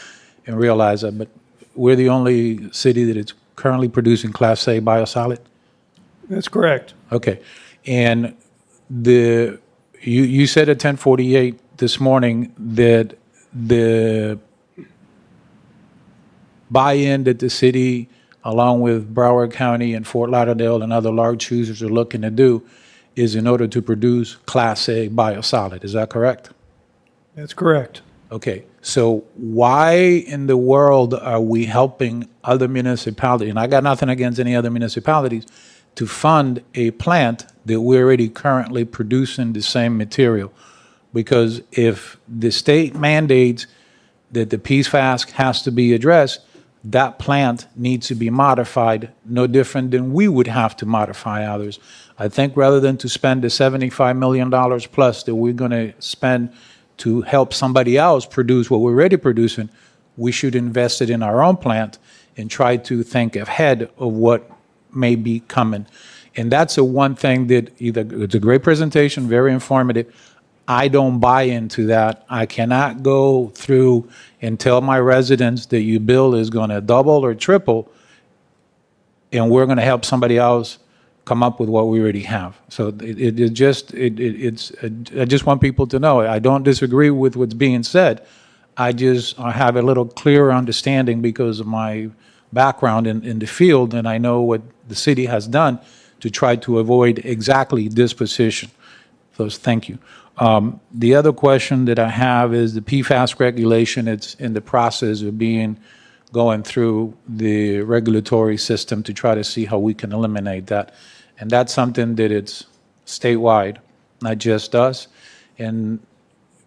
[SPEAKER 13] and realize that. But we're the only city that is currently producing Class A biosolid?
[SPEAKER 4] That's correct.
[SPEAKER 13] Okay. And you said at 10:48 this morning that the buy-in that the city, along with Broward County and Fort Lauderdale and other large users, are looking to do is in order to produce Class A biosolid. Is that correct?
[SPEAKER 4] That's correct.
[SPEAKER 13] Okay. So why in the world are we helping other municipalities, and I got nothing against any other municipalities, to fund a plant that we're already currently producing the same material? Because if the state mandates that the PFAS has to be addressed, that plant needs to be modified, no different than we would have to modify others. I think rather than to spend the $75 million plus that we're going to spend to help somebody else produce what we're already producing, we should invest it in our own plant and try to think ahead of what may be coming. And that's the one thing that it's a great presentation, very informative. I don't buy into that. I cannot go through and tell my residents that your bill is going to double or triple, and we're going to help somebody else come up with what we already have. So I just want people to know, I don't disagree with what's being said. I have a little clearer understanding because of my background in the field, and I know what the city has done to try to avoid exactly this position. So thank you. The other question that I have is the PFAS regulation. It's in the process of going through the regulatory system to try to see how we can eliminate that. And that's something that it's statewide, not just us. And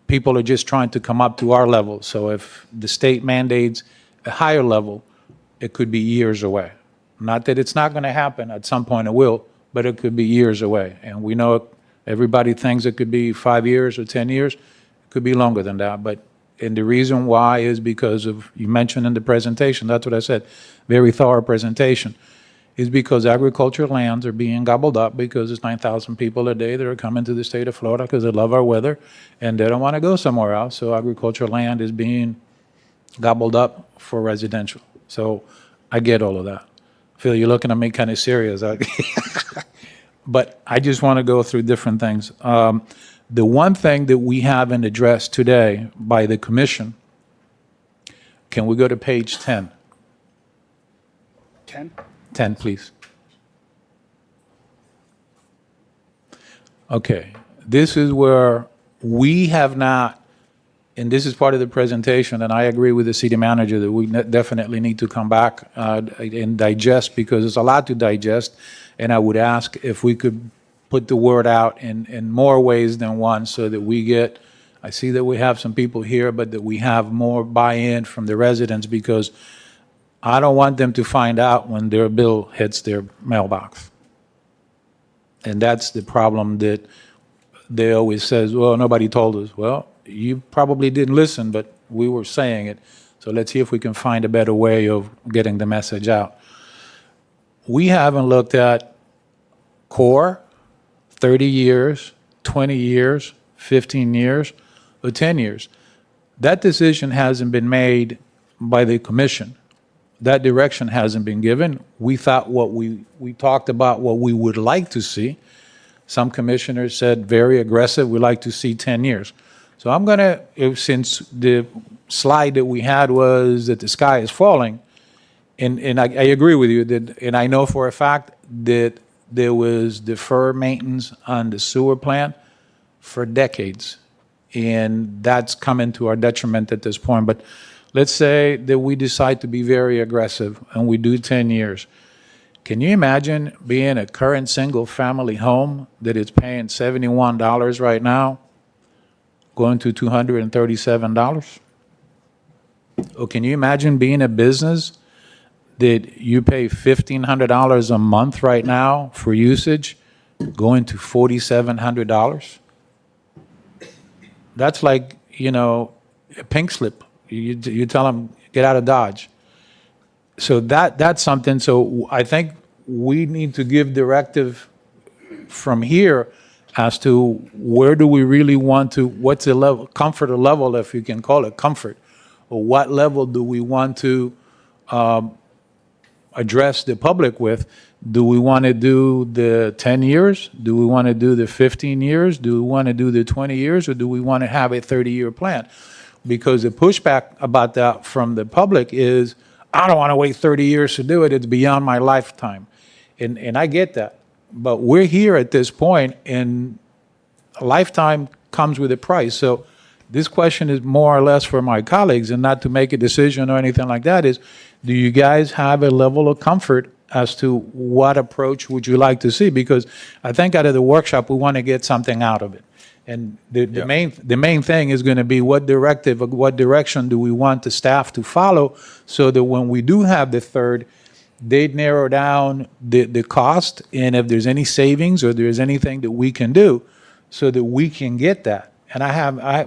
[SPEAKER 13] people are just trying to come up to our level. So if the state mandates a higher level, it could be years away. Not that it's not going to happen. At some point it will, but it could be years away. And we know everybody thinks it could be 5 years or 10 years. It could be longer than that. And the reason why is because of, you mentioned in the presentation, that's what I said, very thorough presentation, is because agricultural lands are being gobbled up because there's 9,000 people a day that are coming to the state of Florida because they love our weather and they don't want to go somewhere else. So agricultural land is being gobbled up for residential. So I get all of that. Phil, you're looking at me kind of serious. But I just want to go through different things. The one thing that we haven't addressed today by the commission, can we go to page 10?
[SPEAKER 3] 10?
[SPEAKER 13] 10, please. Okay. this is where we have not, and this is part of the presentation, and I agree with the city manager that we definitely need to come back and digest, because there's a lot to digest. And I would ask if we could put the word out in more ways than one, so that we get, I see that we have some people here, but that we have more buy-in from the residents, because I don't want them to find out when their bill hits their mailbox. And that's the problem that they always says, well, nobody told us. Well, you probably didn't listen, but we were saying it. So let's see if we can find a better way of getting the message out. We haven't looked at core, 30 years, 20 years, 15 years, or 10 years. That decision hasn't been made by the commission. That direction hasn't been given. We thought we talked about what we would like to see. Some commissioners said very aggressive, we'd like to see 10 years. So I'm gonna, since the slide that we had was that the sky is falling, and I agree with you, that, and I know for a fact that there was deferred maintenance on the sewer plant for decades. And that's coming to our detriment at this point. But let's say that we decide to be very aggressive and we do 10 years. Can you imagine being a current single-family home that is paying $71 right now, going to $237? Or can you imagine being a business that you pay $1,500 a month right now for usage, going to $4,700? That's like, a pink slip. You tell them, get out of Dodge. So that's something. So I think we need to give directive from here as to where do we really want to, what's the level, comfort level, if you can call it comfort, or what level do we want to address the public with? Do we want to do the 10 years? Do we want to do the 15 years? Do we want to do the 20 years? Or do we want to have a 30-year plan? Because the pushback about that from the public is, I don't want to wait 30 years to do it. It's beyond my lifetime. And I get that. But we're here at this point, and a lifetime comes with a price. So this question is more or less for my colleagues, and not to make a decision or anything like that, is do you guys have a level of comfort as to what approach would you like to see? Because I think out of the workshop, we want to get something out of it. And the main thing is going to be what direction do we want the staff to follow, so that when we do have the third, they narrow down the cost, and if there's any savings or there's anything that we can do so that we can get that. And I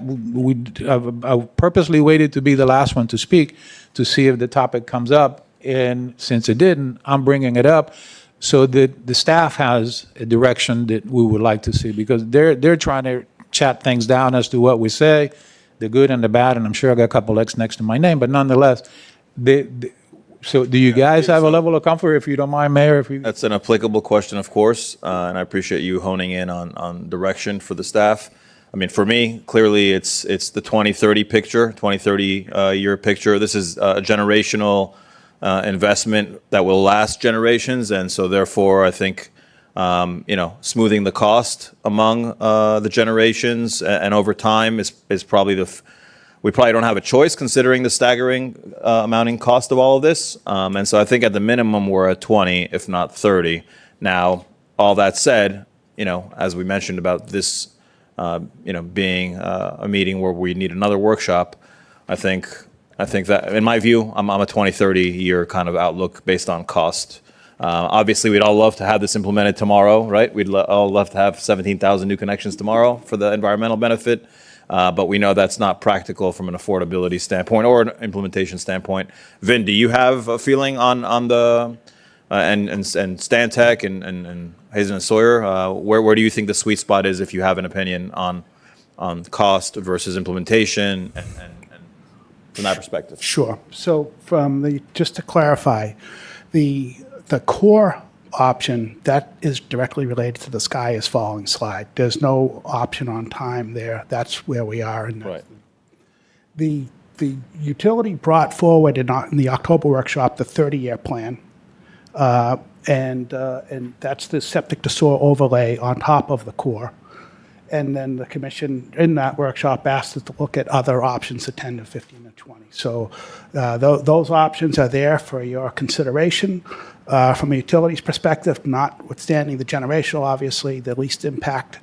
[SPEAKER 13] purposely waited to be the last one to speak to see if the topic comes up. And since it didn't, I'm bringing it up so that the staff has a direction that we would like to see, because they're trying to chat things down as to what we say, the good and the bad, and I'm sure I got a couple X next to my name, but nonetheless, so do you guys have a level of comfort, if you don't mind, Mayor?
[SPEAKER 1] That's an applicable question, of course, and I appreciate you honing in on direction for the staff. I mean, for me, clearly, it's the 2030 picture, 2030 year picture. This is a generational investment that will last generations, and so therefore, I think smoothing the cost among the generations and over time is probably we probably don't have a choice, considering the staggering amounting cost of all of this. And so I think at the minimum we're at 20, if not 30. Now, all that said, as we mentioned about this, being a meeting where we need another workshop, I think that, in my view, I'm a 2030 year kind of outlook based on cost. Obviously, we'd all love to have this implemented tomorrow, right? We'd all love to have 17,000 new connections tomorrow for the environmental benefit, but we know that's not practical from an affordability standpoint or an implementation standpoint. Vin, do you have a feeling on the and Stantec and Hazen and Sawyer? Where do you think the sweet spot is, if you have an opinion on cost versus implementation and from that perspective?
[SPEAKER 3] Sure. So just to clarify, the core option, that is directly related to the sky is falling slide. There's no option on time there. That's where we are.
[SPEAKER 1] Right.
[SPEAKER 3] The utility brought forward in the October workshop the 30-year plan, and that's the septic to sewer overlay on top of the core. And then the commission in that workshop asked us to look at other options, the 10 to 15 to 20. So those options are there for your consideration. From a utilities perspective, notwithstanding the generational, obviously, the least impact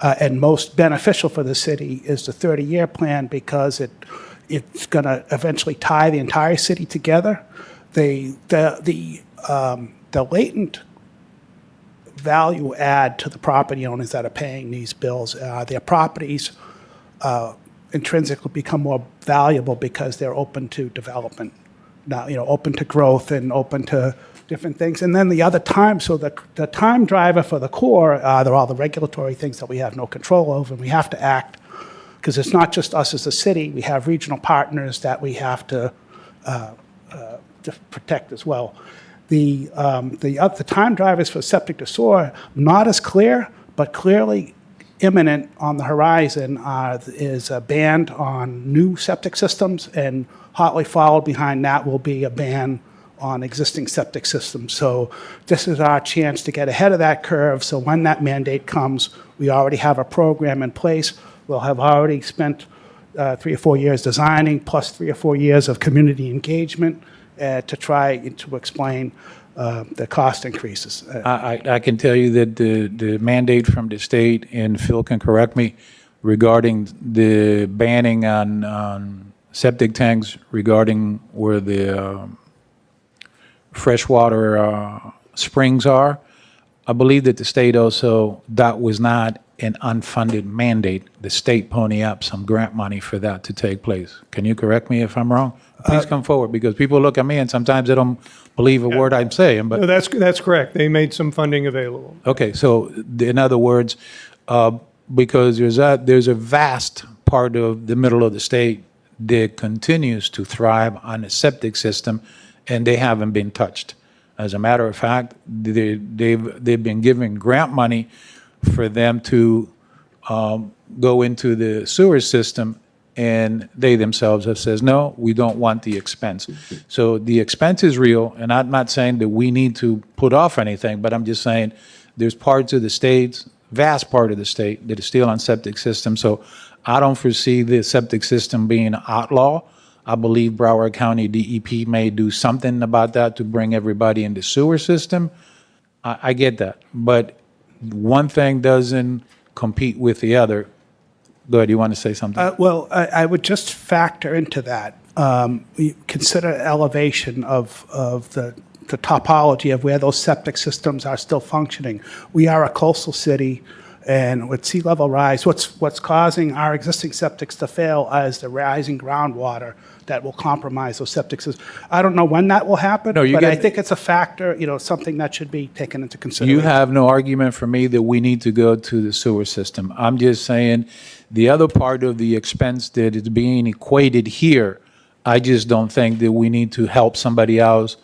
[SPEAKER 3] and most beneficial for the city is the 30-year plan because it's going to eventually tie the entire city together. The latent value add to the property owners that are paying these bills, their properties intrinsically become more valuable because they're open to development, now, open to growth and open to different things. And then the other time, so the time driver for the core, they're all the regulatory things that we have no control over, and we have to act because it's not just us as a city. We have regional partners that we have to protect as well. The time drivers for septic to sewer, not as clear, but clearly imminent on the horizon is a ban on new septic systems, and hotly followed behind that will be a ban on existing septic systems. So this is our chance to get ahead of that curve, so when that mandate comes, we already have a program in place. We'll have already spent 3 or 4 years designing, plus 3 or 4 years of community engagement to try to explain the cost increases.
[SPEAKER 13] I can tell you that the mandate from the state, and Phil can correct me, regarding the banning on septic tanks regarding where the freshwater springs are, I believe that the state also, that was not an unfunded mandate. The state pony up some grant money for that to take place. Can you correct me if I'm wrong? Please come forward, because people look at me and sometimes they don't believe a word I'm saying, but.
[SPEAKER 4] No, that's correct. They made some funding available.
[SPEAKER 13] Okay, so in other words, because there's a vast part of the middle of the state that continues to thrive on a septic system, and they haven't been touched. As a matter of fact, they've been given grant money for them to go into the sewer system, and they themselves have says, no, we don't want the expense. So the expense is real, and I'm not saying that we need to put off anything, but I'm just saying there's parts of the state, vast part of the state, that is still on septic system. So I don't foresee the septic system being outlaw. I believe Broward County DEP may do something about that to bring everybody in the sewer system. I get that, but one thing doesn't compete with the other. Go ahead, you want to say something?
[SPEAKER 3] Well, I would just factor into that. We consider elevation of the topology of where those septic systems are still functioning. We are a coastal city, and with sea level rise, what's causing our existing septics to fail is the rising groundwater that will compromise those septic systems. I don't know when that will happen, but I think it's a factor, something that should be taken into consideration.
[SPEAKER 13] You have no argument for me that we need to go to the sewer system. I'm just saying the other part of the expense that is being equated here, I just don't think that we need to help somebody else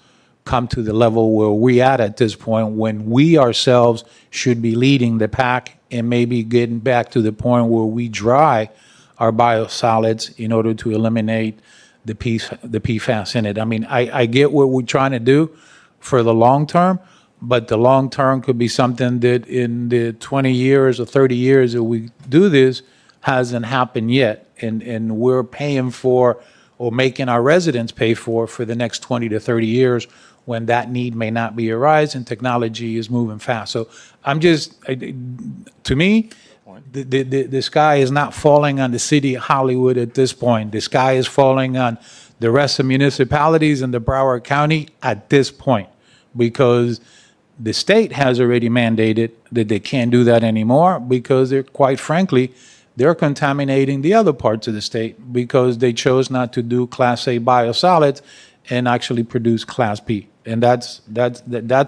[SPEAKER 13] come to the level where we at this point, when we ourselves should be leading the pack and maybe getting back to the point where we dry our biosolids in order to eliminate the PFAS in it. I mean, I get what we're trying to do for the long term, but the long term could be something that in the 20 years or 30 years that we do this hasn't happened yet. And we're paying for, or making our residents pay for the next 20 to 30 years, when that need may not be arising. Technology is moving fast. So I'm just, to me, the sky is not falling on the city of Hollywood at this point. The sky is falling on the rest of municipalities in the Broward County at this point, because the state has already mandated that they can't do that anymore, because they're, quite frankly, they're contaminating the other parts of the state because they chose not to do Class A biosolids and actually produce Class B. And that's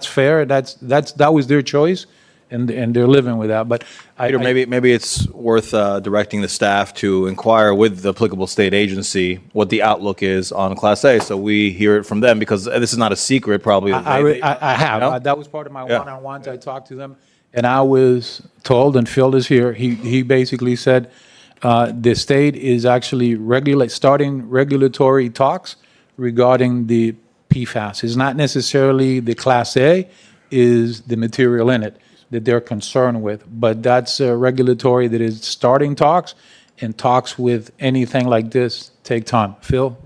[SPEAKER 13] fair. That was their choice, and they're living with that. But
[SPEAKER 1] Peter, maybe it's worth directing the staff to inquire with the applicable state agency what the outlook is on Class A, so we hear it from them, because this is not a secret, probably.
[SPEAKER 13] I have.
[SPEAKER 1] No?
[SPEAKER 13] That was part of my one-on-ones. I talked to them, and I was told, and Phil is here, he basically said the state is actually starting regulatory talks regarding the PFAS. It's not necessarily the Class A, is the material in it. that they're concerned with. But that's regulatory that is starting talks, and talks with anything like this take time. Phil,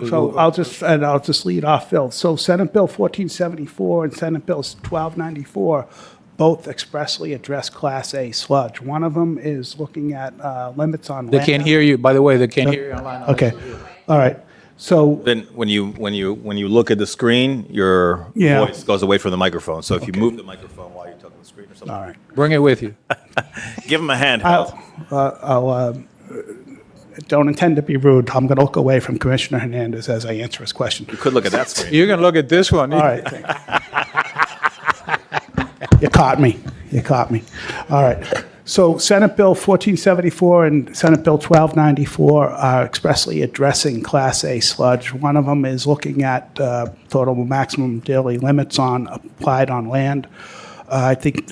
[SPEAKER 3] So I'll just lead off, Phil. So Senate Bill 1474 and Senate Bill 1294 both expressly address Class A sludge. One of them is looking at limits on.
[SPEAKER 13] They can't hear you, by the way, they can't hear you online.
[SPEAKER 3] Okay, all right. So
[SPEAKER 1] Then when you look at the screen, your
[SPEAKER 3] Yeah.
[SPEAKER 1] voice goes away from the microphone. So if you move the microphone while you're talking to the screen or something,
[SPEAKER 3] all right.
[SPEAKER 13] Bring it with you.
[SPEAKER 1] give them a hand.
[SPEAKER 3] I'll don't intend to be rude. I'm going to look away from Commissioner Hernandez as I answer his question.
[SPEAKER 1] You could look at that screen.
[SPEAKER 13] You can look at this one.
[SPEAKER 3] All right. thank you. You caught me. You caught me. All right. So Senate Bill 1474 and Senate Bill 1294 are expressly addressing Class A sludge. One of them is looking at total maximum daily limits applied on land. I think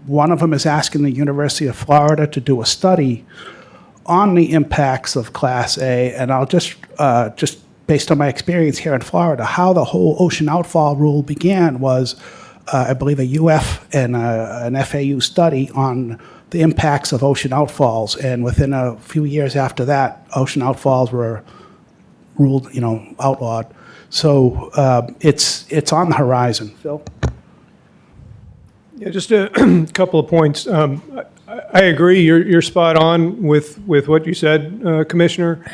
[SPEAKER 3] one of them is asking the University of Florida to do a study on the impacts of Class A, and I'll just based on my experience here in Florida, how the whole ocean outfall rule began was, I believe, a UF and an FAU study on the impacts of ocean outfalls, and within a few years after that, ocean outfalls were ruled, outlawed. So it's on the horizon. Phil?
[SPEAKER 4] Yeah, just a couple of points. I agree, you're spot on with what you said, Commissioner.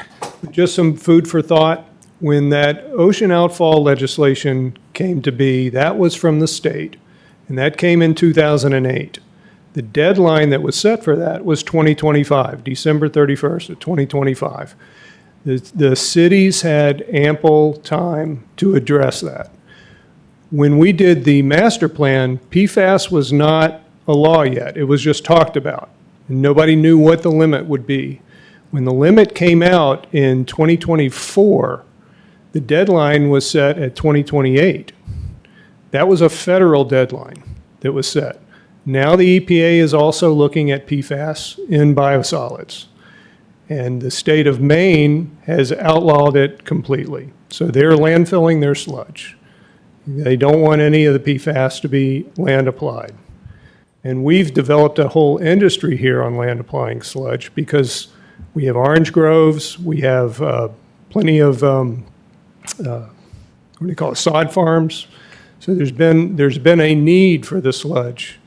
[SPEAKER 4] Just some food for thought. When that ocean outfall legislation came to be, that was from the state, and that came in 2008. The deadline that was set for that was 2025, December 31st of 2025. The cities had ample time to address that. When we did the master plan, PFAS was not a law yet. It was just talked about. And nobody knew what the limit would be. When the limit came out in 2024, the deadline was set at 2028. That was a federal deadline that was set. Now the EPA is also looking at PFAS in biosolids. And the state of Maine has outlawed it completely. So they're landfilling their sludge. They don't want any of the PFAS to be land applied. And we've developed a whole industry here on land applying sludge because we have orange groves, we have plenty of, sod farms. So there's been a need for the sludge.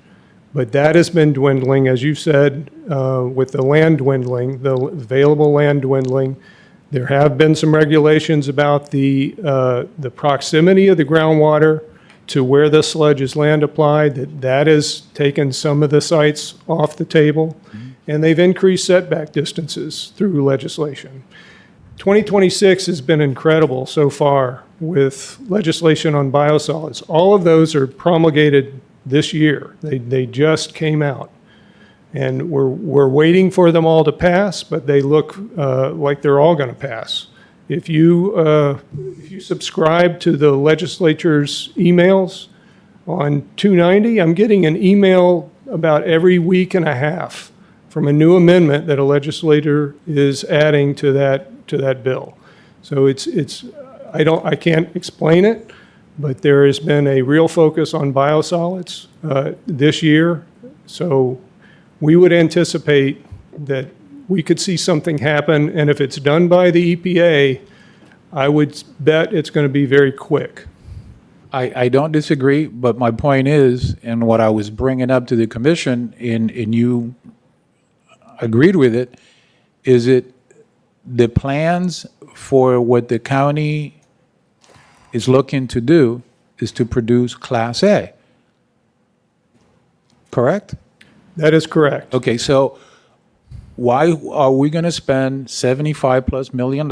[SPEAKER 4] But that has been dwindling, as you said, with the land dwindling, the available land dwindling. There have been some regulations about the proximity of the groundwater to where the sludge is land applied, that has taken some of the sites off the table, and they've increased setback distances through legislation. 2026 has been incredible so far with legislation on biosolids. All of those are promulgated this year. They just came out. And we're waiting for them all to pass, but they look like they're all going to pass. If you subscribe to the legislature's emails on 290, I'm getting an email about every week and a half from a new amendment that a legislator is adding to that bill. So I can't explain it, but there has been a real focus on biosolids this year. So we would anticipate that we could see something happen, and if it's done by the EPA, I would bet it's going to be very quick.
[SPEAKER 13] I don't disagree, but my point is, and what I was bringing up to the commission, and you agreed with it, is it the plans for what the county is looking to do is to produce Class A, correct?
[SPEAKER 4] That is correct.
[SPEAKER 13] Okay, so why are we going to spend $75+ million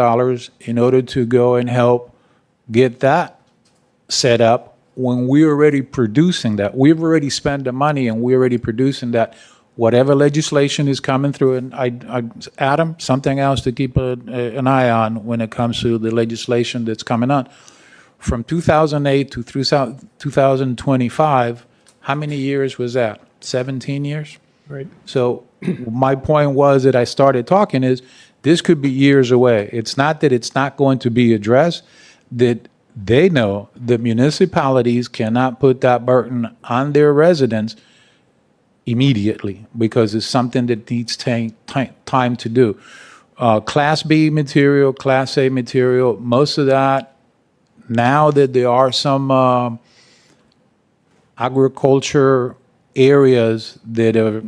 [SPEAKER 13] in order to go and help get that set up when we're already producing that? We've already spent the money and we're already producing that. Whatever legislation is coming through, and Adam, something else to keep an eye on when it comes to the legislation that's coming on. From 2008 to 2025, how many years was that? 17 years?
[SPEAKER 4] Right.
[SPEAKER 13] So my point was that I started talking is this could be years away. It's not that it's not going to be addressed, that they know that municipalities cannot put that burden on their residents immediately because it's something that needs time to do. Class B material, Class A material, most of that, now that there are some agriculture areas that have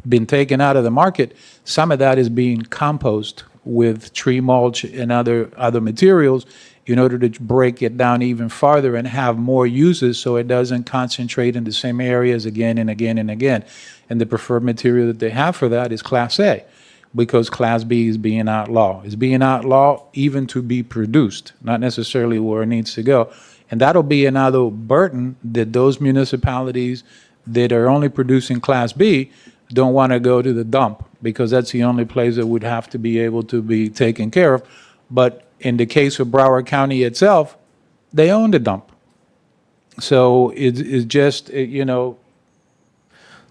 [SPEAKER 13] been taken out of the market, some of that is being composted with tree mulch and other materials in order to break it down even farther and have more uses so it doesn't concentrate in the same areas again and again and again. And the preferred material that they have for that is Class A, because Class B is being outlawed. It's being outlawed even to be produced, not necessarily where it needs to go. And that'll be another burden that those municipalities that are only producing Class B don't want to go to the dump, because that's the only place that would have to be able to be taken care of. But in the case of Broward County itself, they own the dump. So it's just, you know,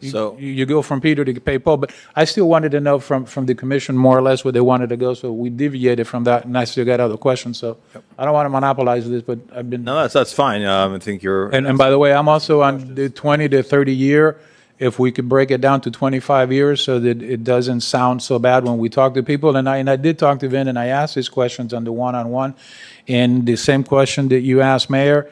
[SPEAKER 1] So-
[SPEAKER 13] you go from Peter to pay Paul. But I still wanted to know from the commission more or less where they wanted to go, so we deviated from that, and I still got other questions. So I don't want to monopolize this, but I've been.
[SPEAKER 1] No, that's fine. I think you're.
[SPEAKER 13] And by the way, I'm also on the 20 to 30 year. If we could break it down to 25 years so that it doesn't sound so bad when we talk to people. And I did talk to Vin, and I asked his questions on the one-on-one. And the same question that you asked Mayor,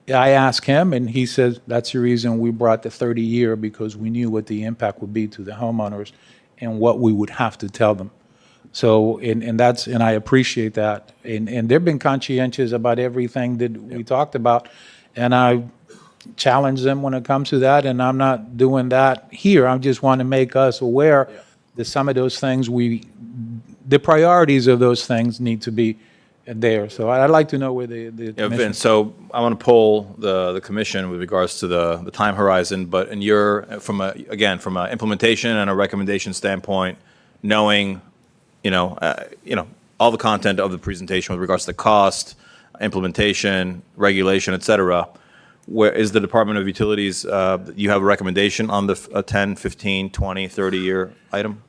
[SPEAKER 13] I asked him, and he says that's the reason we brought the 30-year, because we knew what the impact would be to the homeowners and what we would have to tell them. So, and I appreciate that. And they've been conscientious about everything that we talked about. And I challenge them when it comes to that, and I'm not doing that here. I just want to make us aware that some of those things the priorities of those things need to be there. So I'd like to know where the
[SPEAKER 1] Yeah,
[SPEAKER 13] commission-
[SPEAKER 1] Vince, so I want to poll the commission with regards to the time horizon, but in your, from an implementation and a recommendation standpoint, knowing, all the content of the presentation with regards to cost, implementation, regulation, et cetera, where is the Department of Utilities, you have a recommendation on the 10, 15, 20, 30-year item?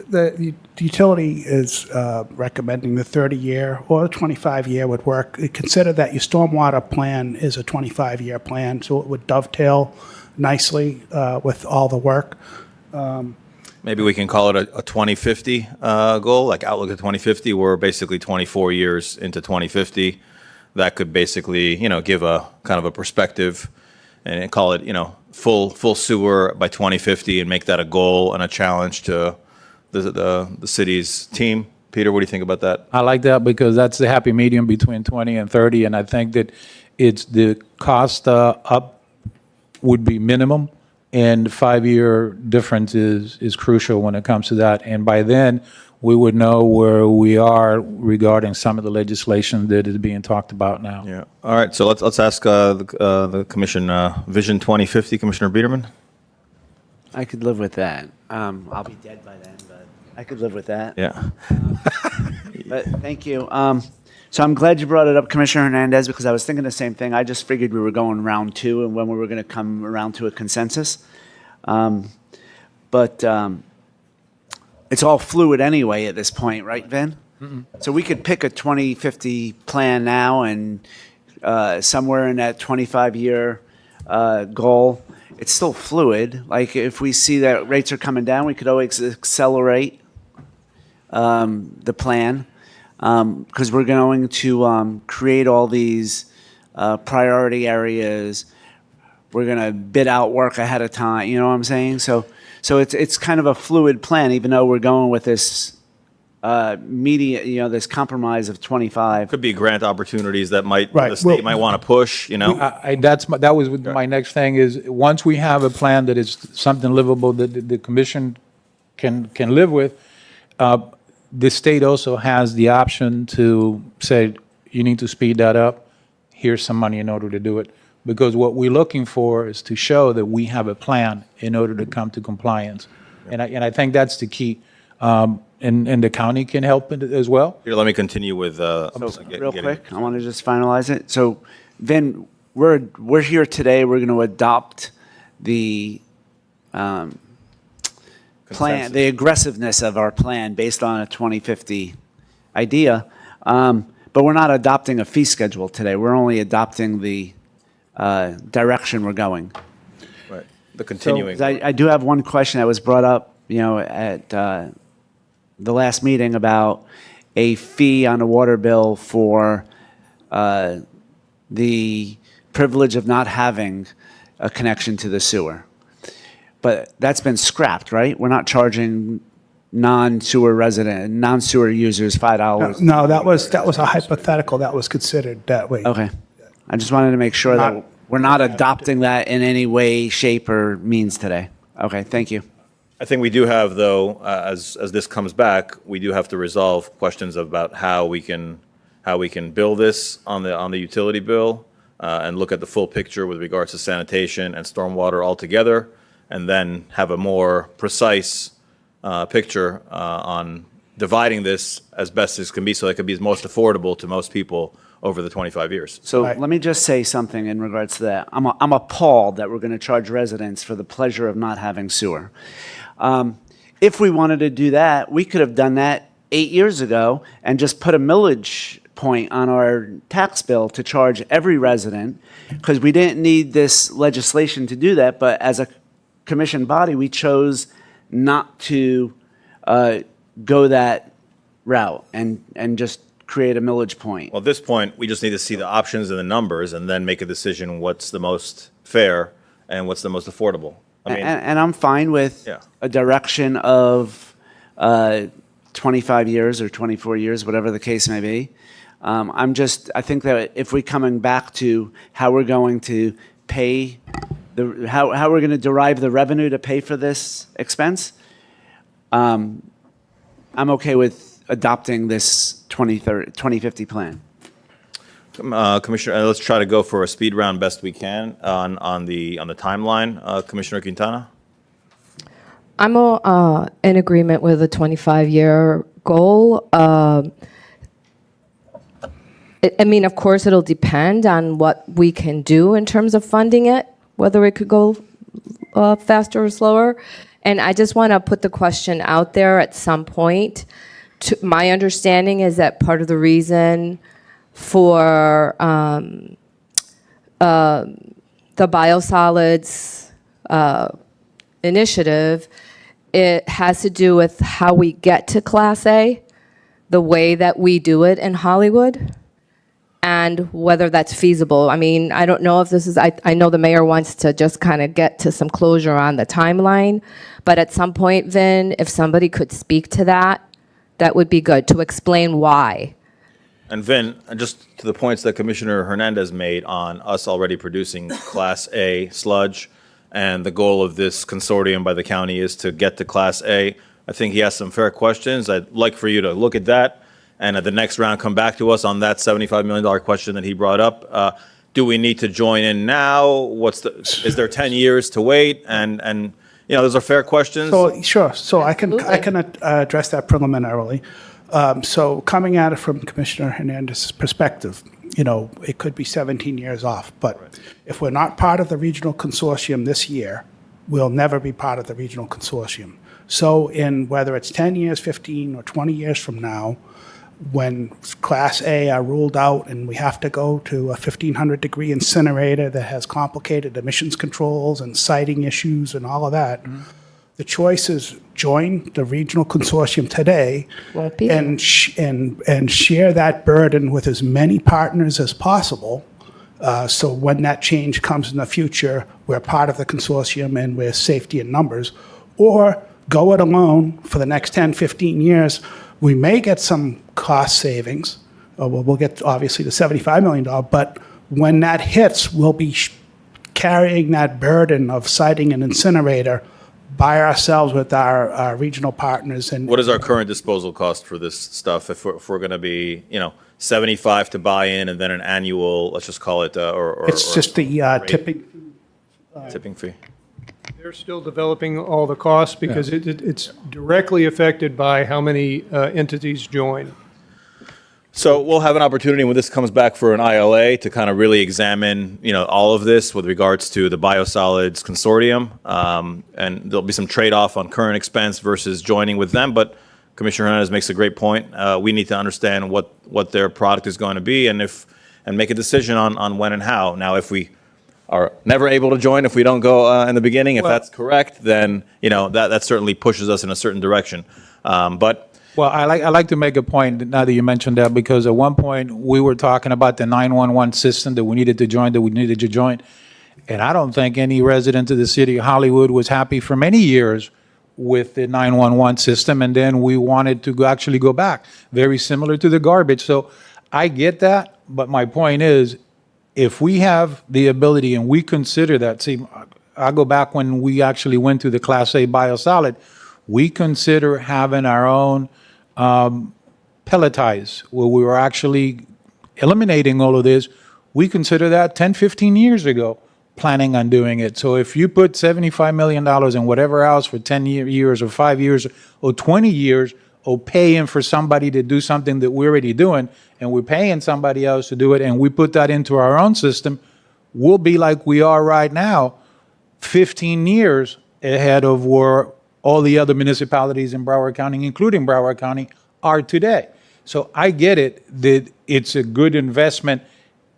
[SPEAKER 3] The utility is recommending the 30-year or the 25-year would work. Consider that your stormwater plan is a 25-year plan, so it would dovetail nicely with all the work.
[SPEAKER 1] Maybe we can call it a 2050 goal, like Outlook to 2050. We're basically 24 years into 2050. That could basically, give a kind of a perspective and call it, full sewer by 2050 and make that a goal and a challenge to the city's team. Peter, what do you think about that?
[SPEAKER 13] I like that because that's the happy medium between 20 and 30, and I think that it's the cost up would be minimum, and the 5-year difference is crucial when it comes to that. And by then, we would know where we are regarding some of the legislation that is being talked about now.
[SPEAKER 1] Yeah. All right. So let's ask the commission, Vision 2050, Commissioner Biederman.
[SPEAKER 9] I could live with that. I'll be dead by then, but I could live with that.
[SPEAKER 1] Yeah.
[SPEAKER 9] But thank you. So I'm glad you brought it up, Commissioner Hernandez, because I was thinking the same thing. I just figured we were going round two and when we were going to come around to a consensus. But it's all fluid anyway at this point, right, Vin? So we could pick a 2050 plan now and somewhere in that 25-year goal. It's still fluid. Like if we see that rates are coming down, we could always accelerate the plan because we're going to create all these priority areas. We're going to bid out work ahead of time. You know what I'm saying? So it's kind of a fluid plan, even though we're going with this this compromise of 25.
[SPEAKER 1] Could be grant opportunities that
[SPEAKER 3] Right.
[SPEAKER 1] the state might want to push,
[SPEAKER 13] That was my next thing is once we have a plan that is something livable that the commission can live with, the state also has the option to say, you need to speed that up. Here's some money in order to do it. Because what we're looking for is to show that we have a plan in order to come to compliance. And I think that's the key. And the county can help it as well.
[SPEAKER 1] Here, let me continue with.
[SPEAKER 9] Real quick, I want to just finalize it. So, Vin, we're here today. We're going to adopt the plan, the aggressiveness of our plan based on a 2050 idea. but we're not adopting a fee schedule today. We're only adopting the direction we're going.
[SPEAKER 1] Right. The continuing.
[SPEAKER 9] So, I do have one question that was brought up, at the last meeting about a fee on a water bill for the privilege of not having a connection to the sewer. But that's been scrapped, right? We're not charging non-sewer users $5.
[SPEAKER 3] No, that was a hypothetical that was considered that way.
[SPEAKER 9] Okay. I just wanted to make sure that
[SPEAKER 3] Not-
[SPEAKER 9] we're not adopting that in any way, shape, or means today. Okay, thank you.
[SPEAKER 1] I think we do have, though, as this comes back, we do have to resolve questions about how we can bill this on the utility bill, and look at the full picture with regards to sanitation and stormwater altogether, and then have a more precise picture on dividing this as best as can be, so it can be most affordable to most people over the 25 years.
[SPEAKER 9] So
[SPEAKER 3] Right.
[SPEAKER 9] let me just say something in regards to that. I'm appalled that we're going to charge residents for the pleasure of not having sewer. If we wanted to do that, we could have done that 8 years ago and just put a millage point on our tax bill to charge every resident, because we didn't need this legislation to do that. But as a commission body, we chose not to go that route and just create a millage point.
[SPEAKER 1] Well, at this point, we just need to see the options and the numbers, and then make a decision what's the most fair and what's the most affordable. I mean,
[SPEAKER 9] And I'm fine with
[SPEAKER 1] Yeah.
[SPEAKER 9] a direction of 25 years or 24 years, whatever the case may be. I think that if we're coming back to how we're going to pay, how we're going to derive the revenue to pay for this expense, I'm okay with adopting this 2050 plan.
[SPEAKER 1] Commissioner, let's try to go for a speed round best we can on the timeline. Commissioner Quintana?
[SPEAKER 10] I'm in agreement with a 25-year goal. I mean, of course, it'll depend on what we can do in terms of funding it, whether it could go faster or slower. And I just want to put the question out there at some point. My understanding is that part of the reason for the biosolids initiative, it has to do with how we get to Class A, the way that we do it in Hollywood, and whether that's feasible. I mean, I don't know if this is, I know the mayor wants to just kind of get to some closure on the timeline, but at some point, Vin, if somebody could speak to that, that would be good, to explain why.
[SPEAKER 1] And Vin, just to the points that Commissioner Hernandez made on us already producing Class A sludge, and the goal of this consortium by the county is to get to Class A, I think he asked some fair questions. I'd like for you to look at that, and at the next round, come back to us on that $75 million question that he brought up. Do we need to join in now? Is there 10 years to wait? And those are fair questions.
[SPEAKER 3] So, sure, so I can address that preliminarily. So coming at it from Commissioner Hernandez's perspective, it could be 17 years off, but if we're not part of the regional consortium this year, we'll never be part of the regional consortium. So in whether it's 10 years, 15, or 20 years from now, when Class A are ruled out and we have to go to a 1,500-degree incinerator that has complicated emissions controls and siting issues and all of that, the choice is join the regional consortium today
[SPEAKER 10] Won't be
[SPEAKER 3] and share that burden with as many partners as possible. So when that change comes in the future, we're part of the consortium and we're safety in numbers. Or go it alone for the next 10, 15 years. We may get some cost savings. We'll get obviously the $75 million, but when that hits, we'll be carrying that burden of siting an incinerator by ourselves with our regional partners. And
[SPEAKER 1] What is our current disposal cost for this stuff? If we're going to be, 75 to buy in and then an annual, let's just call it,
[SPEAKER 3] it's just the
[SPEAKER 1] tipping fee.
[SPEAKER 4] They're still developing all the costs because it's directly affected by how many entities join.
[SPEAKER 1] So we'll have an opportunity when this comes back for an ILA to kind of really examine, all of this with regards to the biosolids consortium. And there'll be some trade-off on current expense versus joining with them. But Commissioner Hernandez makes a great point. We need to understand what their product is going to be and make a decision on when and how. Now, if we are never able to join, if we don't go in the beginning, if that's correct, then, that certainly pushes us in a certain direction. But
[SPEAKER 13] Well, I like to make a point now that you mentioned that, because at one point we were talking about the 911 system that we needed to join, and I don't think any resident of the city of Hollywood was happy for many years with the 911 system, and then we wanted to actually go back, very similar to the garbage. So I get that, but my point is, if we have the ability and we consider that, see, I go back when we actually went to the Class A biosolid, we consider having our own pelletize, where we were actually eliminating all of this. We consider that 10, 15 years ago, planning on doing it. So if you put $75 million in whatever else for 10 years or 5 years or 20 years, or paying for somebody to do something that we're already doing, and we're paying somebody else to do it, and we put that into our own system, we'll be like we are right now, 15 years ahead of where all the other municipalities in Broward County, including Broward County, are today. So I get it that it's a good investment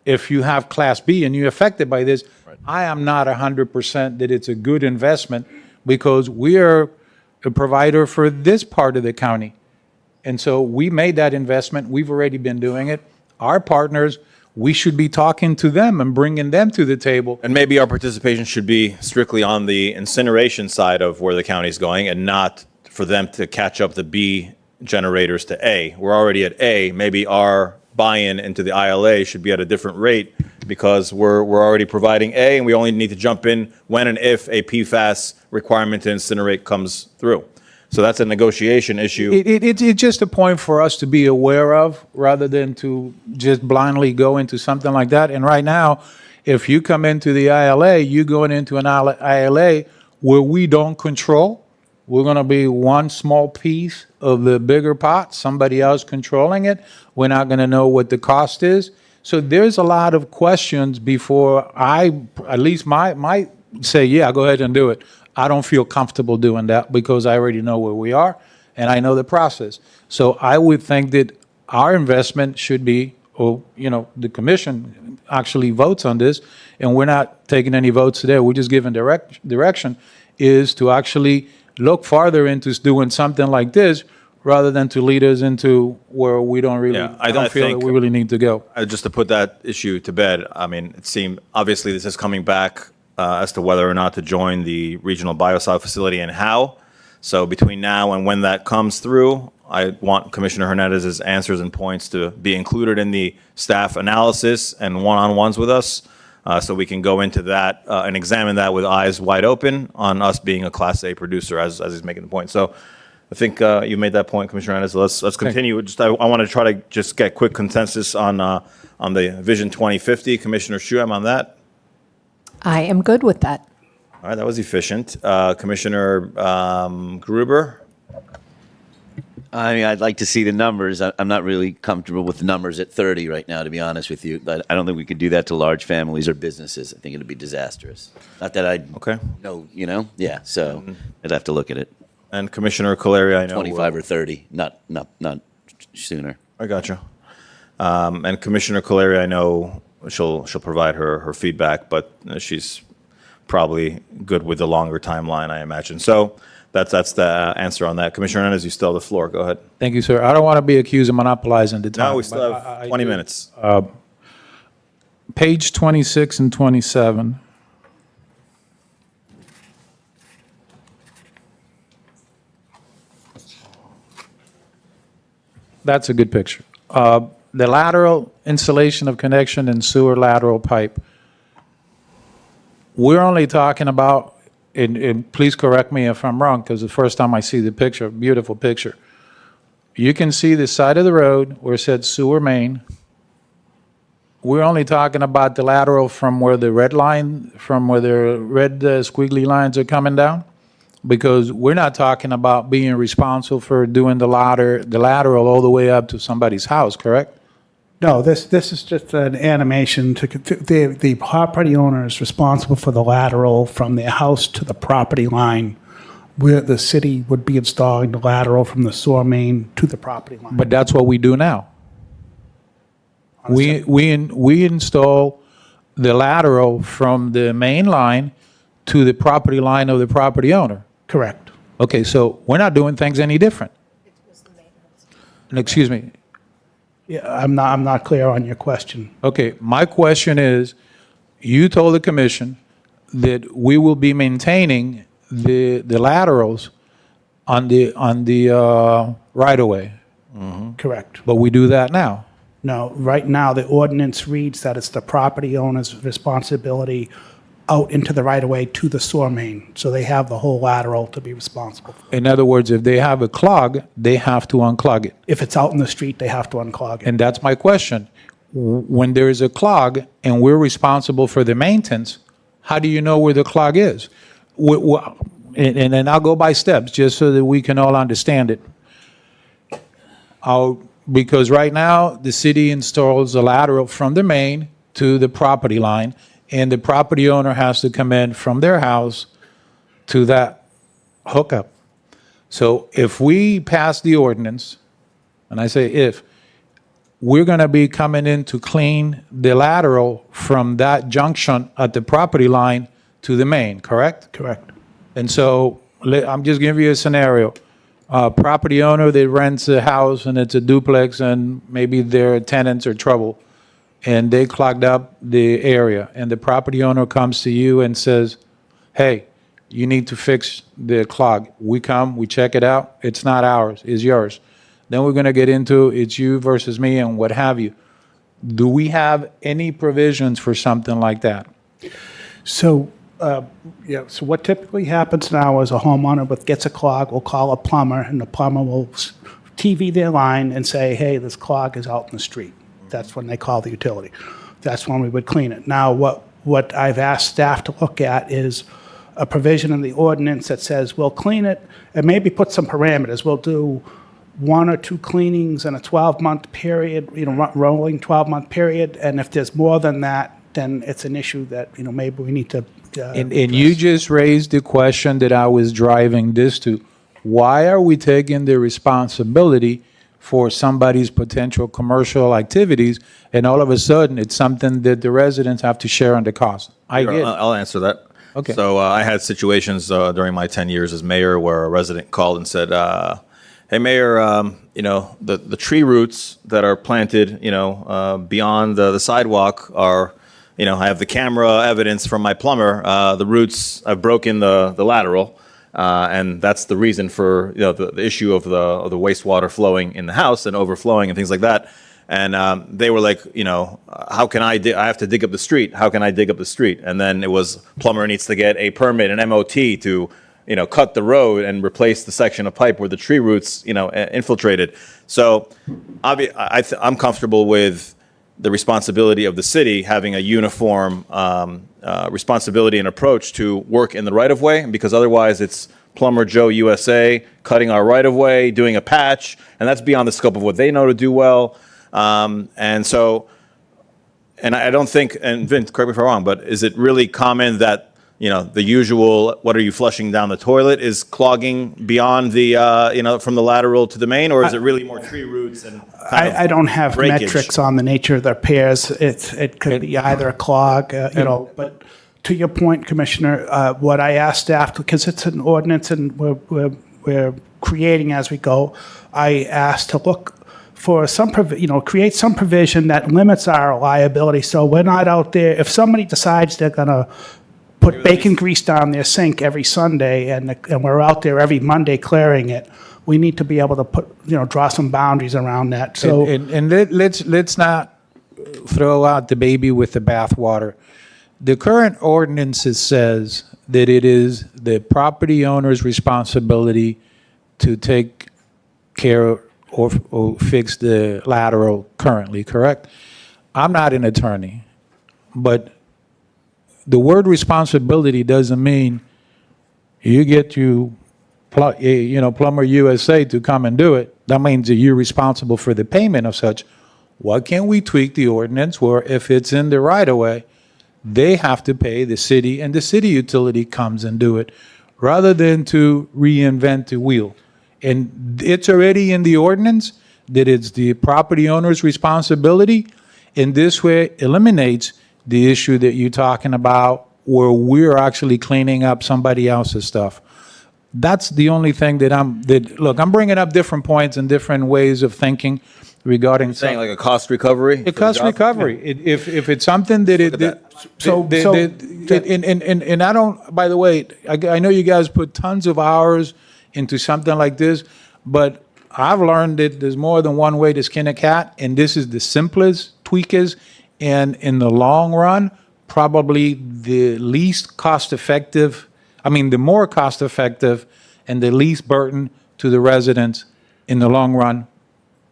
[SPEAKER 13] if you have Class B and you're affected by this. I am not 100% that it's a good investment, because we are a provider for this part of the county. And so we made that investment. We've already been doing it. Our partners, we should be talking to them and bringing them to the table.
[SPEAKER 1] And maybe our participation should be strictly on the incineration side of where the county's going, and not for them to catch up the B generators to A. We're already at A. Maybe our buy-in into the ILA should be at a different rate, because we're already providing A, and we only need to jump in when and if a PFAS requirement to incinerate comes through. So that's a negotiation issue.
[SPEAKER 13] It's just a point for us to be aware of, rather than to just blindly go into something like that. And right now, if you come into the ILA, you're going into an ILA where we don't control. We're going to be one small piece of the bigger pot, somebody else controlling it. We're not going to know what the cost is. So there's a lot of questions before at least might say, yeah, go ahead and do it. I don't feel comfortable doing that, because I already know where we are and I know the process. So I would think that our investment should be, the commission actually votes on this, and we're not taking any votes today. We're just giving direction, is to actually look farther into doing something like this, rather than to lead us into where we don't really,
[SPEAKER 1] Yeah,
[SPEAKER 13] I don't feel
[SPEAKER 1] think-
[SPEAKER 13] that we really need to go.
[SPEAKER 1] Just to put that issue to bed, I mean, it seemed, obviously, this is coming back as to whether or not to join the regional biosolid facility and how. So between now and when that comes through, I want Commissioner Hernandez's answers and points to be included in the staff analysis and one-on-ones with us, so we can go into that and examine that with eyes wide open on us being a Class A producer, as he's making the point. So I think you made that point, Commissioner Hernandez. Let's continue. I want to try to just get quick consensus on the Vision 2050. Commissioner Shuham, on that?
[SPEAKER 8] I am good with that.
[SPEAKER 1] All right, that was efficient. Commissioner Gruber?
[SPEAKER 11] I mean, I'd like to see the numbers. I'm not really comfortable with the numbers at 30 right now, to be honest with you. But I don't think we could do that to large families or businesses. I think it'd be disastrous. Not that I
[SPEAKER 1] Okay.
[SPEAKER 11] know, yeah. So I'd have to look at it.
[SPEAKER 1] And Commissioner Coleria, I know.
[SPEAKER 11] 25 or 30, not sooner.
[SPEAKER 1] I gotcha. And Commissioner Coleria, I know she'll provide her feedback, but she's probably good with the longer timeline, I imagine. So that's the answer on that. Commissioner Hernandez, you still have the floor. Go ahead.
[SPEAKER 13] Thank you, sir. I don't want to be accused of monopolizing the time.
[SPEAKER 1] No, we still
[SPEAKER 13] but
[SPEAKER 1] have
[SPEAKER 13] I
[SPEAKER 1] 20
[SPEAKER 13] do.
[SPEAKER 1] minutes.
[SPEAKER 13] Page 26 and 27. That's a good picture. The lateral installation of connection and sewer lateral pipe. We're only talking about, and please correct me if I'm wrong, because the first time I see the picture, beautiful picture. You can see the side of the road where it said sewer main. We're only talking about the lateral from where the red squiggly lines are coming down, because we're not talking about being responsible for doing the lateral all the way up to somebody's house, correct?
[SPEAKER 3] No, this is just an animation to, the property owner is responsible for the lateral from their house to the property line where the city would be installing the lateral from the sewer main to the property line.
[SPEAKER 13] But that's what we do now. We install the lateral from the main line to the property line of the property owner.
[SPEAKER 3] Correct.
[SPEAKER 13] Okay, so we're not doing things any different. Excuse me.
[SPEAKER 3] Yeah, I'm not clear on your question.
[SPEAKER 13] Okay, my question is, you told the commission that we will be maintaining the laterals on the right-of-way,
[SPEAKER 3] Correct.
[SPEAKER 13] but we do that now.
[SPEAKER 3] No, right now, the ordinance reads that it's the property owner's responsibility out into the right-of-way to the sewer main. So they have the whole lateral to be responsible for.
[SPEAKER 13] In other words, if they have a clog, they have to unclog it.
[SPEAKER 3] If it's out in the street, they have to unclog it.
[SPEAKER 13] And that's my question. When there is a clog and we're responsible for the maintenance, how do you know where the clog is? And then I'll go by steps just so that we can all understand it. Because right now, the city installs a lateral from the main to the property line, and the property owner has to come in from their house to that hookup. So if we pass the ordinance, and I say if, we're going to be coming in to clean the lateral from that junction at the property line to the main, correct?
[SPEAKER 3] Correct.
[SPEAKER 13] And so I'm just giving you a scenario. Property owner that rents a house and it's a duplex and maybe their tenants are trouble and they clogged up the area and the property owner comes to you and says, hey, you need to fix the clog. We come, we check it out. It's not ours, it's yours. Then we're going to get into it's you versus me and what have you. Do we have any provisions for something like that?
[SPEAKER 3] So, so what typically happens now is a homeowner gets a clog, will call a plumber, and the plumber will TV their line and say, hey, this clog is out in the street. That's when they call the utility. That's when we would clean it. Now, what I've asked staff to look at is a provision in the ordinance that says we'll clean it and maybe put some parameters. We'll do 1 or 2 cleanings in a 12-month period, rolling 12-month period, and if there's more than that, then it's an issue that, maybe we need to
[SPEAKER 13] And you just raised the question that I was driving this to. Why are we taking the responsibility for somebody's potential commercial activities, and all of a sudden, it's something that the residents have to share on the cost? I get it.
[SPEAKER 1] I'll answer that.
[SPEAKER 13] Okay.
[SPEAKER 1] So I had situations during my 10 years as mayor where a resident called and said, hey, Mayor, the tree roots that are planted, beyond the sidewalk are, I have the camera evidence from my plumber. The roots have broken the lateral, and that's the reason for the issue of the wastewater flowing in the house and overflowing and things like that. And they were like, how can I have to dig up the street. How can I dig up the street? And then it was plumber needs to get a permit, an MOT to cut the road and replace the section of pipe where the tree roots, infiltrated. So I'm comfortable with the responsibility of the city having a uniform responsibility and approach to work in the right-of-way, because otherwise it's Plumber Joe USA cutting our right-of-way, doing a patch, and that's beyond the scope of what they know to do well. And I don't think, and Vince, correct me if I'm wrong, but is it really common that the usual, what are you flushing down the toilet is clogging beyond the, from the lateral to the main, or is it really more tree roots and
[SPEAKER 3] I don't have
[SPEAKER 1] breakage?
[SPEAKER 3] metrics on the nature of the repairs. It could be either a clog, but to your point, Commissioner, what I asked staff, because it's an ordinance and we're creating as we go, I asked to look for some, create some provision that limits our liability. So we're not out there, if somebody decides they're going to put bacon grease down their sink every Sunday and we're out there every Monday clearing it, we need to be able to put, draw some boundaries around that. So
[SPEAKER 13] let's not throw out the baby with the bathwater. The current ordinance says that it is the property owner's responsibility to take care or fix the lateral currently, correct? I'm not an attorney, but the word responsibility doesn't mean you get Plumber USA to come and do it. That means that you're responsible for the payment of such. Why can't we tweak the ordinance where if it's in the right of way, they have to pay the city and the city utility comes and do it, rather than to reinvent the wheel. And it's already in the ordinance that it's the property owner's responsibility. And this way eliminates the issue that you're talking about where we're actually cleaning up somebody else's stuff. That's the only thing look, I'm bringing up different points and different ways of thinking regarding.
[SPEAKER 1] Saying like a cost recovery?
[SPEAKER 13] A cost recovery. If it's something that and I don't, by the way, I know you guys put tons of hours into something like this, but I've learned that there's more than one way to skin a cat, and this is the simplest tweakers, and in the long run, probably the least cost-effective, the more cost-effective and the least burden to the residents in the long run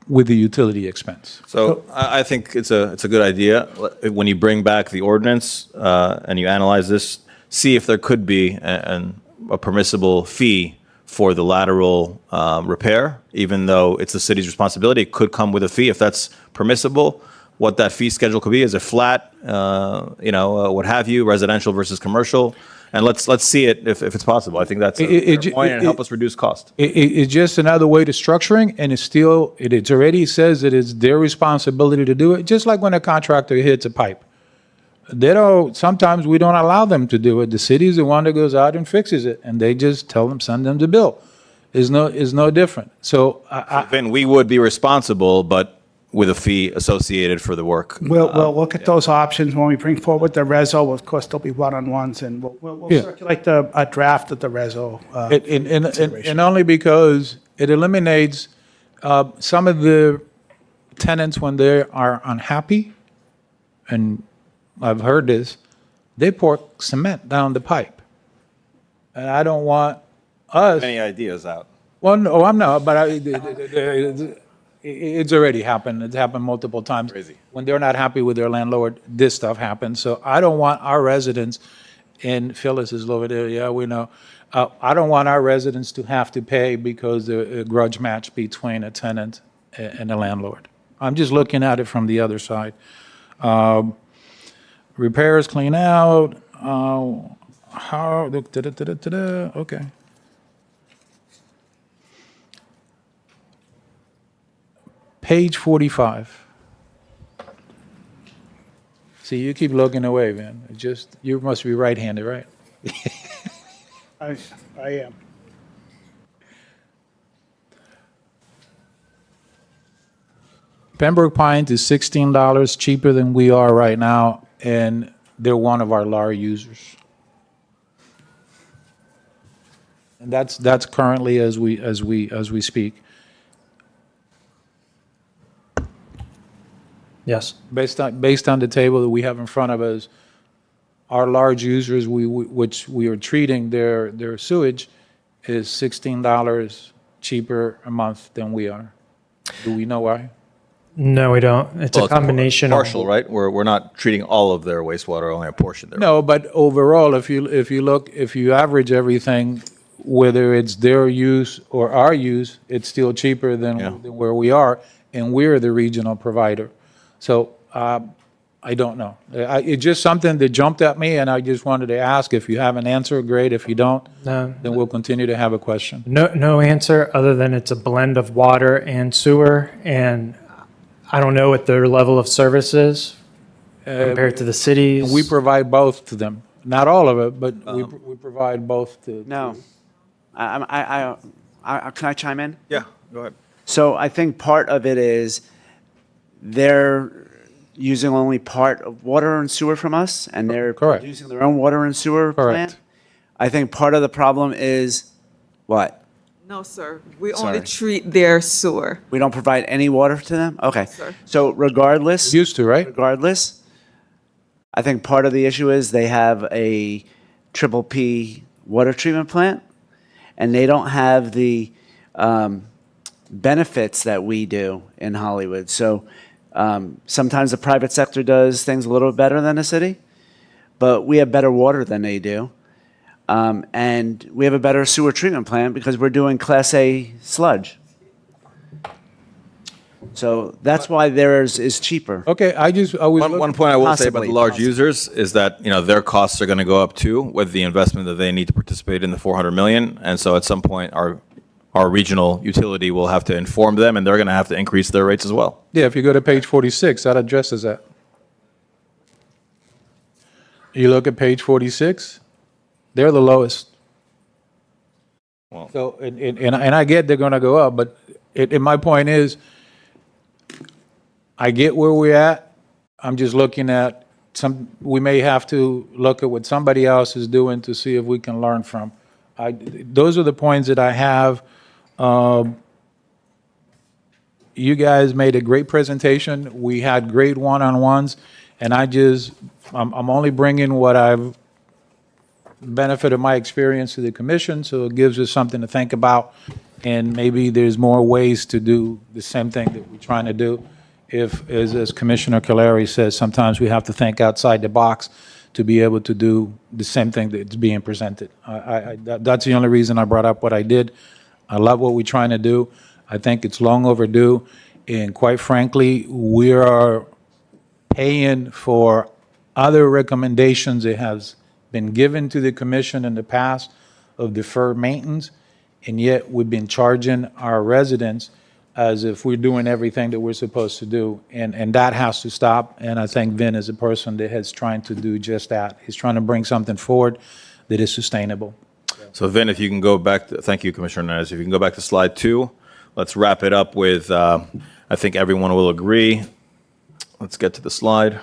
[SPEAKER 13] with the utility expense.
[SPEAKER 1] So I think it's a good idea. When you bring back the ordinance and you analyze this, see if there could be a permissible fee for the lateral repair, even though it's the city's responsibility. It could come with a fee if that's permissible. What that fee schedule could be is a flat, what have you, residential versus commercial. And let's see it if it's possible. I think that's a fair point and help us reduce cost.
[SPEAKER 13] It's just another way to structuring, and it already says that it's their responsibility to do it, just like when a contractor hits a pipe. Sometimes we don't allow them to do it. The city is the one that goes out and fixes it, and they just send them the bill. Is no different. So
[SPEAKER 1] then we would be responsible, but with a fee associated for the work.
[SPEAKER 3] We'll look at those options when we bring forward the reso. Of course, there'll be one-on-ones, and we'll circulate a draft of the reso.
[SPEAKER 13] And only because it eliminates some of the tenants when they are unhappy, and I've heard this, they pour cement down the pipe. And I don't want us.
[SPEAKER 1] Any ideas out?
[SPEAKER 13] Well, no, I'm not, but it's already happened. It's happened multiple times.
[SPEAKER 1] Crazy.
[SPEAKER 13] When they're not happy with their landlord, this stuff happens. So I don't want our residents, and Phyllis is over there, yeah, we know. I don't want our residents to have to pay because there's a grudge match between a tenant and a landlord. I'm just looking at it from the other side. Repairs, clean out, okay. Page 45. See, you keep looking away, man. You must be right-handed, right?
[SPEAKER 3] I am.
[SPEAKER 13] Pembroke Pines is $16 cheaper than we are right now, and they're one of our LAR users. And that's currently as we speak.
[SPEAKER 7] Yes.
[SPEAKER 13] Based on the table that we have in front of us, our large users, which we are treating their sewage, is $16 cheaper a month than we are. Do we know why?
[SPEAKER 7] No, we don't. It's a combination
[SPEAKER 1] Partial, right? We're not treating all of their wastewater, only a portion there.
[SPEAKER 13] No, but overall, if you average everything, whether it's their use or our use, it's still cheaper than where we are, and we're the regional provider. So I don't know. It's just something that jumped at me, and I just wanted to ask. If you have an answer, great. If you don't, then we'll continue to have a question.
[SPEAKER 7] No answer other than it's a blend of water and sewer, and I don't know what their level of service is compared to the cities.
[SPEAKER 13] We provide both to them. Not all of it, but we provide both to.
[SPEAKER 9] No. Can I chime in?
[SPEAKER 1] Yeah, go ahead.
[SPEAKER 9] So I think part of it is they're using only part of water and sewer from us, and they're
[SPEAKER 13] Correct.
[SPEAKER 9] producing their own water and sewer
[SPEAKER 13] Correct.
[SPEAKER 9] plant. I think part of the problem is what?
[SPEAKER 6] No, sir. We
[SPEAKER 9] Sorry.
[SPEAKER 6] only treat their sewer.
[SPEAKER 9] We don't provide any water to them? Okay.
[SPEAKER 6] Sir.
[SPEAKER 9] So regardless,
[SPEAKER 13] Used to, right?
[SPEAKER 9] regardless, I think part of the issue is they have a triple P water treatment plant, and they don't have the benefits that we do in Hollywood. So sometimes the private sector does things a little better than the city, but we have better water than they do. And we have a better sewer treatment plant because we're doing Class A sludge. So that's why theirs is cheaper.
[SPEAKER 13] Okay, I was
[SPEAKER 1] One point I will say about
[SPEAKER 9] Possibly,
[SPEAKER 1] the large users is that, their costs are going to go up too with the investment that they need to participate in the 400 million. And so at some point, our regional utility will have to inform them, and they're going to have to increase their rates as well.
[SPEAKER 13] Yeah, if you go to page 46, that addresses that. You look at page 46, they're the lowest. So, and I get they're going to go up, but my point is, I get where we're at. I'm just looking at we may have to look at what somebody else is doing to see if we can learn from. Those are the points that I have. You guys made a great presentation. We had great one-on-ones, and I'm only bringing what I've benefit of my experience to the commission, so it gives us something to think about, and maybe there's more ways to do the same thing that we're trying to do. As Commissioner Kaleri says, sometimes we have to think outside the box to be able to do the same thing that's being presented. That's the only reason I brought up what I did. I love what we're trying to do. I think it's long overdue, and quite frankly, we are paying for other recommendations that has been given to the commission in the past of deferred maintenance, and yet we've been charging our residents as if we're doing everything that we're supposed to do, and that has to stop. And I think Vin is a person that is trying to do just that. He's trying to bring something forward that is sustainable.
[SPEAKER 1] So Vin, if you can go back thank you, Commissioner Hernandez. If you can go back to slide 2, let's wrap it up with, I think everyone will agree. Let's get to the slide.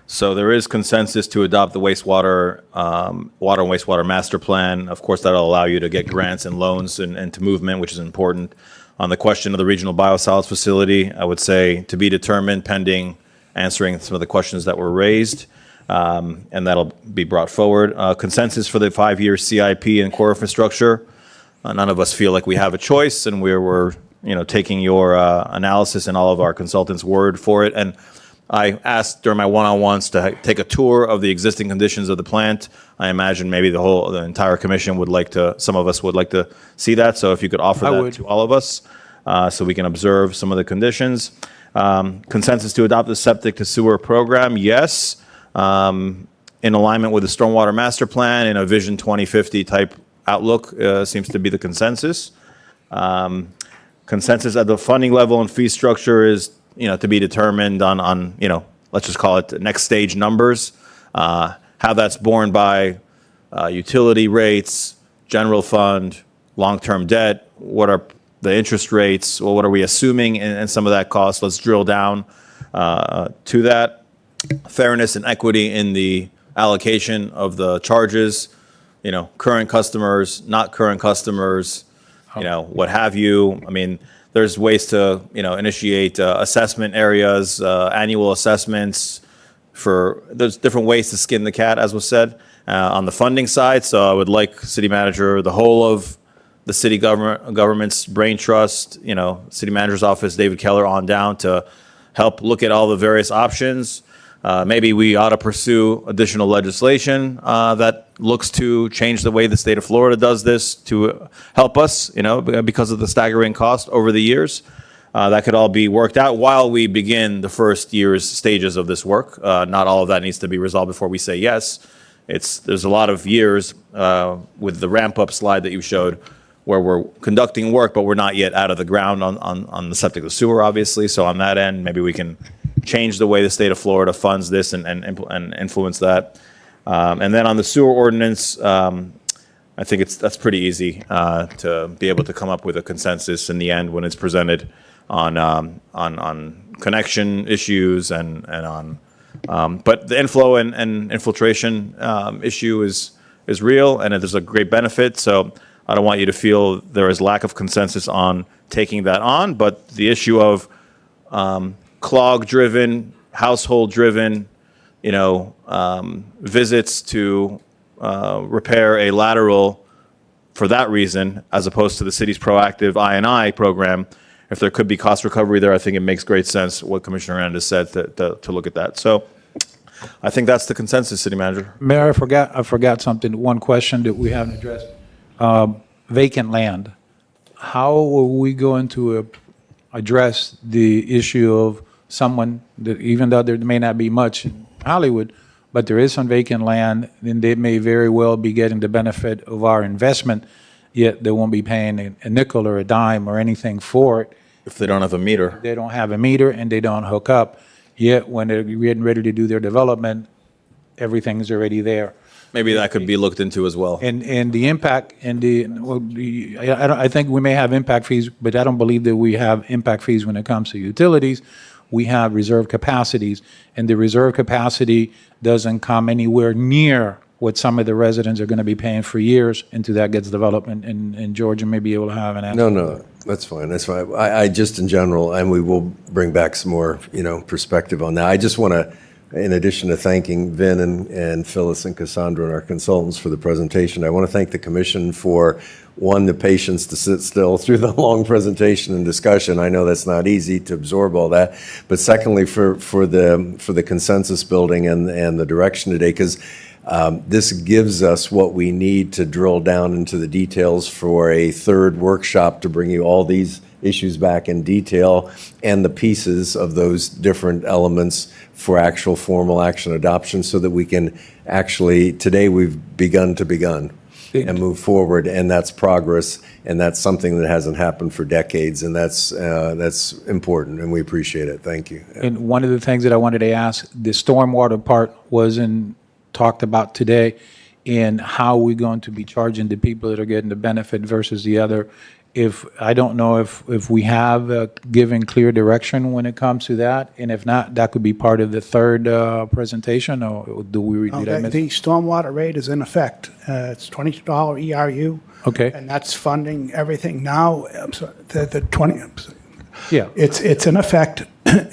[SPEAKER 1] So there is consensus to adopt the water and wastewater master plan. Of course, that'll allow you to get grants and loans and to movement, which is important. On the question of the regional biosolids facility, I would say to be determined pending answering some of the questions that were raised, and that'll be brought forward. Consensus for the 5-year CIP and core infrastructure. None of us feel like we have a choice, and we're taking your analysis and all of our consultants' word for it. And I asked during my one-on-ones to take a tour of the existing conditions of the plant. I imagine maybe the entire commission some of us would like to see that. So if you could offer that to all of us, so we can observe some of the conditions. Consensus to adopt the septic to sewer program, yes. In alignment with the stormwater master plan and a Vision 2050 type outlook seems to be the consensus. Consensus at the funding level and fee structure is to be determined on let's just call it next stage numbers. How that's borne by utility rates, general fund, long-term debt, what are the interest rates, well, what are we assuming in some of that cost? Let's drill down to that. Fairness and equity in the allocation of the charges, current customers, not current customers, what have you. I mean, there's ways to, initiate assessment areas, annual assessments. There's different ways to skin the cat, as was said, on the funding side. So I would like City Manager, the whole of the city government's brain trust, City Manager's office, David Keller on down to help look at all the various options. Maybe we ought to pursue additional legislation that looks to change the way the state of Florida does this to help us, because of the staggering cost over the years. That could all be worked out while we begin the first year's stages of this work. Not all of that needs to be resolved before we say yes. There's a lot of years with the ramp-up slide that you showed where we're conducting work, but we're not yet out of the ground on the septic or sewer, obviously. So on that end, maybe we can change the way the state of Florida funds this and influence that. And then on the sewer ordinance, I think that's pretty easy to be able to come up with a consensus in the end when it's presented on connection issues and on. But the inflow and infiltration issue is real, and there's a great benefit. So I don't want you to feel there is lack of consensus on taking that on, but the issue of clog-driven, household-driven, visits to repair a lateral for that reason, as opposed to the city's proactive I&I program. If there could be cost recovery there, I think it makes great sense what Commissioner Hernandez said to look at that. So I think that's the consensus, City Manager.
[SPEAKER 13] Mayor, I forgot something, one question that we haven't addressed. Vacant land. How are we going to address the issue of someone that, even though there may not be much in Hollywood, but there is some vacant land, and they may very well be getting the benefit of our investment, yet they won't be paying a nickel or a dime or anything for it.
[SPEAKER 1] If they don't have a meter.
[SPEAKER 13] They don't have a meter and they don't hook up, yet when they're getting ready to do their development, everything's already there.
[SPEAKER 1] Maybe that could be looked into as well.
[SPEAKER 13] And the impact and I think we may have impact fees, but I don't believe that we have impact fees when it comes to utilities. We have reserve capacities, and the reserve capacity doesn't come anywhere near what some of the residents are going to be paying for years until that gets development, and Georgia may be able to have an answer.
[SPEAKER 2] No, that's fine, that's fine. I just in general, and we will bring back some more, perspective on that. I just want to, in addition to thanking Vin and Phyllis and Cassandra and our consultants for the presentation, I want to thank the commission for, one, the patience to sit still through the long presentation and discussion. I know that's not easy to absorb all that, but secondly, for the consensus building and the direction today, because this gives us what we need to drill down into the details for a third workshop to bring you all these issues back in detail and the pieces of those different elements for actual formal action adoption, so that we can actually, today we've begun and move forward, and that's progress, and that's something that hasn't happened for decades, and that's important, and we appreciate it. Thank you.
[SPEAKER 13] And one of the things that I wanted to ask, the stormwater part wasn't talked about today, in how we're going to be charging the people that are getting the benefit versus the other. I don't know if we have given clear direction when it comes to that, and if not, that could be part of the third presentation, or did I miss?
[SPEAKER 3] The stormwater rate is in effect. It's $22 ERU.
[SPEAKER 13] Okay.
[SPEAKER 3] And that's funding everything now. The 20.
[SPEAKER 13] Yeah.
[SPEAKER 3] It's in effect,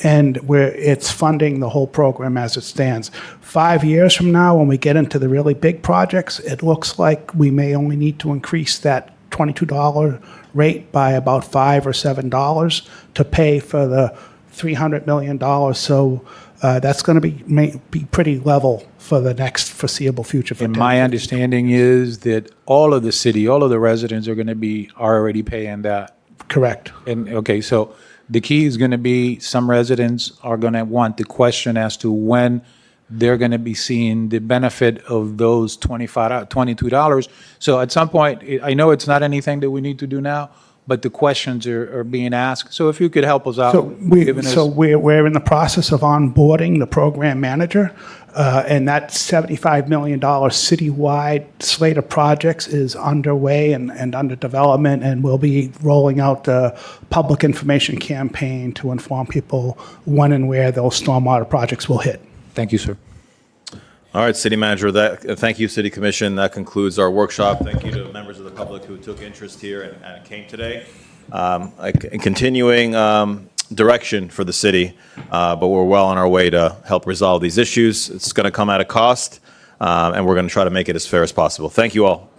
[SPEAKER 3] and it's funding the whole program as it stands. 5 years from now, when we get into the really big projects, it looks like we may only need to increase that $22 rate by about $5 or $7 to pay for the $300 million. So that's going to be pretty level for the next foreseeable future.
[SPEAKER 13] And my understanding is that all of the residents are going to be already paying that.
[SPEAKER 3] Correct.
[SPEAKER 13] And, okay, so the key is going to be, some residents are going to want the question as to when they're going to be seeing the benefit of those $22. So at some point, I know it's not anything that we need to do now, but the questions are being asked. So if you could help us out.
[SPEAKER 3] We're in the process of onboarding the program manager, and that $75 million citywide slate of projects is underway and under development, and we'll be rolling out the public information campaign to inform people when and where those stormwater projects will hit.
[SPEAKER 13] Thank you, sir.
[SPEAKER 1] All right, City Manager, thank you, City Commission. That concludes our workshop. Thank you to members of the public who took interest here and came today. Continuing direction for the city, but we're well on our way to help resolve these issues. It's going to come at a cost, and we're going to try to make it as fair as possible. Thank you all.